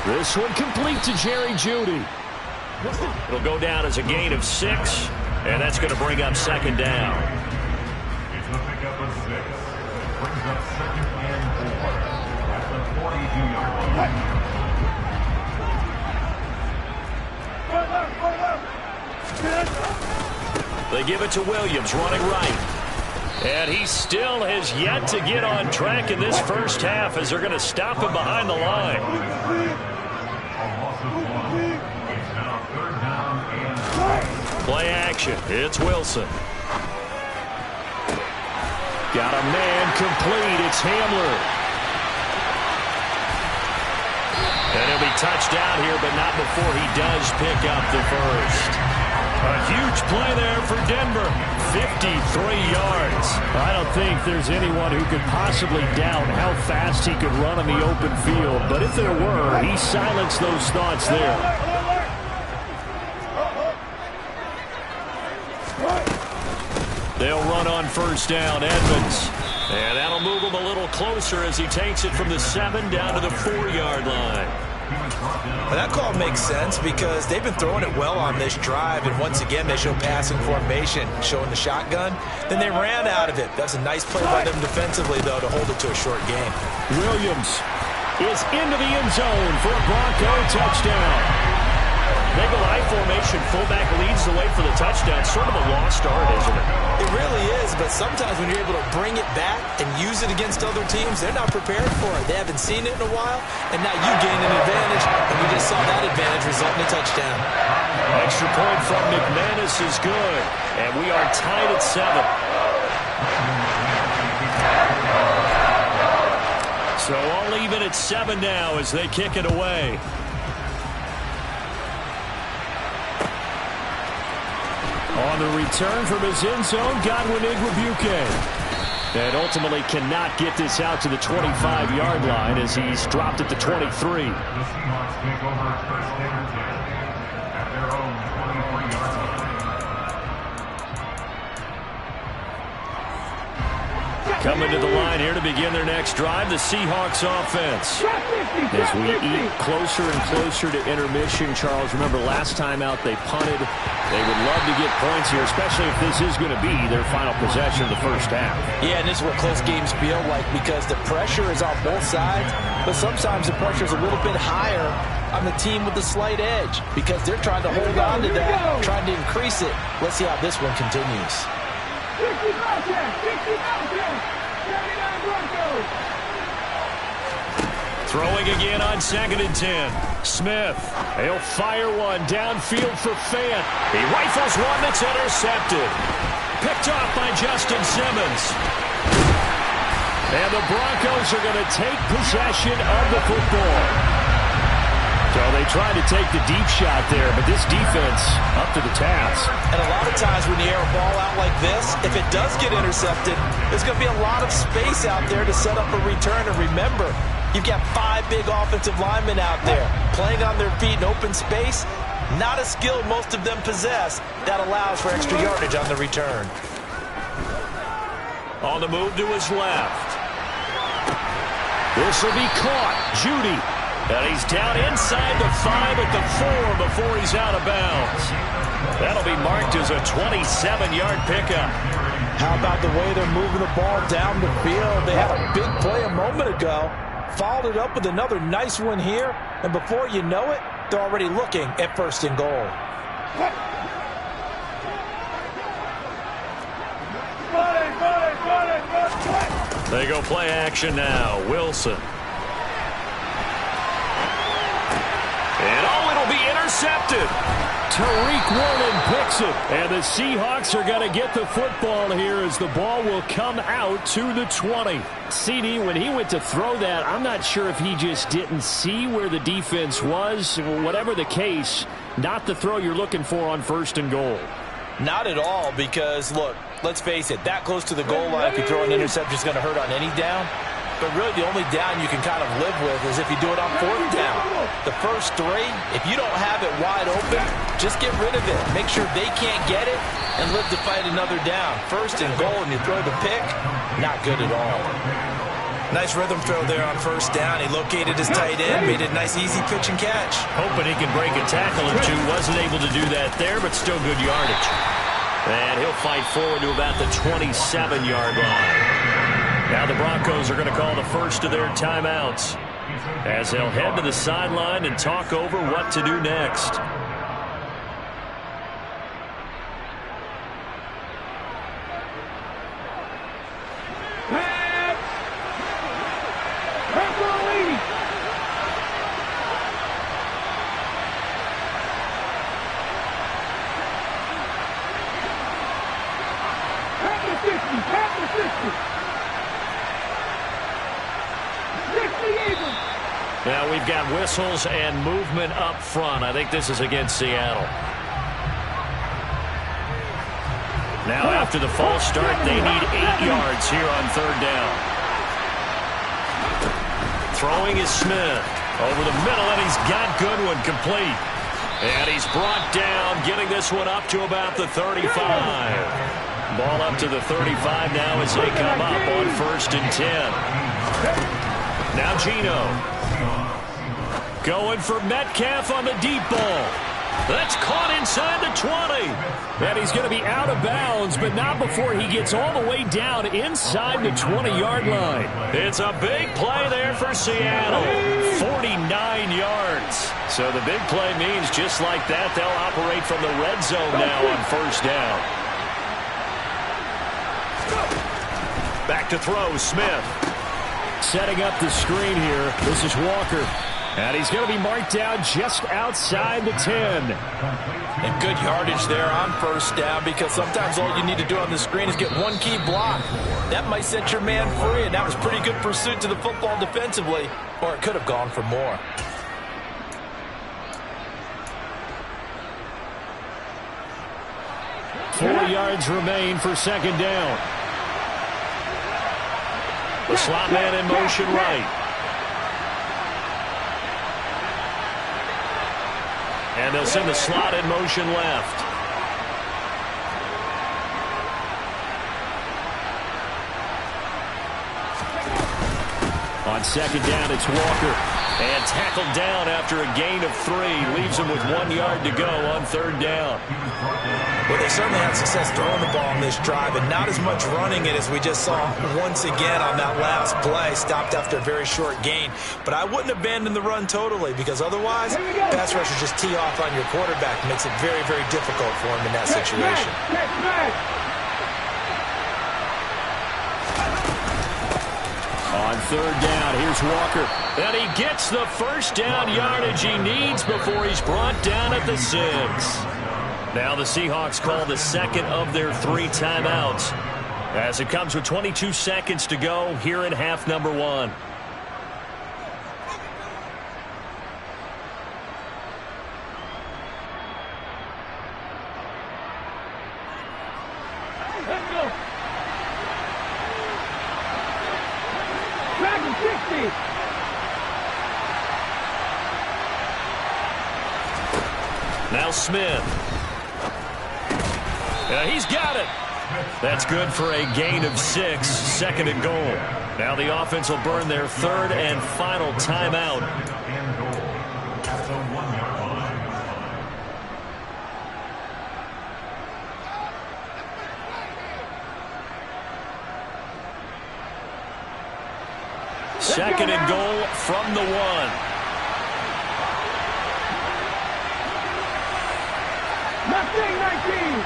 This one complete to Jerry Jeudy. It'll go down as a gain of 6, and that's going to bring up 2nd down. It's a pickup of 6. Brings up 2nd and 4 at the 42-yard line. They give it to Williams, running right. And he still has yet to get on track in this 1st half as they're going to stop him behind the line. Play action. It's Wilson. Got a man complete. It's Hamler. And he'll be touched down here, but not before he does pick up the 1st. A huge play there for Denver. 53 yards. I don't think there's anyone who could possibly doubt how fast he could run on the open field. But if there were, he silenced those thoughts there. They'll run on 1st down, Edmonds. And that'll move him a little closer as he takes it from the 7 down to the 4-yard line. Well, that call makes sense because they've been throwing it well on this drive, and once again they show passing formation, showing the shotgun. Then they ran out of it. That's a nice play by them defensively, though, to hold it to a short game. Williams is into the end zone for a Bronco touchdown. Nickel I formation, fullback leads the way for the touchdown. Sort of a lost art, isn't it? It really is, but But sometimes when you're able to bring it back and use it against other teams, they're not prepared for it. They haven't seen it in a while, and now you gain an advantage, and we just saw that advantage result in a touchdown. Extra point from McManus is good, and we are tied at 7. So all even at 7 now as they kick it away. On the return from his end zone, Godwin Igwebuike. And ultimately cannot get this out to the 25-yard line as he's dropped at the 23. The Seahawks take over first and 10 at their own 23-yard line. Coming to the line here to begin their next drive, the Seahawks offense. As we eat closer and closer to intermission, Charles, remember last time out they punted. They would love to get points here, especially if this is going to be their final possession of the first half. Yeah, and this is what close games feel like because the pressure is on both sides, but sometimes the pressure is a little bit higher on the team with the slight edge because they're trying to hold on to that, trying to increase it. Let's see how this one continues. 60 Broncos. Throwing again on 2nd and 10. Smith, he'll fire one downfield for Fant. He rifles one that's intercepted. Picked off by Justin Simmons. And the Broncos are going to take possession of the football. So they tried to take the deep shot there, but this defense up to the task. And a lot of times when you air a ball out like this, if it does get intercepted, there's going to be a lot of space out there to set up a return. And remember, you've got 5 big offensive linemen out there playing on their feet in open space. Not a skill most of them possess. That allows for extra yardage on the return. On the move to his left. This will be caught. Judy. And he's down inside the 5 at the 4 before he's out of bounds. That'll be marked as a 27-yard pickup. How about the way they're moving the ball down the field? They had a big play a moment ago. Followed it up with another nice one here. And before you know it, they're already looking at 1st and goal. They go play action now. Wilson. And it'll be intercepted. Tariq Woolen picks it. And the Seahawks are going to get the football here as the ball will come out to the 20. CD, when he went to throw that, I'm not sure if he just didn't see where the defense was. Whatever the case, not the throw you're looking for on 1st and goal. Not at all because, look, let's face it, that close to the goal line, if you throw an interception, is going to hurt on any down. But really, the only down you can kind of live with is if you do it on 4th down. The first 3, if you don't have it wide open, just get rid of it. Make sure they can't get it and live to fight another down. 1st and goal, and you throw the pick, not good at all. Nice rhythm throw there on 1st down. He located his tight end, made it a nice, easy pitch and catch. Hoping he can break a tackle or two. Wasn't able to do that there, but still good yardage. And he'll fight forward to about the 27-yard line. Now the Broncos are going to call the first of their timeouts as they'll head to the sideline and talk over what to do next. Now we've got whistles and movement up front. I think this is against Seattle. Now after the false start, they need 8 yards here on 3rd down. Throwing is Smith. Over the middle, and he's got Goodwin complete. And he's brought down, getting this one up to about the 35. Ball up to the 35 now as they come up on 1st and 10. Now Geno. Going for Metcalf on the deep ball. That's caught inside the 20. And he's going to be out of bounds, but not before he gets all the way down inside the 20-yard line. It's a big play there for Seattle. 49 yards. So the big play means just like that, they'll operate from the red zone now on 1st down. back to throw. Smith. Setting up the screen here. This is Walker. And he's going to be marked down just outside the 10. And good yardage there on first down, because sometimes all you need to do on the screen is get one key block. That might set your man free, and that was pretty good pursuit to the football defensively, or it could have gone for more. Four yards remain for second down. The slot man in motion right. And they'll send the slot in motion left. On second down, it's Walker. And tackled down after a gain of 3. Leaves him with 1 yard to go on third down. Well, they certainly had success throwing the ball on this drive, and not as much running it as we just saw once again on that last play. Stopped after a very short gain. But I wouldn't abandon the run totally, because otherwise, pass rushers just tee off on your quarterback. Makes it very, very difficult for him in that situation. On third down, here's Walker. And he gets the first down yardage he needs before he's brought down at the 6. Now the Seahawks call the second of their 3 timeouts, as it comes with 22 seconds to go here in half number 1. Let's go. Back to 60. Now Smith. He's got it. That's good for a gain of 6, second and goal. Now the offense will burn their third and final timeout. And goal at the 1-yard line. Second and goal from the 1. Nothing, 19.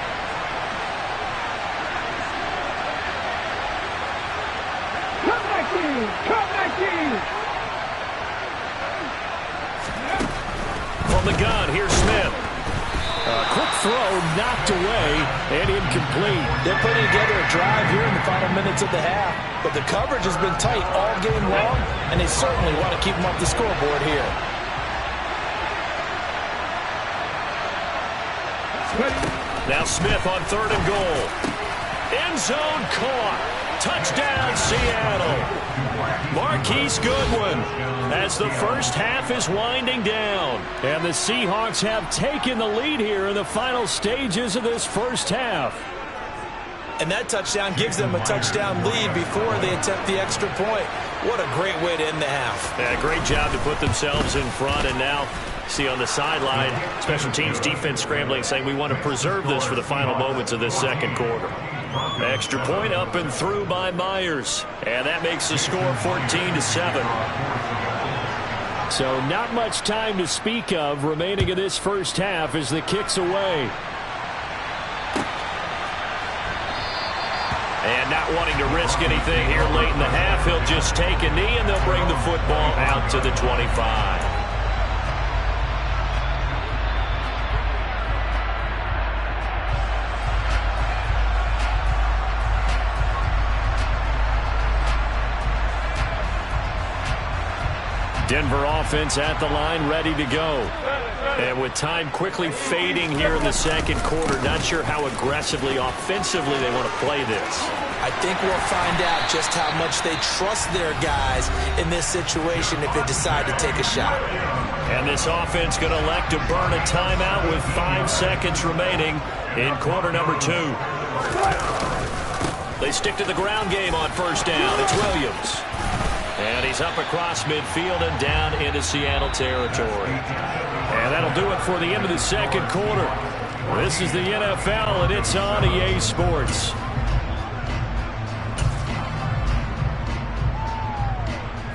Come 19. Come 19. From the gun, here's Smith. Quick throw knocked away and incomplete. They're putting together a drive here in the final minutes of the half, but the coverage has been tight all game long, and they certainly want to keep them off the scoreboard here. Now Smith on third and goal. End zone caught. Touchdown, Seattle. Marquise Goodwin as the first half is winding down. And the Seahawks have taken the lead here in the final stages of this first half. And that touchdown gives them a touchdown lead before they attempt the extra point. What a great way to end the half. Yeah, great job to put themselves in front, and now see on the sideline, special teams defense scrambling, saying we want to preserve this for the final moments of this second quarter. Extra point up and through by Myers, and that makes the score 14-7. So not much time to speak of remaining in this first half as the kick's away. And not wanting to risk anything here late in the half, he'll just take a knee, and they'll bring the football out to the 25. Denver offense at the line, ready to go. And with time quickly fading here in the second quarter, not sure how aggressively, offensively they want to play this. I think we'll find out just how much they trust their guys in this situation if they decide to take a shot. And this offense going to elect to burn a timeout with 5 seconds remaining in quarter number 2. They stick to the ground game on first down. It's Williams. And he's up across midfield and down into Seattle territory. And that'll do it for the end of the second quarter. This is the NFL, and it's on EA Sports.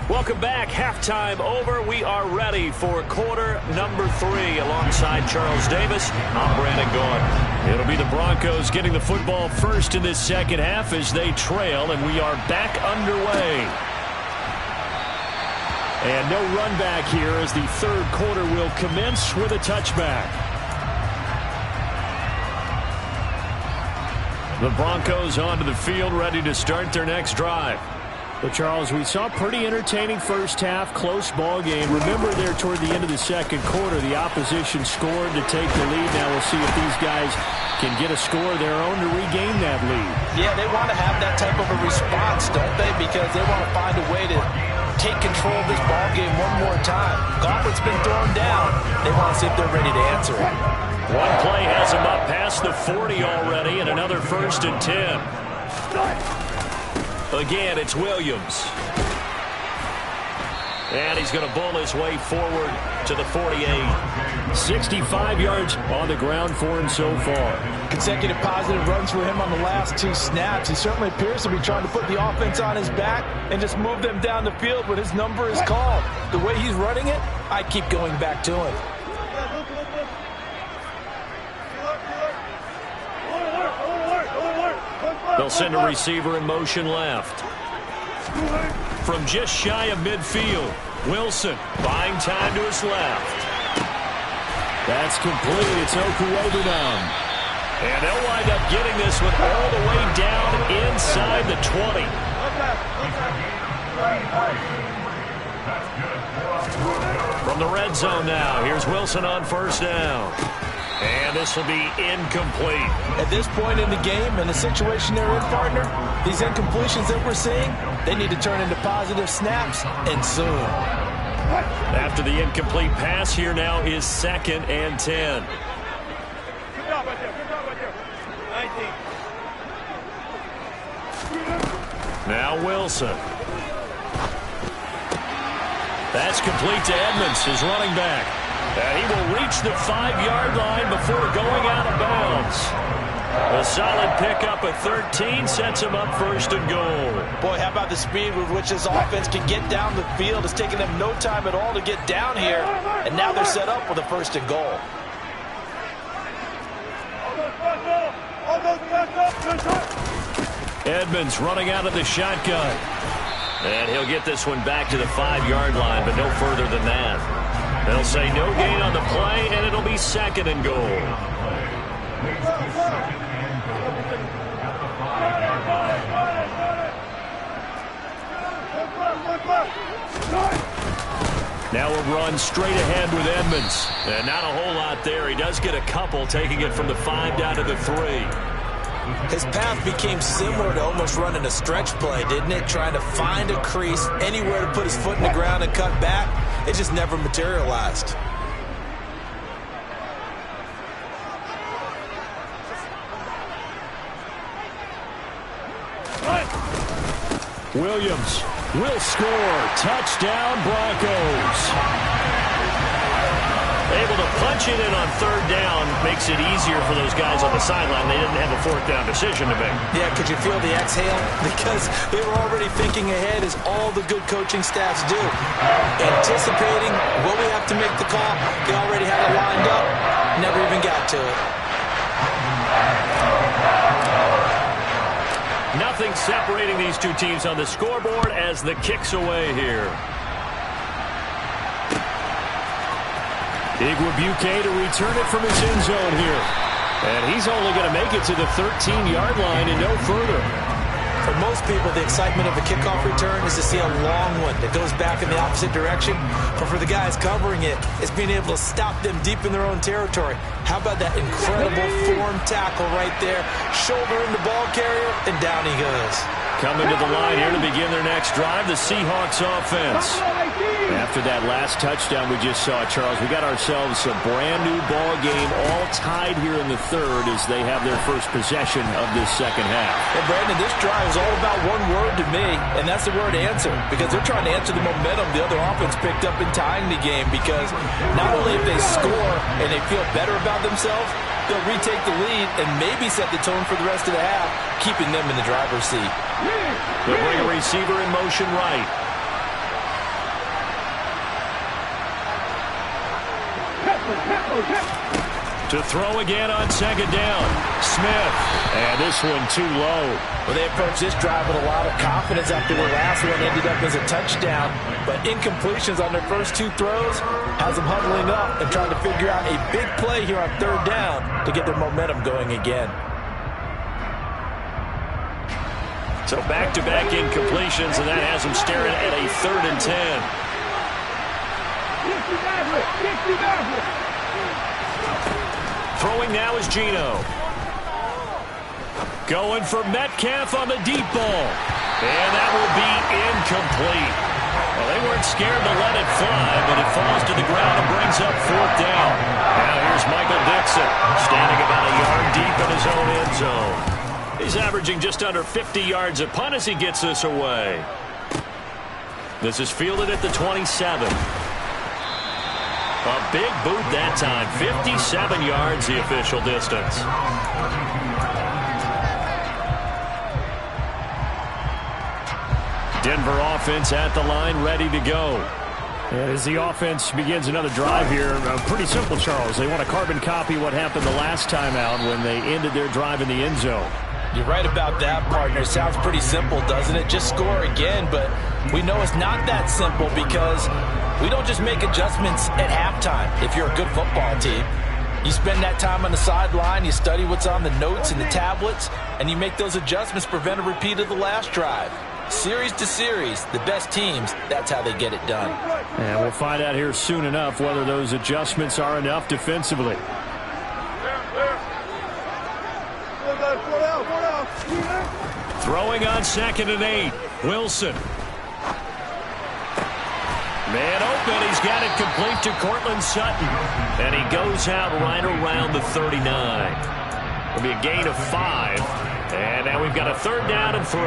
Welcome back. Halftime over. We are ready for quarter number 3. Alongside Charles Davis, I'm Brandon Gaudin. It'll be the Broncos getting the football first in this second half as they trail, and we are back underway. And no run back here as the third quarter will commence with a touchback. The Broncos onto the field, ready to start their next drive. Well, Charles, we saw a pretty entertaining first half, close ball game. Remember there toward the end of the second quarter, the opposition scored to take the lead. Now we'll see if these guys can get a score of their own to regain that lead. Yeah, they want to have that type of a response, don't they? Because they want to find a way to take control of this ball game one more time. Gauntlet's been thrown down. They want to see if they're ready to answer it. One play has him up past the 40 already, and another 1st and 10. Again, it's Williams. And he's going to bull his way forward to the 48. 65 yards on the ground for him so far. Consecutive positive runs for him on the last 2 snaps. He certainly appears to be trying to put the offense on his back and just move them down the field when his number is called. The way he's running it, I keep going back to him. They'll send a receiver in motion left. From just shy of midfield, Wilson buying time to his left. That's complete. It's Okuwobunom. And they'll wind up getting this one all the way down inside the 20. From the red zone now, here's Wilson on 1st down. And this will be incomplete. At this point in the game, and the situation they're in, partner, these incompletions that we're seeing, they need to turn into positive snaps, and soon. After the incomplete pass, here now is 2nd and 10. Now Wilson. That's complete to Edmonds, his running back. And he will reach the 5-yard line before going out of bounds. A solid pickup at 13 sets him up 1st and goal. Boy, how about the speed with which this offense can get down the field? It's taken them no time at all to get down here, and now they're set up with a 1st and goal. Edmonds running out of the shotgun. And he'll get this one back to the 5-yard line, but no further than that. They'll say no gain on the play, and it'll be 2nd and goal. Now a run straight ahead with Edmonds. And not a whole lot there. He does get a couple, taking it from the 5 down to the 3. His path became similar to almost running a stretch play, didn't it? Trying to find a crease, anywhere to put his foot in the ground and cut back. It just never materialized. Williams will score. Touchdown, Broncos. Able to punch it in on 3rd down makes it easier for those guys on the sideline. They didn't have a 4th down decision to make. Yeah, could you feel the exhale? Because they were already thinking ahead, as all the good coaching staffs do. Anticipating, will we have to make the call? They already had it lined up. Never even got to it. Nothing separating these two teams on the scoreboard as the kick's away here. Igwebuike to return it from his end zone here. And he's only going to make it to the 13-yard line and no further. For most people, the excitement of a kickoff return is to see a long one that goes back in the opposite direction. But for the guys covering it, it's being able to stop them deep in their own territory. How about that incredible form tackle right there? Shoulder in the ball carrier, and down he goes. Coming to the line here to begin their next drive, the Seahawks offense. After that last touchdown we just saw, Charles, we got ourselves a brand new ball game, all tied here in the 3rd as they have their first possession of this second half. And Brandon, this drive is all about one word to me, and that's the word answer, because they're trying to answer the momentum the other offense picked up in tying the game, because not only if they score and they feel better about themselves, they'll retake the lead and maybe set the tone for the rest of the half, keeping them in the driver's seat. They'll bring a receiver in motion right. To throw again on second down. Smith. And this one too low. Well, they approached this drive with a lot of confidence after the last one ended up as a touchdown. But incompletions on their first two throws has them huddling up and trying to figure out a big play here on third down to get their momentum going again. So back-to-back incompletions, and that has them staring at a 3rd and 10. Throwing now is Geno. Going for Metcalf on the deep ball. And that will be incomplete. Well, they weren't scared to let it fly, but it falls to the ground and brings up 4th down. Now here's Michael Dixon, standing about a yard deep in his own end zone. He's averaging just under 50 yards a punt as he gets this away. This is fielded at the 27. A big boot that time. 57 yards the official distance. Denver offense at the line, ready to go. And as the offense begins another drive here, pretty simple, Charles. They want to carbon copy what happened the last time out when they ended their drive in the end zone. You're right about that, partner. It sounds pretty simple, doesn't it? Just score again, but we know it's not that simple because we don't just make adjustments at halftime if you're a good football team. You spend that time on the sideline, you study what's on the notes and the tablets, and you make those adjustments to prevent a repeat of the last drive. Series to series, the best teams, that's how they get it done. And we'll find out here soon enough whether those adjustments are enough defensively. Throwing on 2nd and 8. Wilson. Man open. He's got it complete to Cortland Sutton. And he goes out right around the 39. It'll be a gain of 5. And now we've got a 3rd down and 3.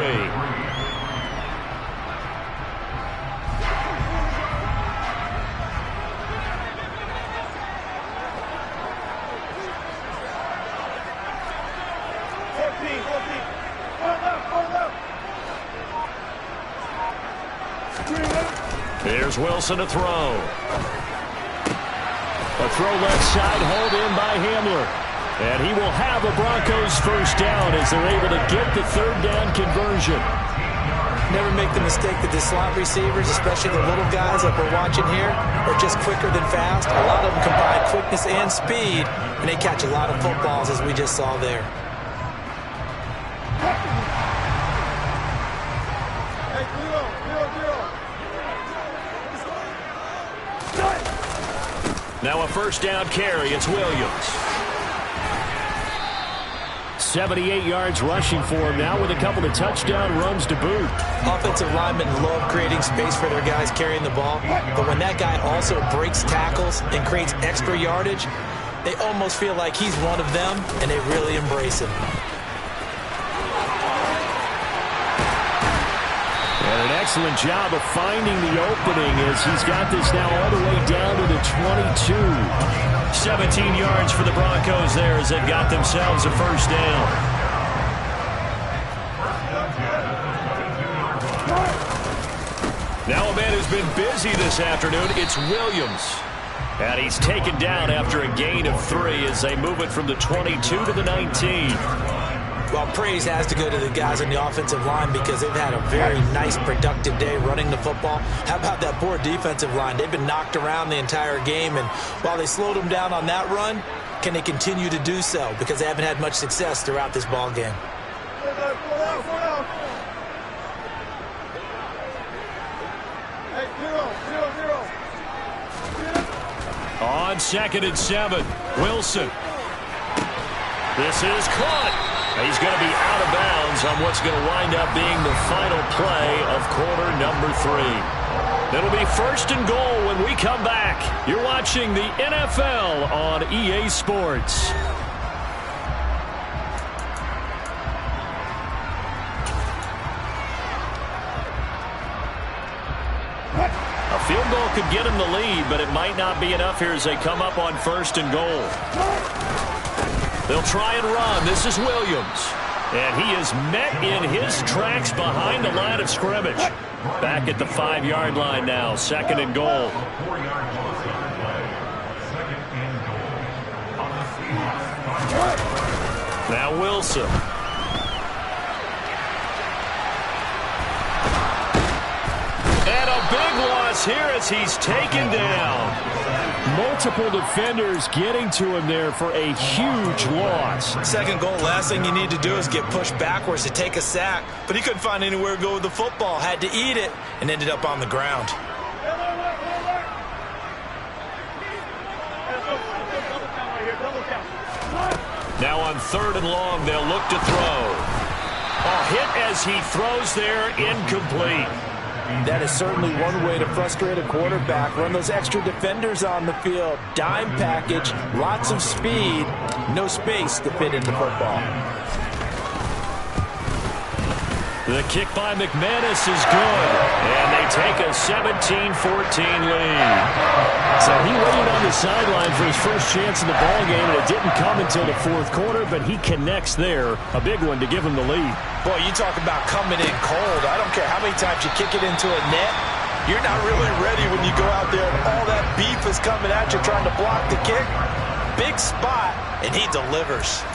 Here's Wilson to throw. A throw left side, hauled in by Hamler. And he will have a Broncos 1st down as they're able to get the 3rd down conversion. Never make the mistake that the slot receivers, especially the little guys that we're watching here, are just quicker than fast. A lot of them combine quickness and speed, and they catch a lot of footballs as we just saw there. Now a 1st down carry. It's Williams. 78 yards rushing for him now with a couple of touchdown runs to boot. Offensive linemen love creating space for their guys carrying the ball, but when that guy also breaks tackles and creates extra yardage, they almost feel like he's one of them, and they really embrace him. And an excellent job of finding the opening as he's got this now all the way down to the 22. 17 yards for the Broncos there as they've got themselves a 1st down. Now a man who's been busy this afternoon, it's Williams. And he's taken down after a gain of 3 as they move it from the 22 to the 19. Well, praise has to go to the guys on the offensive line because they've had a very nice, productive day running the football. How about that poor defensive line? They've been knocked around the entire game, and while they slowed them down on that run, can they continue to do so? Because they haven't had much success throughout this ball game. On 2nd and 7, Wilson. This is caught. He's going to be out of bounds on what's going to wind up being the final play of quarter number 3. It'll be 1st and goal when we come back. You're watching the NFL on EA Sports. A field goal could get him the lead, but it might not be enough here as they come up on 1st and goal. They'll try and run. This is Williams. And he is met in his tracks behind the line of scrimmage. Back at the 5-yard line now. 2nd and goal. Now Wilson. And a big loss here as he's taken down. Multiple defenders getting to him there for a huge loss. Second goal, last thing you need to do is get pushed backwards to take a sack. But he couldn't find anywhere to go with the football. Had to eat it and ended up on the ground. Now on 3rd and long, they'll look to throw. A hit as he throws there, incomplete. That is certainly one way to frustrate a quarterback. Run those extra defenders on the field. Dime package, lots of speed, no space to fit into football. The kick by McManus is good, and they take a 17-14 lead. So he waited on the sideline for his first chance in the ballgame, and it didn't come until the 4th quarter, but he connects there. A big one to give him the lead. Boy, you talk about coming in cold. I don't care how many times you kick it into a net. You're not really ready when you go out there and all that beef is coming at you trying to block the kick. Big spot, and he delivers.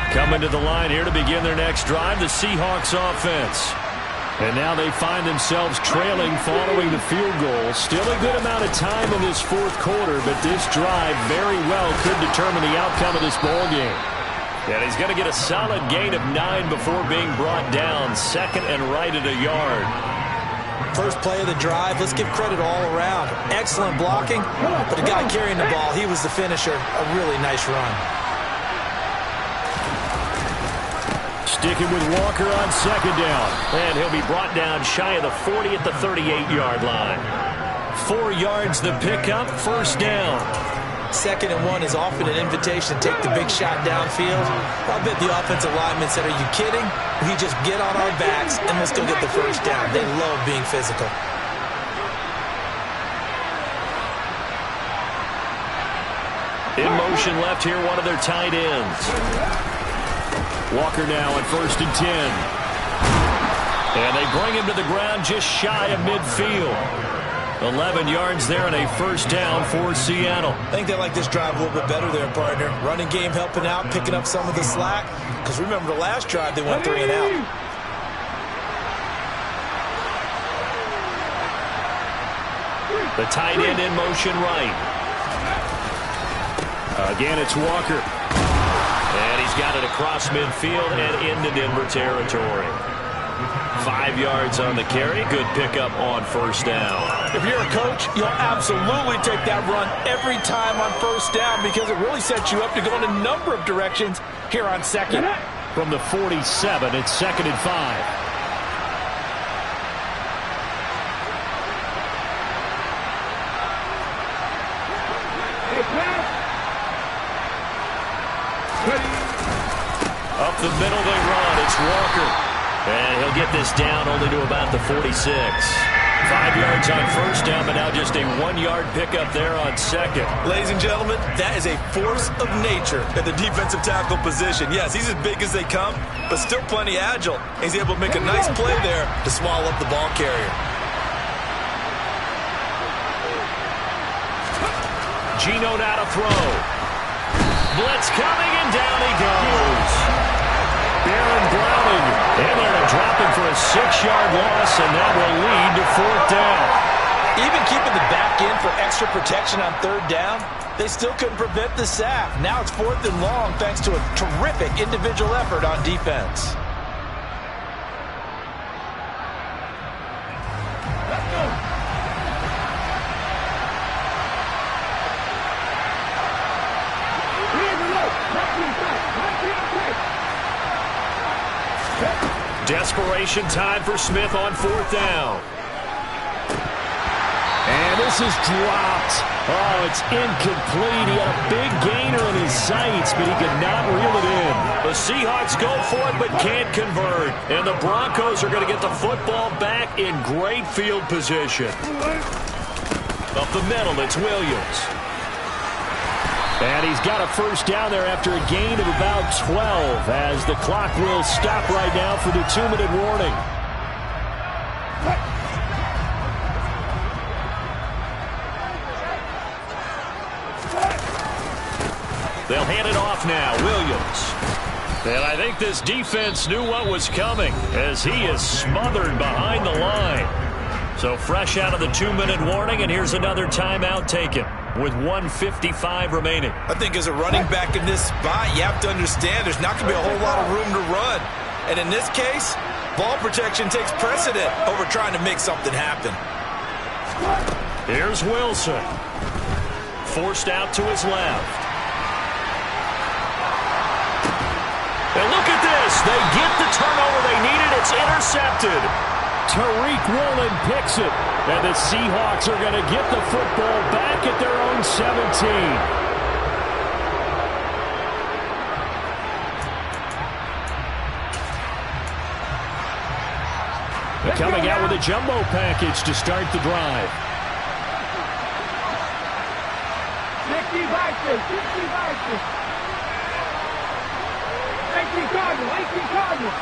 Coming to the line here to begin their next drive, the Seahawks offense. And now they find themselves trailing following the field goal. Still a good amount of time in this 4th quarter, but this drive very well could determine the outcome of this ball game. And he's going to get a solid gain of 9 before being brought down. 2nd and right at a yard. First play of the drive, let's give credit all around. Excellent blocking, but the guy carrying the ball, he was the finisher. A really nice run. Sticking with Walker on 2nd down. And he'll be brought down shy of the 40 at the 38-yard line. 4 yards the pickup, 1st down. 2nd and 1 is often an invitation to take the big shot downfield. I bet the offensive linemen said, are you kidding? We just get on our backs and let's go get the 1st down. They love being physical. In motion left here, one of their tight ends. Walker now at 1st and 10. And they bring him to the ground just shy of midfield. 11 yards there and a 1st down for Seattle. I think they like this drive a little bit better there, partner. Running game helping out, picking up some of the slack. Because remember the last drive, they went 3 and out. The tight end in motion right. Again, it's Walker. And he's got it across midfield and into Denver territory. 5 yards on the carry. Good pickup on 1st down. If you're a coach, you'll absolutely take that run every time on 1st down because it really sets you up to go in a number of directions here on 2nd. From the 47, it's 2nd and 5. Up the middle they run. It's Walker. And he'll get this down only to about the 46. 5 yards on 1st down, but now just a 1-yard pickup there on 2nd. Ladies and gentlemen, that is a force of nature at the defensive tackle position. Yes, he's as big as they come, but still plenty agile. He's able to make a nice play there to swallow up the ball carrier. Geno now to throw. Blitz coming, and down he goes. Baron Browning, and they're going to drop him for a 6-yard loss, and that will lead to 4th down. Even keeping the back in for extra protection on 3rd down, they still couldn't prevent the sack. Now it's 4th and long thanks to a terrific individual effort on defense. Desperation time for Smith on 4th down. And this is dropped. Oh, it's incomplete. He had a big gainer in his sights, but he could not reel it in. The Seahawks go for it but can't convert. And the Broncos are going to get the football back in great field position. Up the middle, it's Williams. And he's got a 1st down there after a gain of about 12 as the clock will stop right now for the 2-minute warning. They'll hand it off now. Williams. And I think this defense knew what was coming as he is smothered behind the line. So fresh out of the 2-minute warning, and here's another timeout taken with 1:55 remaining. I think as a running back in this spot, you have to understand there's not going to be a whole lot of room to run. And in this case, ball protection takes precedent over trying to make something happen. Here's Wilson. Forced out to his left. And look at this. They get the turnover they needed. It's intercepted. Tariq Woolen picks it. And the Seahawks are going to get the football back at their own 17. They're coming out with a jumbo package to start the drive. 60-60. 18 Cardinals.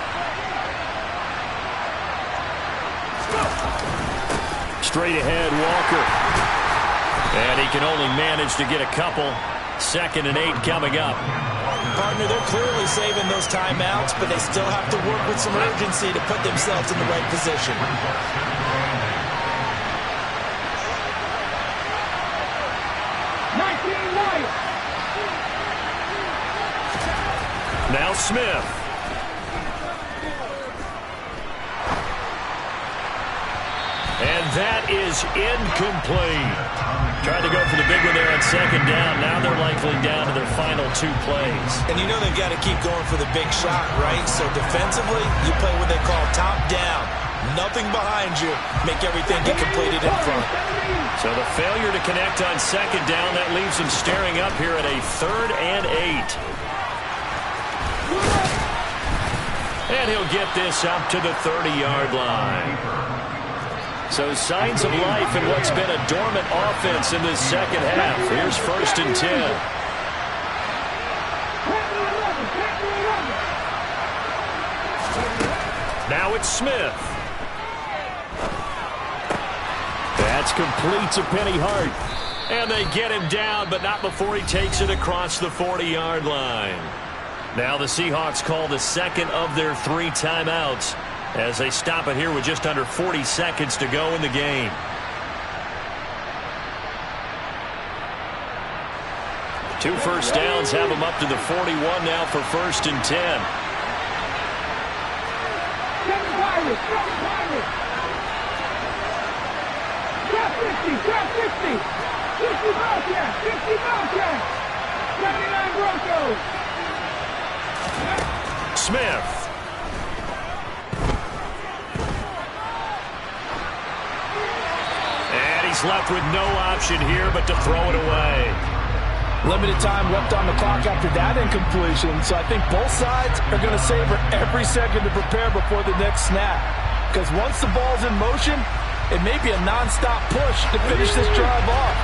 Straight ahead, Walker. And he can only manage to get a couple. 2nd and 8 coming up. Partner, they're clearly saving those timeouts, but they still have to work with some urgency to put themselves in the right position. Now Smith. And that is incomplete. Tried to go for the big one there on 2nd down. Now they're likely down to their final 2 plays. And you know they've got to keep going for the big shot, right? So defensively, you play what they call top down. Nothing behind you. Make everything get completed in front. So the failure to connect on 2nd down, that leaves them staring up here at a 3rd and 8. And he'll get this up to the 30-yard line. So signs of life in what's been a dormant offense in this second half. Here's 1st and 10. Now it's Smith. That's complete to Penny Hart. And they get him down, but not before he takes it across the 40-yard line. Now the Seahawks call the 2nd of their 3 timeouts as they stop it here with just under 40 seconds to go in the game. Two first downs have them up to the 41 now for 1st and 10. Smith. And he's left with no option here but to throw it away. Limited time left on the clock after that incompletion, so I think both sides are going to savor every second to prepare before the next snap. Because once the ball's in motion, it may be a non-stop push to finish this drive off.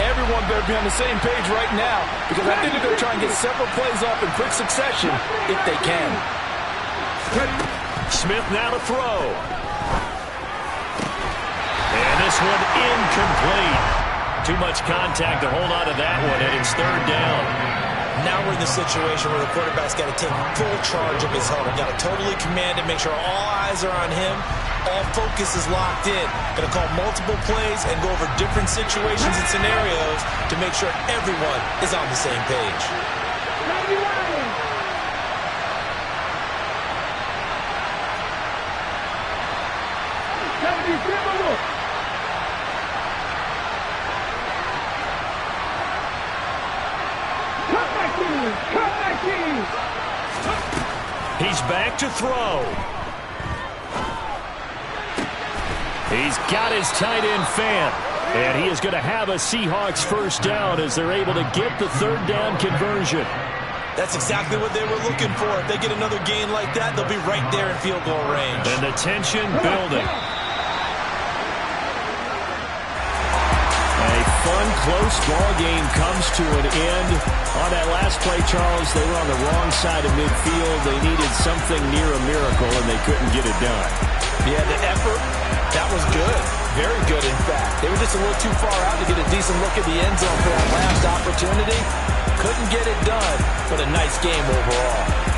Everyone better be on the same page right now, because I think they're going to try and get several plays off in quick succession if they can. Smith now to throw. And this one incomplete. Too much contact to hold on to that one, and it's 3rd down. Now we're in the situation where the quarterback's got to take full charge of his huddle. Got to totally command it, make sure all eyes are on him. All focus is locked in. Going to call multiple plays and go over different situations and scenarios to make sure everyone is on the same page. He's back to throw. He's got his tight end fan. And he is going to have a Seahawks first down as they're able to get the 3rd down conversion. That's exactly what they were looking for. If they get another gain like that, they'll be right there in field goal range. And the tension building. A fun close ball game comes to an end. On that last play, Charles, they were on the wrong side of midfield. They needed something near a miracle, and they couldn't get it done. Yeah, the effort, that was good. Very good, in fact. They were just a little too far out to get a decent look at the end zone for that last opportunity. Couldn't get it done, but a nice game overall.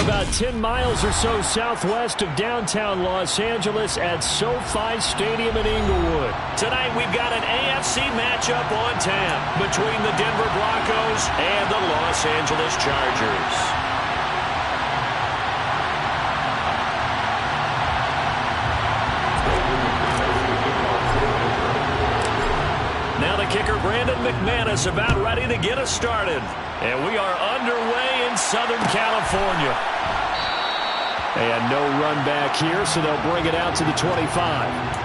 About 10 miles or so southwest of downtown Los Angeles at SoFi Stadium in Inglewood. Tonight we've got an AFC matchup on tap between the Denver Broncos and the Los Angeles Chargers. Now the kicker, Brandon McManus, about ready to get us started. And we are underway in Southern California. And no run back here, so they'll bring it out to the 25.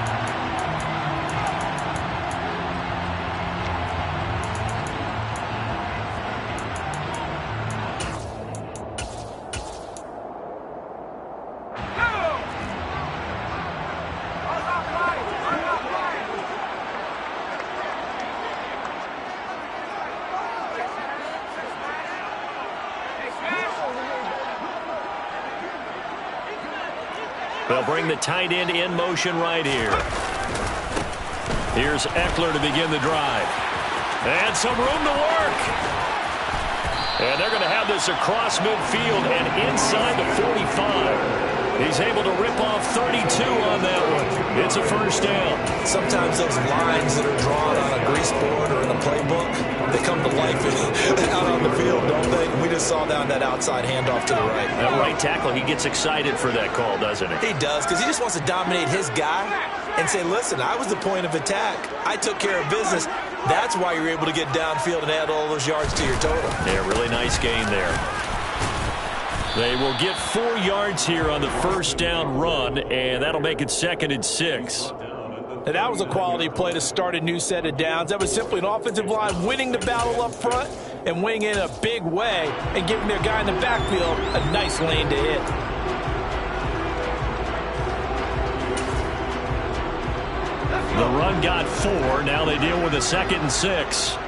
They'll bring the tight end in motion right here. Here's Eckler to begin the drive. And some room to work. And they're going to have this across midfield and inside the 45. He's able to rip off 32 on that one. It's a first down. Sometimes those lines that are drawn on a grease board or in a playbook, they come to life out on the field, don't they? We just saw down that outside handoff to the right. That right tackle, he gets excited for that call, doesn't he? He does, because he just wants to dominate his guy and say, listen, I was the point of attack. I took care of business. That's why you're able to get downfield and add all those yards to your total. Yeah, really nice game there. They will get 4 yards here on the first down run, and that'll make it 2nd and 6. And that was a quality play to start a new set of downs. That was simply an offensive line winning the battle up front and winning in a big way and giving their guy in the backfield a nice lane to hit. The run got 4. Now they deal with a 2nd and 6.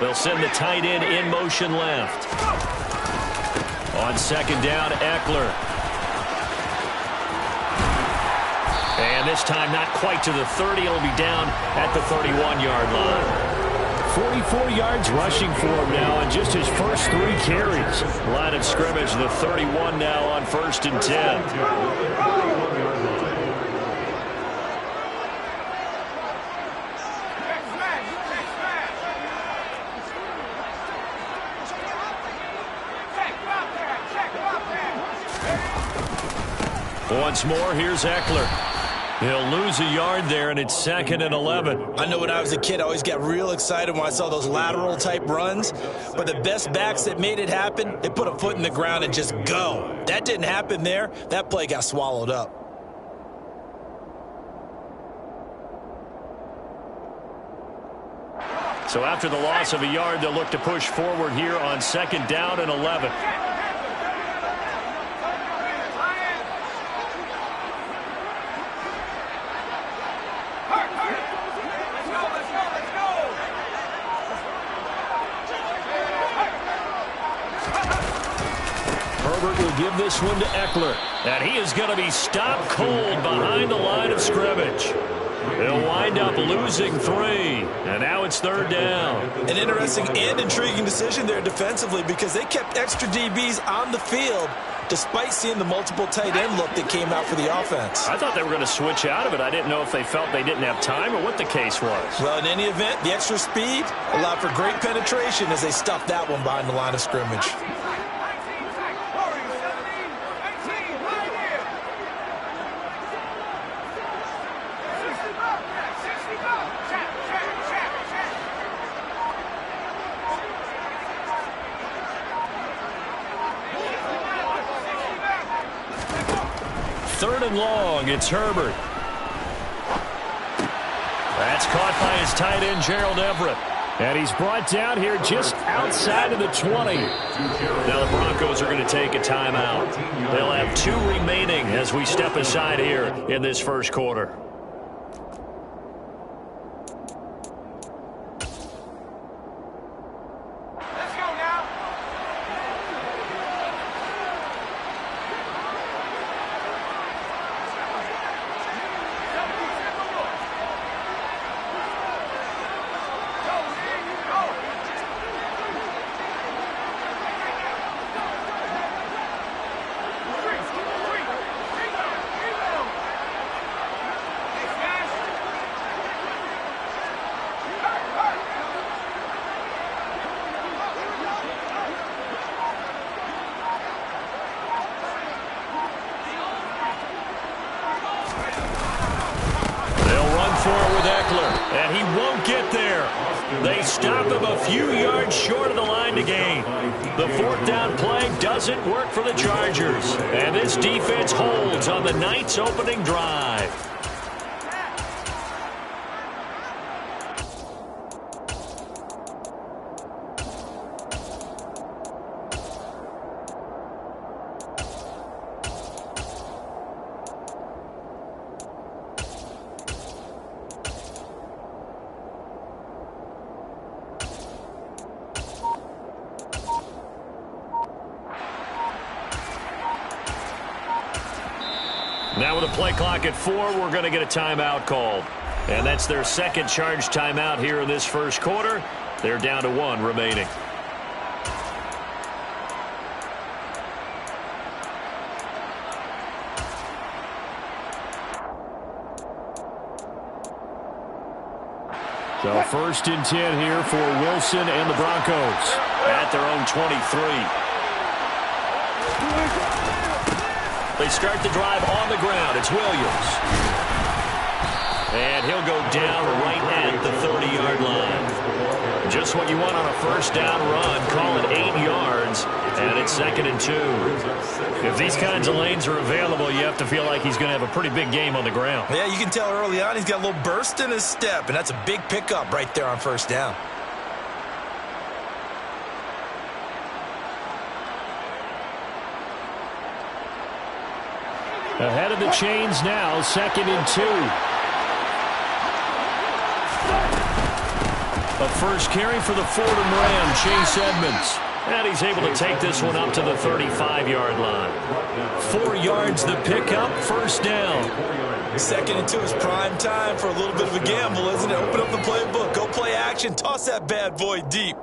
They'll send the tight end in motion left. On 2nd down, Eckler. And this time not quite to the 30. It'll be down at the 31-yard line. 44 yards rushing for him now on just his first 3 carries. Line of scrimmage, the 31 now on 1st and 10. Once more, here's Eckler. He'll lose a yard there, and it's 2nd and 11. I know when I was a kid, I always got real excited when I saw those lateral-type runs. But the best backs that made it happen, they put a foot in the ground and just go. That didn't happen there. That play got swallowed up. So after the loss of a yard, they'll look to push forward here on 2nd down and 11. Will give this one to Eckler, and he is going to be stopped cold behind the line of scrimmage. They'll wind up losing 3, and now it's 3rd down. An interesting and intriguing decision there defensively because they kept extra DBs on the field despite seeing the multiple tight end look that came out for the offense. I thought they were going to switch out of it. I didn't know if they felt they didn't have time or what the case was. Well, in any event, the extra speed allowed for great penetration as they stuffed that one behind the line of scrimmage. Third and long, it's Herbert. That's caught by his tight end, Gerald Everett. And he's brought down here just outside of the 20. Now the Broncos are going to take a timeout. They'll have 2 remaining as we step aside here in this first quarter. And he won't get there. They stop him a few yards short of the line to gain. The 4th down play doesn't work for the Chargers. And this defense holds on the Knights' opening drive. Now with a play clock at 4, we're going to get a timeout called. And that's their second charge timeout here in this first quarter. They're down to 1 remaining. So 1st and 10 here for Wilson and the Broncos. At their own 23. They start the drive on the ground. It's Williams. And he'll go down right at the 30-yard line. Just what you want on a first down run. Call it 8 yards. And it's 2nd and 2. If these kinds of lanes are available, you have to feel like he's going to have a pretty big game on the ground. Yeah, you can tell early on he's got a little burst in his step, and that's a big pickup right there on first down. Ahead of the chains now, 2nd and 2. A first carry for the Fordham Ram, Chase Edmonds. And he's able to take this one up to the 35-yard line. 4 yards the pickup, first down. 2nd and 2 is prime time for a little bit of a gamble, isn't it? Open up the playbook, go play action, toss that bad boy deep.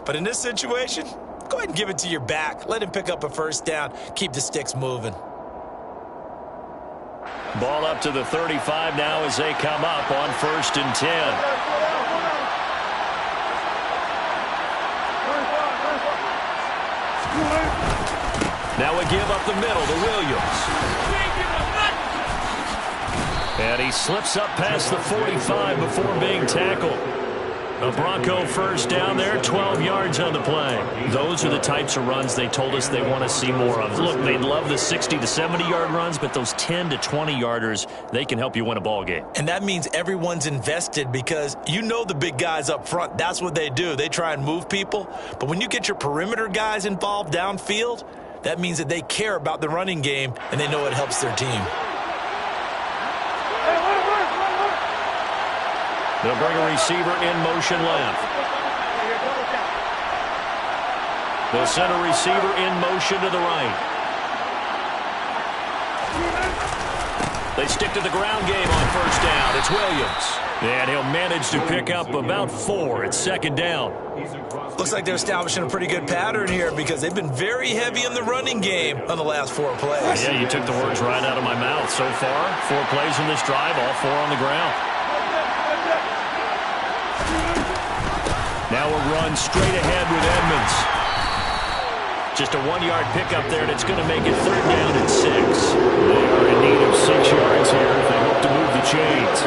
But in this situation, go ahead and give it to your back. Let him pick up a first down, keep the sticks moving. Ball up to the 35 now as they come up on 1st and 10. Now we give up the middle to Williams. And he slips up past the 45 before being tackled. A Bronco first down there, 12 yards on the play. Those are the types of runs they told us they want to see more of. Look, they'd love the 60 to 70-yard runs, but those 10 to 20-yarders, they can help you win a ball game. And that means everyone's invested because you know the big guys up front, that's what they do. They try and move people. But when you get your perimeter guys involved downfield, that means that they care about the running game and they know it helps their team. They'll bring a receiver in motion left. They'll send a receiver in motion to the right. They stick to the ground game on first down. It's Williams. And he'll manage to pick up about 4. It's 2nd down. Looks like they're establishing a pretty good pattern here because they've been very heavy in the running game on the last 4 plays. Yeah, you took the words right out of my mouth. So far, 4 plays in this drive, all 4 on the ground. Now a run straight ahead with Edmonds. Just a 1-yard pickup there, and it's going to make it 3rd down and 6. They are in need of 6 yards here if they hope to move the chains.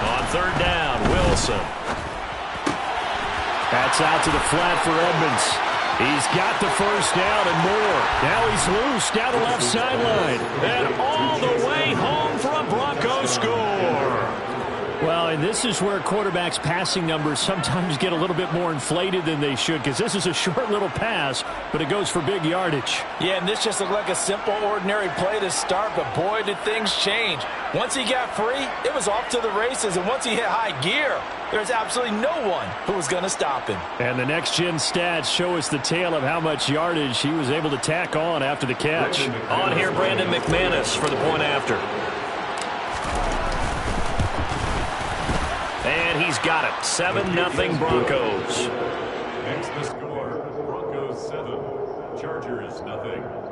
On 3rd down, Wilson. That's out to the flat for Edmonds. He's got the first down and more. Now he's loose down the left sideline. And all the way home for a Bronco score. Well, and this is where quarterbacks' passing numbers sometimes get a little bit more inflated than they should because this is a short little pass, but it goes for big yardage. Yeah, and this just looked like a simple, ordinary play to start, but boy, did things change. Once he got free, it was off to the races, and once he hit high gear, there's absolutely no one who was going to stop him. And the next-gen stats show us the tale of how much yardage he was able to tack on after the catch. On here, Brandon McManus for the point after. And he's got it. 7-0 Broncos. Next the score, Broncos 7, Chargers 0.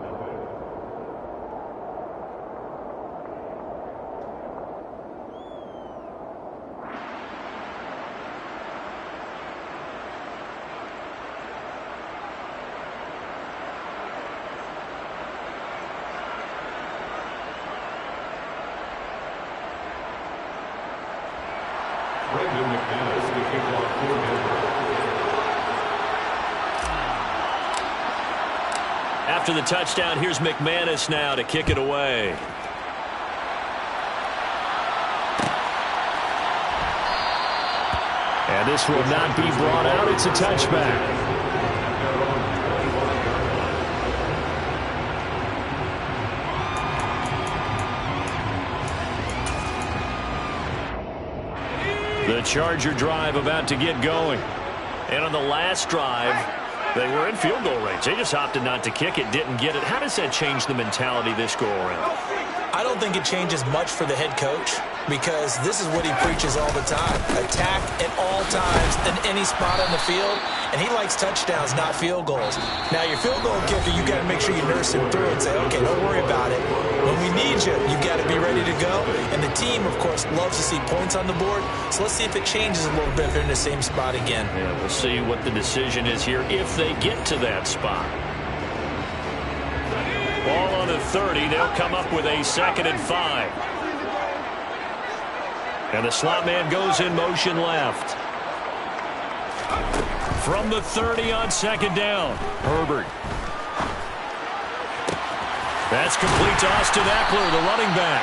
After the touchdown, here's McManus now to kick it away. And this will not be brought out. It's a touchback. The Charger drive about to get going. And on the last drive, they were in field goal range. They just opted not to kick it, didn't get it. How does that change the mentality this go around? I don't think it changes much for the head coach because this is what he preaches all the time. Attack at all times in any spot on the field, and he likes touchdowns, not field goals. Now, your field goal kicker, you got to make sure you nurse him through and say, okay, don't worry about it. When we need you, you got to be ready to go. And the team, of course, loves to see points on the board, so let's see if it changes a little bit if they're in the same spot again. Yeah, we'll see what the decision is here if they get to that spot. Ball on the 30. They'll come up with a 2nd and 5. And the slot man goes in motion left. From the 30 on 2nd down. Herbert. That's complete to Austin Eckler, the running back.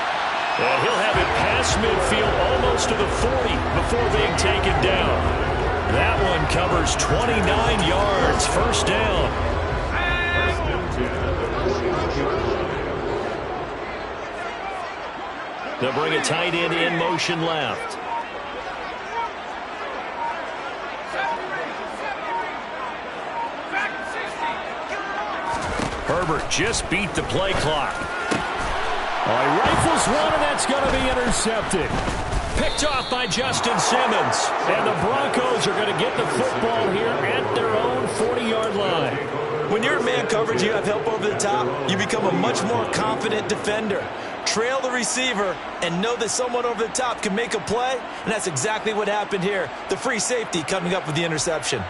And he'll have it past midfield almost to the 40 before being taken down. That one covers 29 yards. 1st down. They'll bring a tight end in motion left. Herbert just beat the play clock. Oh, he rifles one, and that's going to be intercepted. Picked off by Justin Simmons. And the Broncos are going to get the football here at their own 40-yard line. When you're in man coverage, you have help over the top, you become a much more confident defender. Trail the receiver and know that someone over the top can make a play, and that's exactly what happened here. The free safety coming up with the interception.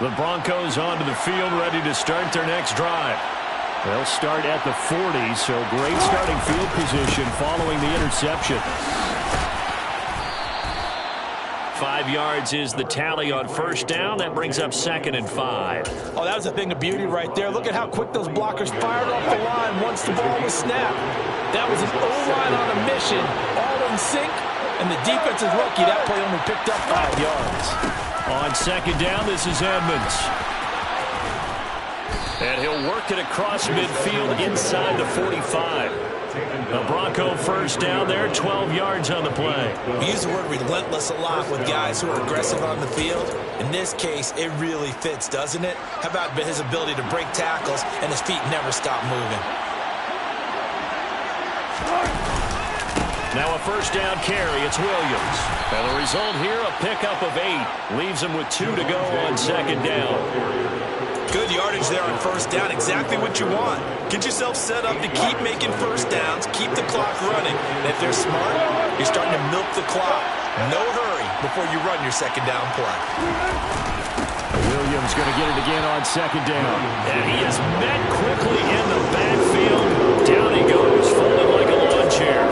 The Broncos onto the field, ready to start their next drive. They'll start at the 40, so great starting field position following the interception. 5 yards is the tally on 1st down. That brings up 2nd and 5. Oh, that was a thing of beauty right there. Look at how quick those blockers fired off the line once the ball was snapped. That was an O-line on a mission, all in sync, and the defense is lucky that play only picked up 5 yards. On 2nd down, this is Edmonds. And he'll work it across midfield inside the 45. The Bronco 1st down there, 12 yards on the play. We use the word relentless a lot with guys who are aggressive on the field. In this case, it really fits, doesn't it? How about his ability to break tackles and his feet never stop moving? Now a 1st down carry, it's Williams. And the result here, a pickup of 8. Leaves him with 2 to go on 2nd down. Good yardage there on 1st down, exactly what you want. Get yourself set up to keep making 1st downs, keep the clock running. And if they're smart, you're starting to milk the clock. No hurry before you run your 2nd down play. Williams going to get it again on 2nd down. And he is met quickly in the backfield. Down he goes, folded like a lawn chair.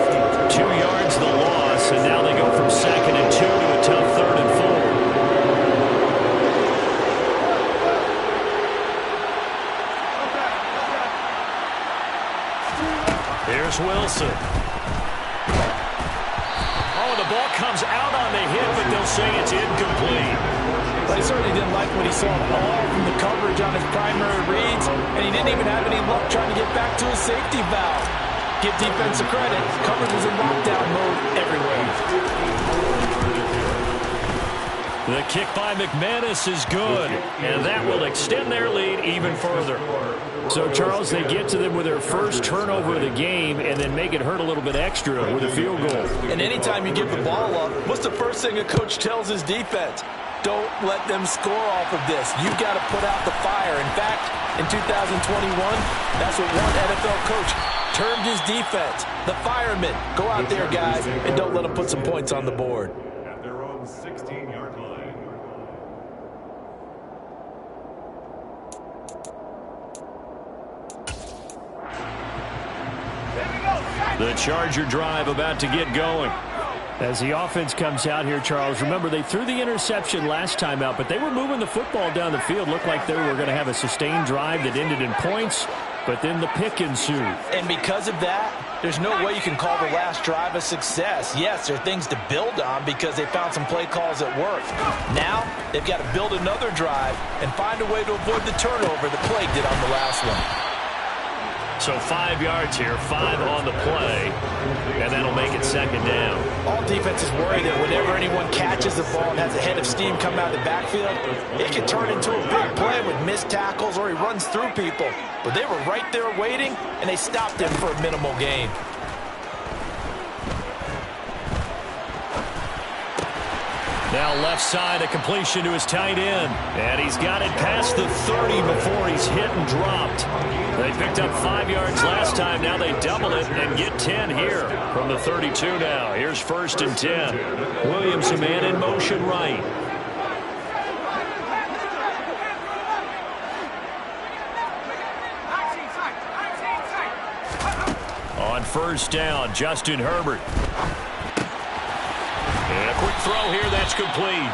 2 yards the loss, and now they go from 2nd and 2 to a tough 3rd and 4. Here's Wilson. Oh, the ball comes out on the hit, but they'll say it's incomplete. But he certainly didn't like what he saw all from the coverage on his primary reads, and he didn't even have any luck trying to get back to his safety valve. Give defense a credit. Coverage was in lockdown mode everywhere. The kick by McManus is good, and that will extend their lead even further. So, Charles, they get to them with their first turnover of the game and then make it hurt a little bit extra with a field goal. And anytime you give the ball up, what's the first thing a coach tells his defense? Don't let them score off of this. You've got to put out the fire. In fact, in 2021, that's what one NFL coach termed his defense. The firemen. Go out there, guys, and don't let them put some points on the board. At their own 16-yard line. The Charger drive about to get going. As the offense comes out here, Charles, remember they threw the interception last time out, but they were moving the football down the field. Looked like they were going to have a sustained drive that ended in points, but then the pick ensued. And because of that, there's no way you can call the last drive a success. Yes, there are things to build on because they found some play calls that worked. Now, they've got to build another drive and find a way to avoid the turnover that plagued it on the last one. So 5 yards here, 5 on the play, and that'll make it second down. All defenses worry that whenever anyone catches the ball and has a head of steam come out of the backfield, it can turn into a big play with missed tackles or he runs through people. But they were right there waiting, and they stopped him for a minimal gain. Now left side, a completion to his tight end. And he's got it past the 30 before he's hit and dropped. They picked up 5 yards last time. Now they double it and get 10 here from the 32 now. Here's 1st and 10. Williams, a man in motion right. On 1st down, Justin Herbert. And a quick throw here, that's complete.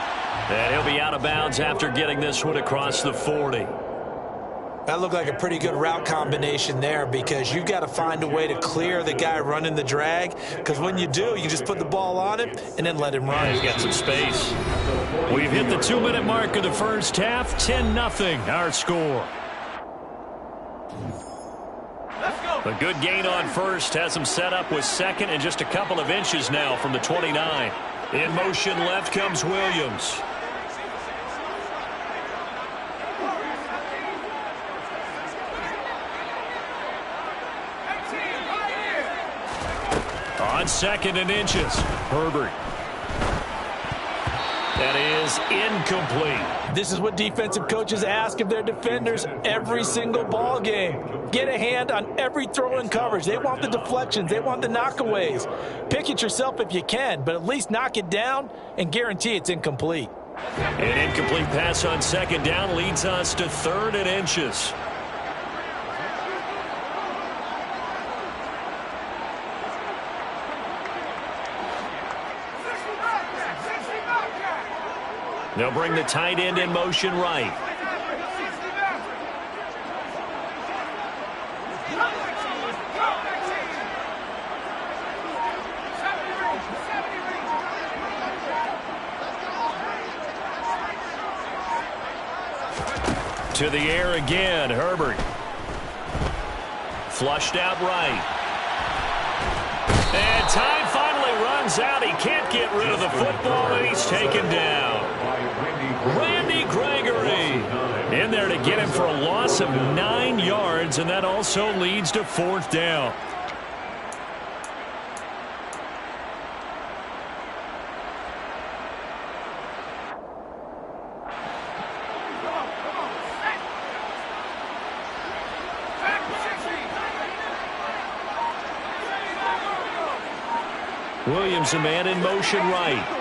And he'll be out of bounds after getting this one across the 40. That looked like a pretty good route combination there because you've got to find a way to clear the guy running the drag, because when you do, you just put the ball on him and then let him run. He's got some space. We've hit the 2-minute mark of the first half. 10-0 our score. A good gain on 1st has him set up with 2nd and just a couple of inches now from the 29. In motion left comes Williams. On 2nd and inches, Herbert. That is incomplete. This is what defensive coaches ask of their defenders every single ball game. Get a hand on every throw in coverage. They want the deflections. They want the knockaways. Pick it yourself if you can, but at least knock it down and guarantee it's incomplete. An incomplete pass on 2nd down leads us to 3rd and inches. They'll bring the tight end in motion right. To the air again, Herbert. Flushed out right. And time finally runs out. He can't get rid of the football, and he's taken down. Randy Gregory in there to get him for a loss of 9 yards, and that also leads to 4th down. Williams, a man in motion right.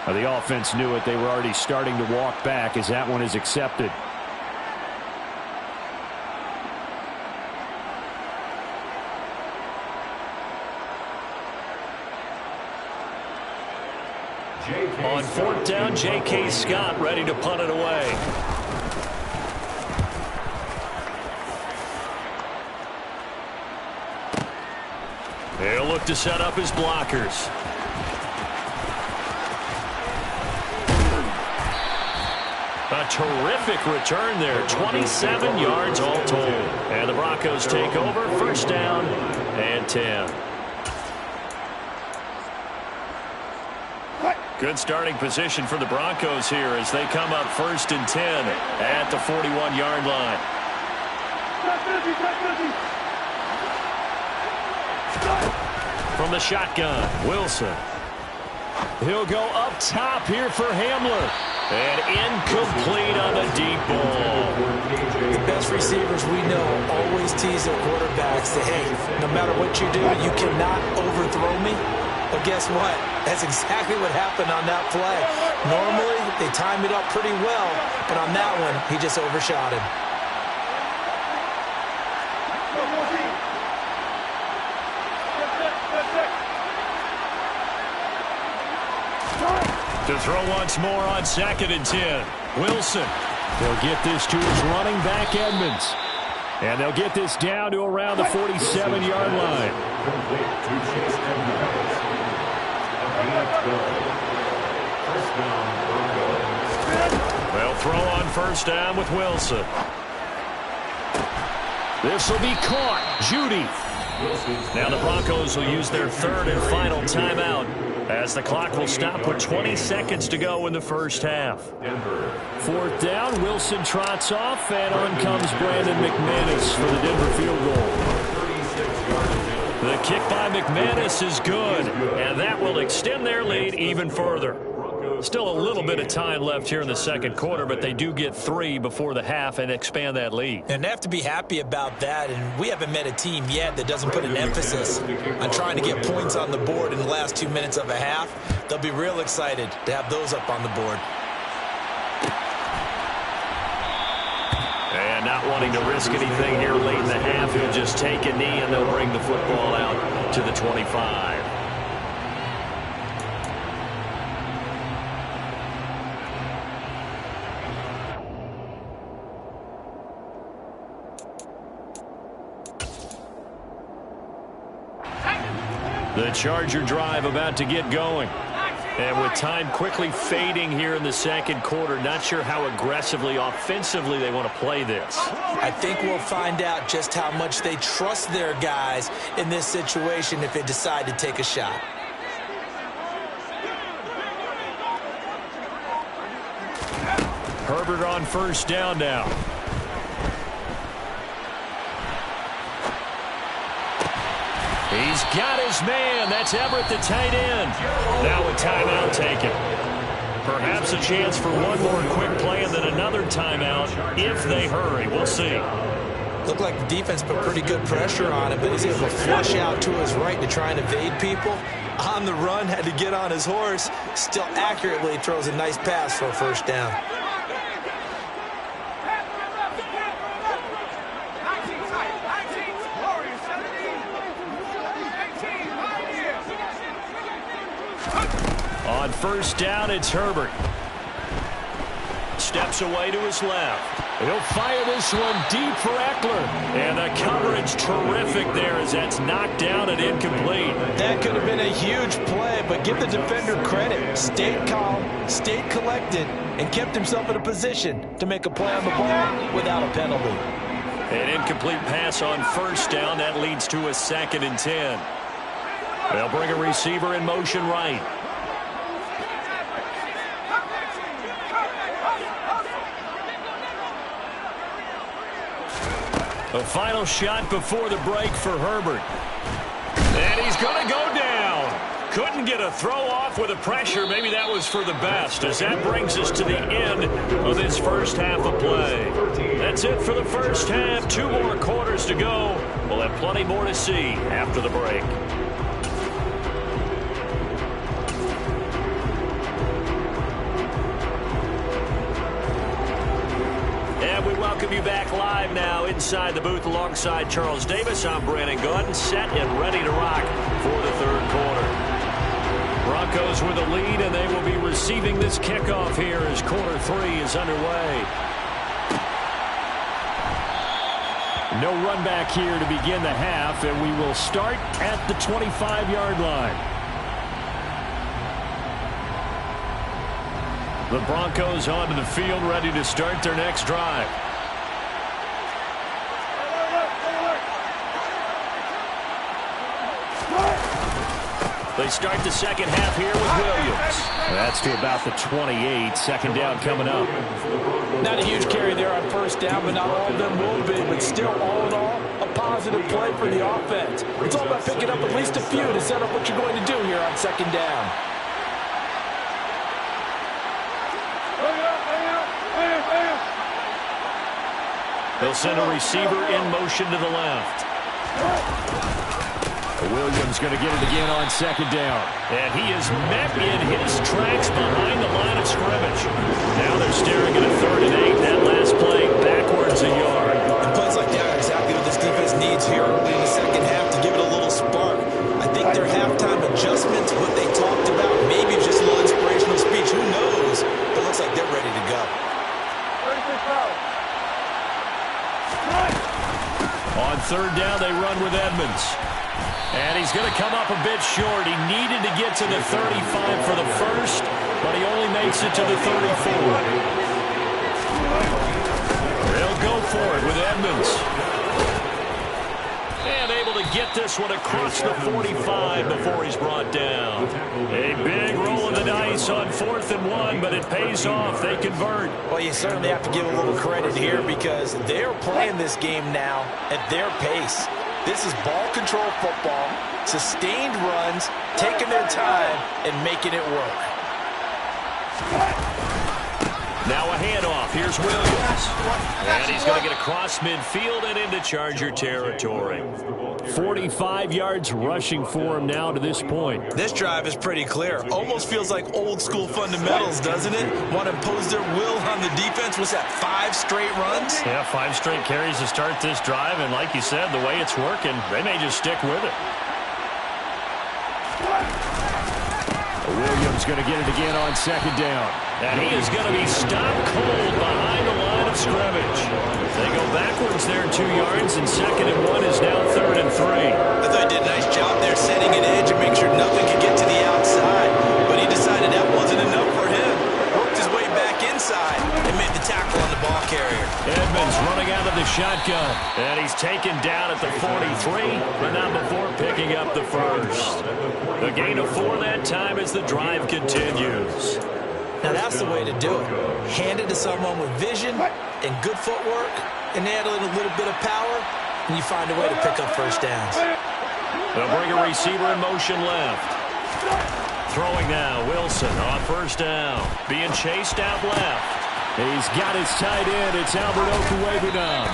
The offense knew it. They were already starting to walk back as that one is accepted. On 4th down, J.K. Scott ready to punt it away. They'll look to set up his blockers. A terrific return there. 27 yards all told. And the Broncos take over. 1st down and 10. Good starting position for the Broncos here as they come up 1st and 10 at the 41-yard line. From the shotgun, Wilson. He'll go up top here for Hamler. And incomplete on the deep ball. The best receivers we know always tease their quarterbacks that, hey, no matter what you do, you cannot overthrow me. But guess what? That's exactly what happened on that play. Normally, they time it up pretty well, but on that one, he just overshot him. To throw once more on 2nd and 10. Wilson. They'll get this to his running back, Edmonds. And they'll get this down to around the 47-yard line. They'll throw on first down with Wilson. This will be caught. Judy. Now the Broncos will use their third and final timeout as the clock will stop with 20 seconds to go in the first half. Fourth down, Wilson trots off, and on comes Brandon McManus for the Denver field goal. The kick by McManus is good, and that will extend their lead even further. Still a little bit of time left here in the second quarter, but they do get 3 before the half and expand that lead. And they have to be happy about that, and we haven't met a team yet that doesn't put an emphasis on trying to get points on the board in the last 2 minutes of a half. They'll be real excited to have those up on the board. And not wanting to risk anything here late in the half, he'll just take a knee and they'll bring the football out to the 25. The Charger drive about to get going. And with time quickly fading here in the second quarter, not sure how aggressively, offensively they want to play this. I think we'll find out just how much they trust their guys in this situation if they decide to take a shot. Herbert on first down now. He's got his man. That's Everett, the tight end. Now a timeout taken. Perhaps a chance for one more quick play and then another timeout if they hurry. We'll see. Looked like the defense put pretty good pressure on him, but he's able to flush out to his right to try and evade people. On the run, had to get on his horse. Still accurately throws a nice pass for a first down. On first down, it's Herbert. Steps away to his left. He'll fire this one deep for Eckler. And the coverage terrific there as that's knocked down and incomplete. That could have been a huge play, but give the defender credit. Stayed calm, stayed collected, and kept himself in a position to make a play on the ball without a penalty. An incomplete pass on first down. That leads to a 2nd and 10. They'll bring a receiver in motion right. A final shot before the break for Herbert. And he's going to go down. Couldn't get a throw off with the pressure. Maybe that was for the best, as that brings us to the end of this first half of play. That's it for the first half. 2 more quarters to go. We'll have plenty more to see after the break. We welcome you back live now inside the booth alongside Charles Davis. I'm Brandon Gordon, set and ready to rock for the third quarter. Broncos with a lead, and they will be receiving this kickoff here as quarter 3 is underway. No run back here to begin the half, and we will start at the 25-yard line. The Broncos onto the field, ready to start their next drive. They start the second half here with Williams. That's to about the 28. Second down coming up. Not a huge carry there on first down, but not all of them will be. But still, all in all, a positive play for the offense. It's all about picking up at least a few to set up what you're going to do here on second down. They'll send a receiver in motion to the left. Williams going to get it again on second down. And he is met in his tracks behind the line of scrimmage. Now they're staring at a 3rd and 8. That last play backwards a yard. And plays like that are exactly what this defense needs here early in the second half to give it a little spark. I think their halftime adjustments, what they talked about, maybe just a little inspirational speech. Who knows? But it looks like they're ready to go. On third down, they run with Edmonds. And he's going to come up a bit short. He needed to get to the 35 for the first, but he only makes it to the 34. They'll go for it with Edmonds. And able to get this one across the 45 before he's brought down. A big roll of the dice on 4th and 1, but it pays off. They convert. Well, you certainly have to give a little credit here because they're playing this game now at their pace. This is ball control football, sustained runs, taking their time, and making it work. Now a handoff. Here's Williams. And he's going to get across midfield and into Charger territory. 45 yards rushing for him now to this point. This drive is pretty clear. Almost feels like old school fundamentals, doesn't it? Want to impose their will on the defense. Was that 5 straight runs? Yeah, 5 straight carries to start this drive, and like you said, the way it's working, they may just stick with it. Williams going to get it again on 2nd down. And he is going to be stopped cold behind the line of scrimmage. They go backwards there 2 yards, and 2nd and 1 is now 3rd and 3. I thought he did a nice job there setting an edge and make sure nothing could get to the outside. But he decided that wasn't enough for him. Worked his way back inside and made the tackle on the ball carrier. Edmonds running out of the shotgun. And he's taken down at the 43, but not before picking up the first. A gain of 4 that time as the drive continues. Now that's the way to do it. Hand it to someone with vision and good footwork, and add in a little bit of power, and you find a way to pick up first downs. They'll bring a receiver in motion left. Throwing now, Wilson on 1st down. Being chased out left. He's got his tight end. It's Albert Okuwebunam.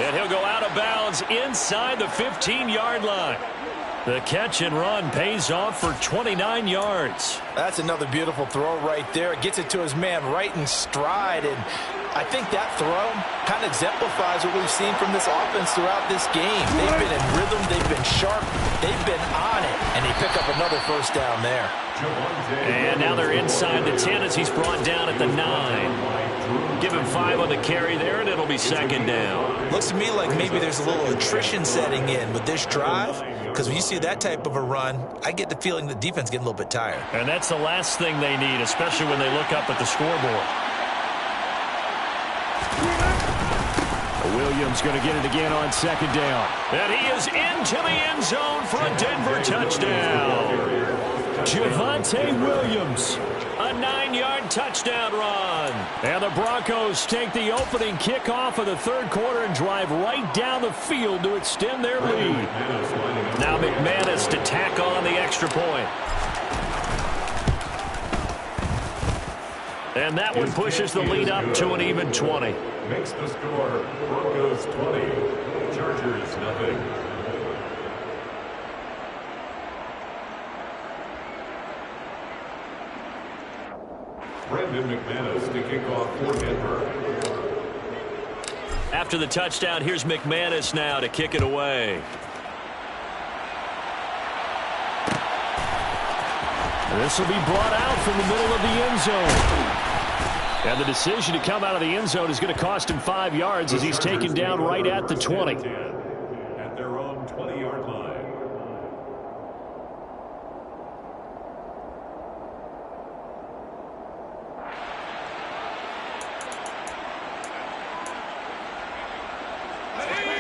And he'll go out of bounds inside the 15-yard line. The catch and run pays off for 29 yards. That's another beautiful throw right there. It gets it to his man right in stride, and I think that throw kind of exemplifies what we've seen from this offense throughout this game. They've been in rhythm, they've been sharp, they've been on it, and they pick up another first down there. And now they're inside the 10 as he's brought down at the 9. Give him 5 on the carry there, and it'll be 2nd down. Looks to me like maybe there's a little attrition setting in with this drive, because when you see that type of a run, I get the feeling the defense getting a little bit tired. And that's the last thing they need, especially when they look up at the scoreboard. Williams going to get it again on 2nd down. And he is into the end zone for a Denver touchdown. Javonte Williams, a 9-yard touchdown run. And the Broncos take the opening kickoff of the 3rd quarter and drive right down the field to extend their lead. Now McManus to tack on the extra point. And that one pushes the lead up to an even 20. Makes the score Broncos 20, Chargers nothing. Brandon McManus to kick off for Denver. After the touchdown, here's McManus now to kick it away. This will be brought out from the middle of the end zone. And the decision to come out of the end zone is going to cost him 5 yards as he's taken down right at the 20. At their own 20-yard line.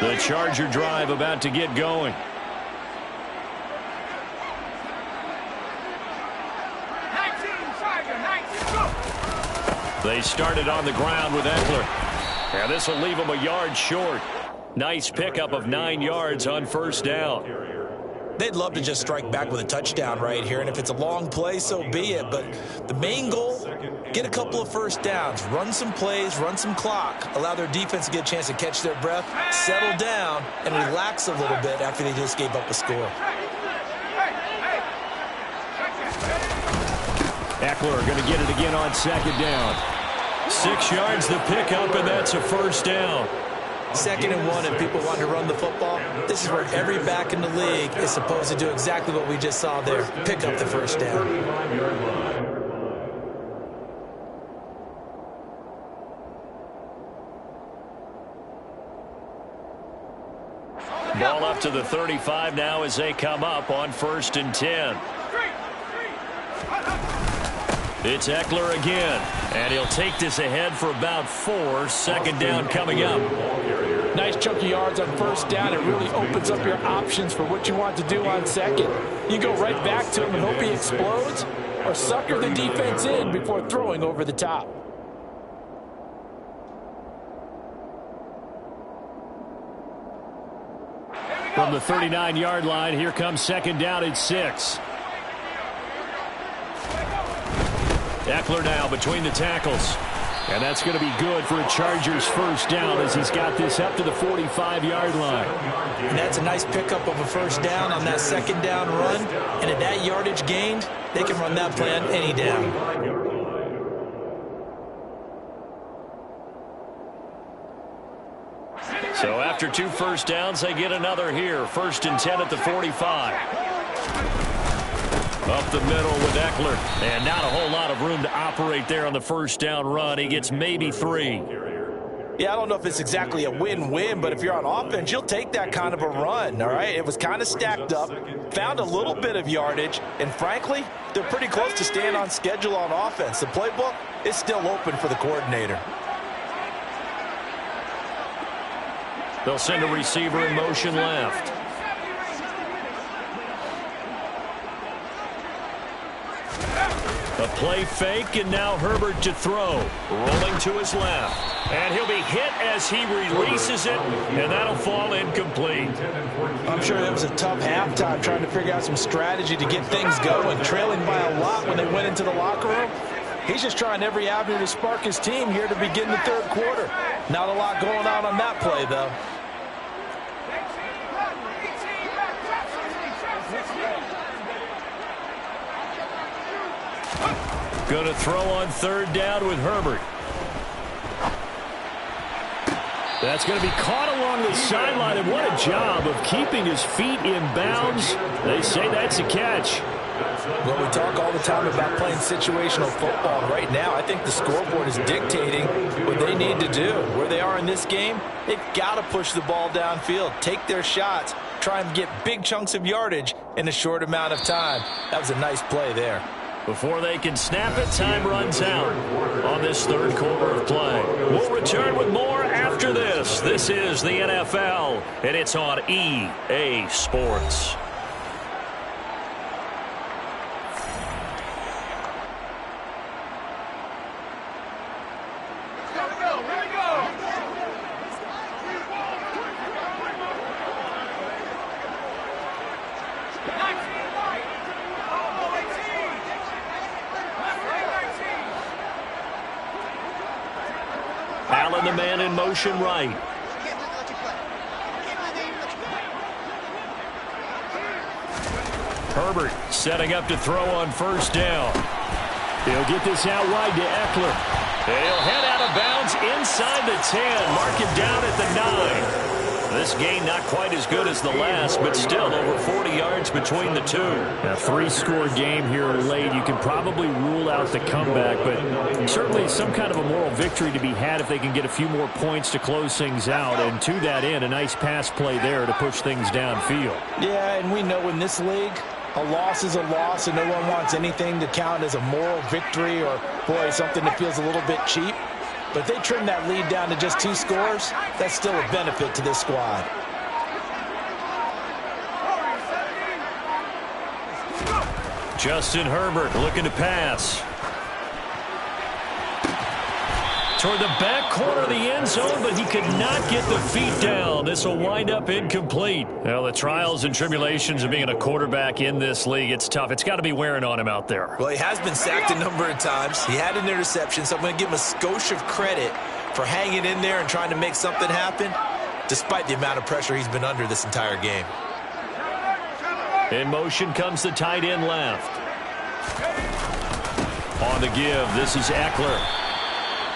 The Charger drive about to get going. They started on the ground with Eckler. And this will leave them a yard short. Nice pickup of 9 yards on 1st down. They'd love to just strike back with a touchdown right here, and if it's a long play, so be it. But the main goal, get a couple of first downs, run some plays, run some clock, allow their defense to get a chance to catch their breath, settle down, and relax a little bit after they just gave up a score. Eckler going to get it again on 2nd down. 6 yards the pickup, and that's a 1st down. 2nd and 1, and people want to run the football. This is where every back in the league is supposed to do exactly what we just saw there. Pick up the 1st down. Ball up to the 35 now as they come up on 1st and 10. It's Eckler again, and he'll take this ahead for about 4. 2nd down coming up. Nice chunk of yards on 1st down. It really opens up your options for what you want to do on 2nd. You go right back to him and hope he explodes, or sucker the defense in before throwing over the top. From the 39-yard line, here comes 2nd down at 6. Eckler now between the tackles. And that's going to be good for a Chargers 1st down as he's got this up to the 45-yard line. And that's a nice pickup of a 1st down on that 2nd down run. And at that yardage gained, they can run that play on any down. So after 2 1st downs, they get another here. 1st and 10 at the 45. Up the middle with Eckler. And not a whole lot of room to operate there on the 1st down run. He gets maybe 3. Yeah, I don't know if it's exactly a win-win, but if you're on offense, you'll take that kind of a run, all right? It was kind of stacked up, found a little bit of yardage, and frankly, they're pretty close to staying on schedule on offense. The playbook is still open for the coordinator. They'll send a receiver in motion left. A play fake, and now Herbert to throw. Rolling to his left. And he'll be hit as he releases it, and that'll fall incomplete. I'm sure that was a tough halftime trying to figure out some strategy to get things going, trailing by a lot when they went into the locker room. He's just trying every avenue to spark his team here to begin the 3rd quarter. Not a lot going on that play, though. Going to throw on 3rd down with Herbert. That's going to be caught along the sideline, and what a job of keeping his feet in bounds. They say that's a catch. Well, we talk all the time about playing situational football. Right now, I think the scoreboard is dictating what they need to do. Where they are in this game, they've got to push the ball downfield, take their shots, try and get big chunks of yardage in a short amount of time. That was a nice play there. Before they can snap it, time runs out on this 3rd quarter of play. We'll return with more after this. This is the NFL, and it's on EA Sports. Allen, the man in motion right. Herbert setting up to throw on 1st down. He'll get this out wide to Eckler. He'll head out of bounds inside the 10. Mark him down at the 9. This gain not quite as good as the last, but still over 40 yards between the two. A 3-score game here late. You can probably rule out the comeback, but certainly some kind of a moral victory to be had if they can get a few more points to close things out. And to that end, a nice pass play there to push things downfield. Yeah, and we know in this league, a loss is a loss, and no one wants anything to count as a moral victory or, boy, something that feels a little bit cheap. But if they trim that lead down to just 2 scores, that's still a benefit to this squad. Justin Herbert looking to pass. Toward the back corner of the end zone, but he could not get the feet down. This will wind up incomplete. Well, the trials and tribulations of being a quarterback in this league, it's tough. It's got to be wearing on him out there. Well, he has been sacked a number of times. He had an interception, so I'm going to give him a skosh of credit for hanging in there and trying to make something happen, despite the amount of pressure he's been under this entire game. In motion comes the tight end left. On the give, this is Eckler.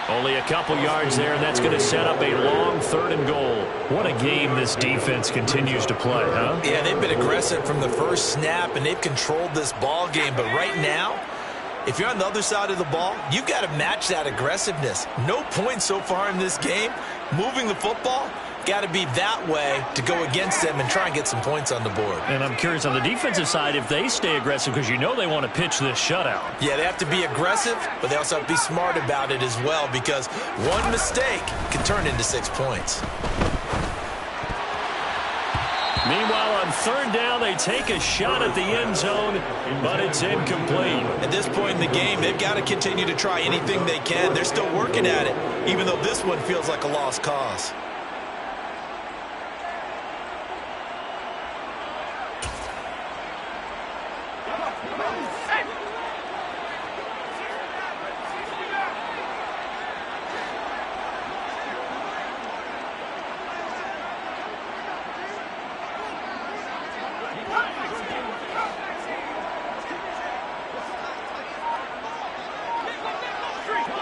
Only a couple yards there, and that's going to set up a long 3rd and goal. What a game this defense continues to play, huh? Yeah, they've been aggressive from the first snap, and they've controlled this ball game. But right now, if you're on the other side of the ball, you've got to match that aggressiveness. No points so far in this game. Moving the football, got to be that way to go against them and try and get some points on the board. And I'm curious on the defensive side if they stay aggressive, because you know they want to pitch this shutout. Yeah, they have to be aggressive, but they also have to be smart about it as well, because one mistake can turn into 6 points. Meanwhile, on third down, they take a shot at the end zone, but it's incomplete. At this point in the game, they've got to continue to try anything they can. They're still working at it, even though this one feels like a lost cause.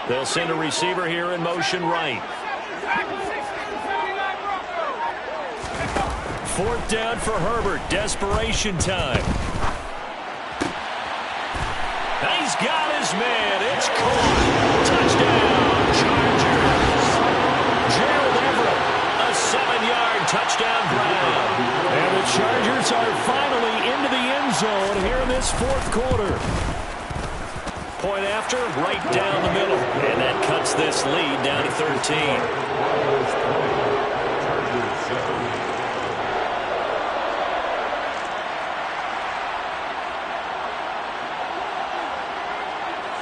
They'll send a receiver here in motion right. Fourth down for Herbert. Desperation time. He's got his man. It's caught. Touchdown, Chargers. Gerald Everett, a 7-yard touchdown grab. And the Chargers are finally into the end zone here in this fourth quarter. Point after, right down the middle. And that cuts this lead down to 13.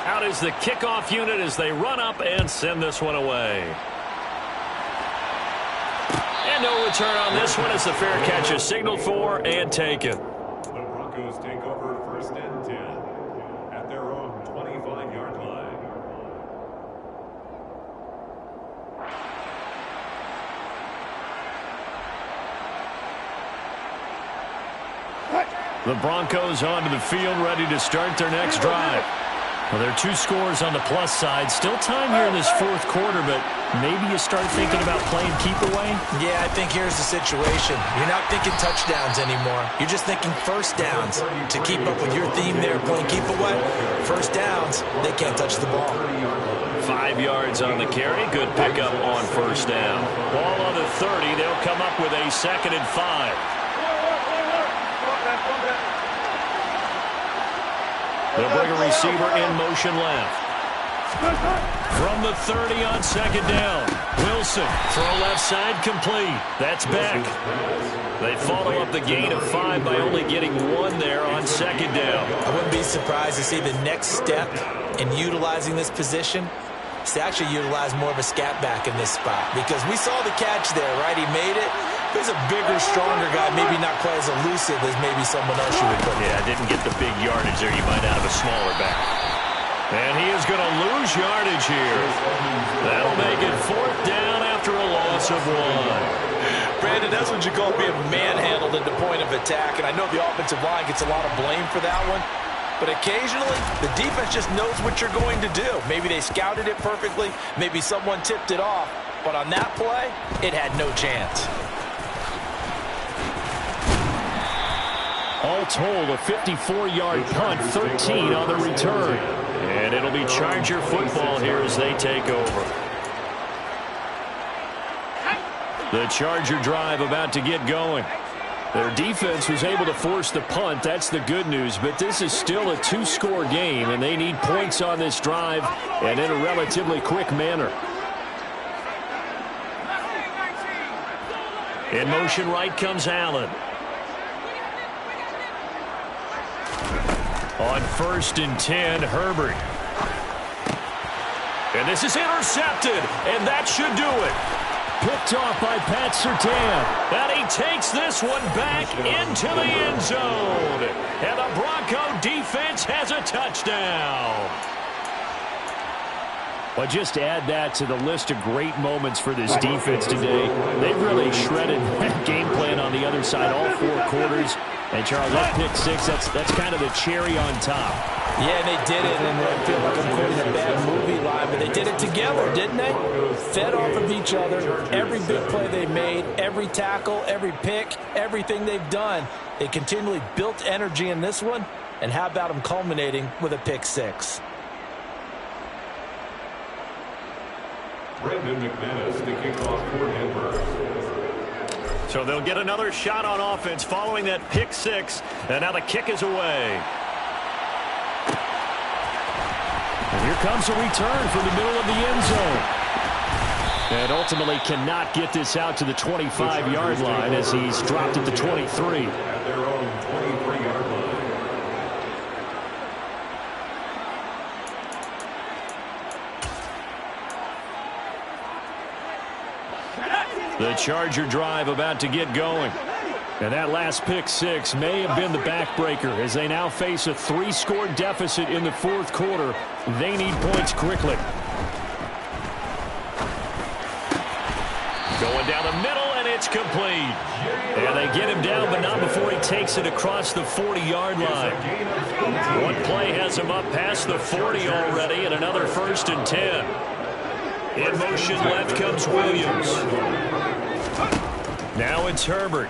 Out is the kickoff unit as they run up and send this one away. And no return on this one as the fair catch is signaled for and taken. The Broncos take over first and 10 at their own 25-yard line. The Broncos onto the field, ready to start their next drive. Well, there are 2 scores on the plus side. Still time here in this fourth quarter, but maybe you start thinking about playing keep away? Yeah, I think here's the situation. You're not thinking touchdowns anymore. You're just thinking first downs. To keep up with your theme there, playing keep away, first downs, they can't touch the ball. 5 yards on the carry. Good pickup on first down. Ball on the 30. They'll come up with a 2nd and 5. They'll bring a receiver in motion left. From the 30 on 2nd down. Wilson, throw left side complete. That's back. They follow up the gain of 5 by only getting 1 there on 2nd down. I wouldn't be surprised to see the next step in utilizing this position is to actually utilize more of a scat back in this spot, because we saw the catch there, right? He made it. He's a bigger, stronger guy, maybe not quite as elusive as maybe someone else you would put. Yeah, didn't get the big yardage there. You might have a smaller back. And he is going to lose yardage here. That'll make it 4th down after a loss of 1. Brandon, that's what you call being manhandled at the point of attack, and I know the offensive line gets a lot of blame for that one. But occasionally, the defense just knows what you're going to do. Maybe they scouted it perfectly. Maybe someone tipped it off. But on that play, it had no chance. All told, a 54-yard punt, 13 on the return. And it'll be Charger football here as they take over. The Charger drive about to get going. Their defense was able to force the punt. That's the good news. But this is still a 2-score game, and they need points on this drive and in a relatively quick manner. In motion right comes Allen. On 1st and 10, Herbert. And this is intercepted, and that should do it. Picked off by Pat Surtain. And he takes this one back into the end zone. And the Bronco defense has a touchdown. Well, just add that to the list of great moments for this defense today. They've really shredded that game plan on the other side all 4 quarters. And, Charles, that pick 6, that's kind of the cherry on top. Yeah, and they did it, and I feel like I'm quoting a bad movie line, but they did it together, didn't they? Fed off of each other. Every big play they made, every tackle, every pick, everything they've done, they continually built energy in this one. And how about them culminating with a pick 6? Brandon McManus, the kickoff for Denver. So they'll get another shot on offense following that pick six. And now the kick is away. And here comes a return from the middle of the end zone. And ultimately cannot get this out to the 25-yard line as he's dropped at the 23. At their own 23-yard line. The Charger drive about to get going. And that last pick six may have been the backbreaker as they now face a 3-score deficit in the fourth quarter. They need points quickly. Going down the middle, and it's complete. And they get him down, but not before he takes it across the 40-yard line. One play has him up past the 40 already, and another 1st and 10. In motion left comes Williams. Now it's Herbert.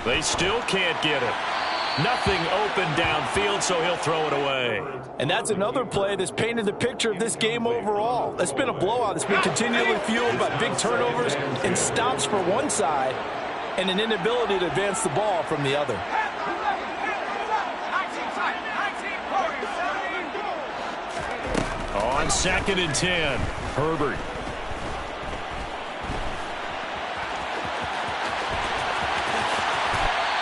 They still can't get it. Nothing open downfield, so he'll throw it away. And that's another play that's painted the picture of this game overall. It's been a blowout. It's been continually fueled by big turnovers and stops for one side and an inability to advance the ball from the other. On 2nd and 10, Herbert.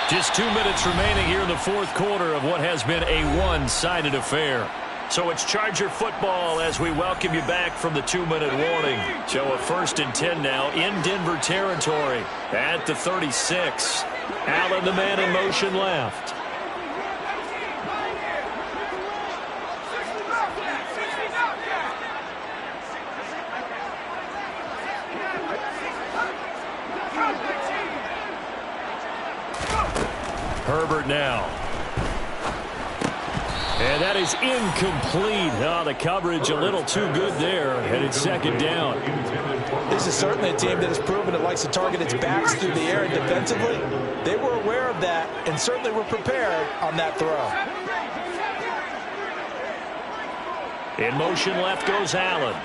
Just 2 minutes remaining here in the fourth quarter of what has been a one-sided affair. So it's Charger football as we welcome you back from the 2-minute warning. So a 1st and 10 now in Denver territory at the 36. Allen, the man in motion left. Herbert now. And that is incomplete. Oh, the coverage a little too good there. And it's 2nd down. This is certainly a team that has proven it likes to target its backs through the air and defensively. They were aware of that and certainly were prepared on that throw. In motion left goes Allen.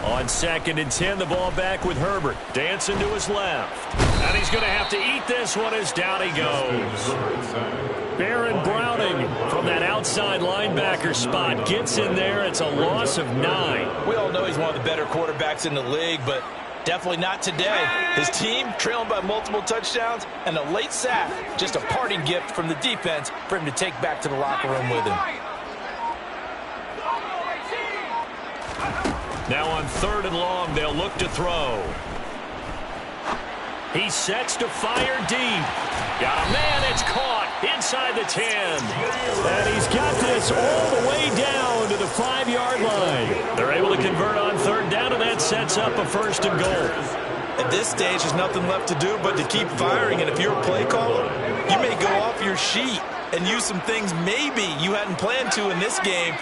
On 2nd and 10, the ball back with Herbert. Dancing to his left. And he's going to have to eat this one as down he goes. Baron Browning from that outside linebacker spot gets in there. It's a loss of 9. We all know he's one of the better quarterbacks in the league, but definitely not today. His team trailing by multiple touchdowns and a late sack. Just a parting gift from the defense for him to take back to the locker room with him. Now on 3rd and long, they'll look to throw. He sets to fire deep. Got a man, it's caught inside the 10. And he's got this all the way down to the 5-yard line. They're able to convert on 3rd down, and that sets up a 1st and goal. At this stage, there's nothing left to do but to keep firing. And if you're a play caller, you may go off your sheet and use some things maybe you hadn't planned to in this game.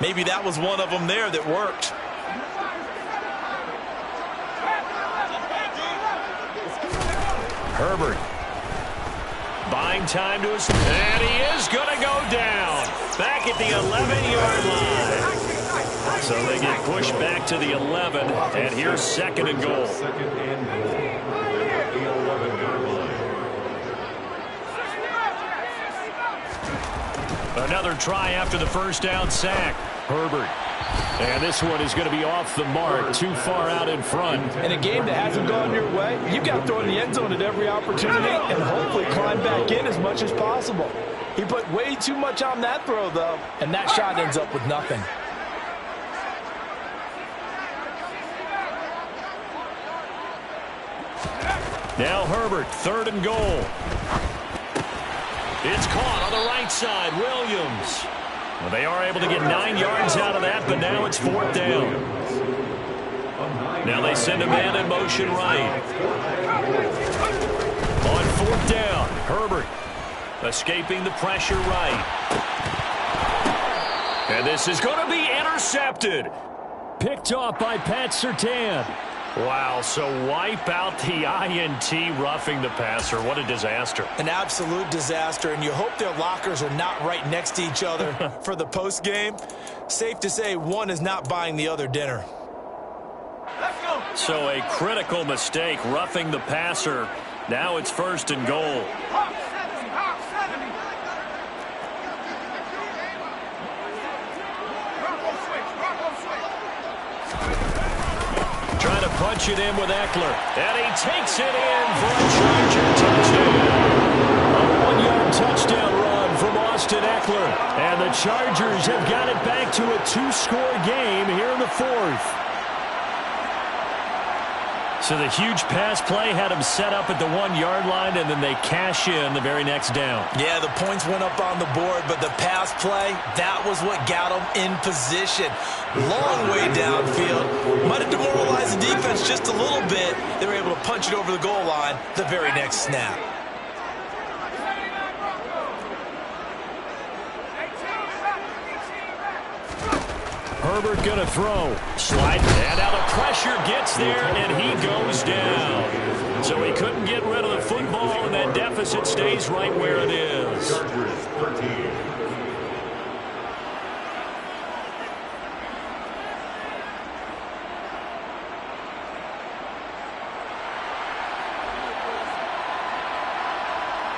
Maybe that was one of them there that worked. Herbert buying time to his, and he is going to go down back at the 11-yard line. So they get pushed back to the 11, and here's 2nd and goal. 2nd and goal at the 11-yard line. Another try after the 1st down sack. Herbert. And this one is going to be off the mark, too far out in front. In a game that hasn't gone your way, you've got to throw in the end zone at every opportunity and hopefully climb back in as much as possible. He put way too much on that throw, though, and that shot ends up with nothing. Now Herbert, 3rd and goal. It's caught on the right side, Williams. Well, they are able to get 9 yards out of that, but now it's 4th down. Now they send a man in motion right. On 4th down, Herbert escaping the pressure right. And this is going to be intercepted. Picked off by Pat Surtain. Wow, so wipe out the INT roughing the passer. What a disaster. An absolute disaster, and you hope their lockers are not right next to each other for the post game. Safe to say one is not buying the other dinner. So a critical mistake, roughing the passer. Now it's 1st and goal. Trying to punch it in with Eckler. And he takes it in for a Charger touchdown. A 1-yard touchdown run from Austin Eckler. And the Chargers have got it back to a 2-score game here in the 4th. So the huge pass play had him set up at the 1-yard line, and then they cash in the very next down. Yeah, the points went up on the board, but the pass play, that was what got them in position. Long way downfield. Might have demoralized the defense just a little bit. They were able to punch it over the goal line the very next snap. Herbert going to throw. Slide and out of pressure, gets there, and he goes down. So he couldn't get rid of the football, and that deficit stays right where it is.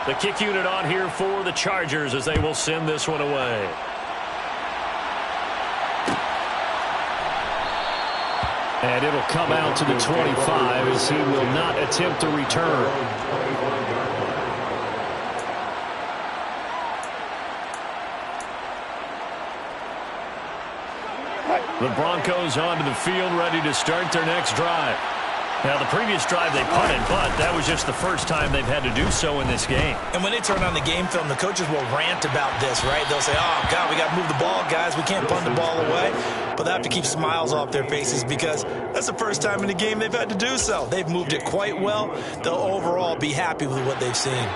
The kick unit on here for the Chargers as they will send this one away. And it'll come out to the 25 as he will not attempt to return. The Broncos onto the field, ready to start their next drive. Now, the previous drive they punted, but that was just the first time they've had to do so in this game. And when they turn on the game film, the coaches will rant about this, right? They'll say, oh, God, we got to move the ball, guys. We can't punt the ball away. But they have to keep smiles off their faces because that's the first time in the game they've had to do so. They've moved it quite well. They'll overall be happy with what they've seen.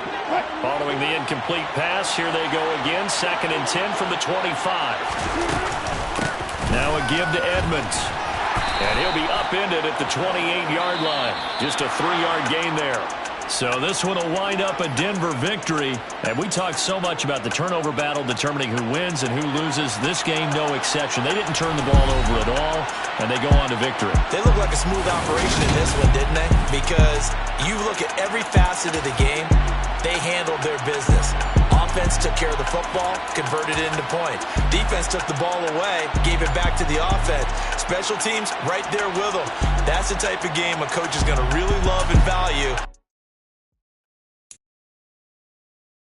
Following the incomplete pass, here they go again. 2nd and 10 from the 25. Now a give to Edmonds. And he'll be upended at the 28-yard line. Just a 3-yard gain there. So this one will wind up a Denver victory. And we talked so much about the turnover battle determining who wins and who loses. This game, no exception. They didn't turn the ball over at all, and they go on to victory. They look like a smooth operation in this one, didn't they? Because you look at every facet of the game, they handled their business. Offense took care of the football, converted it into points. Defense took the ball away, gave it back to the offense. Special teams right there with them. That's the type of game a coach is going to really love and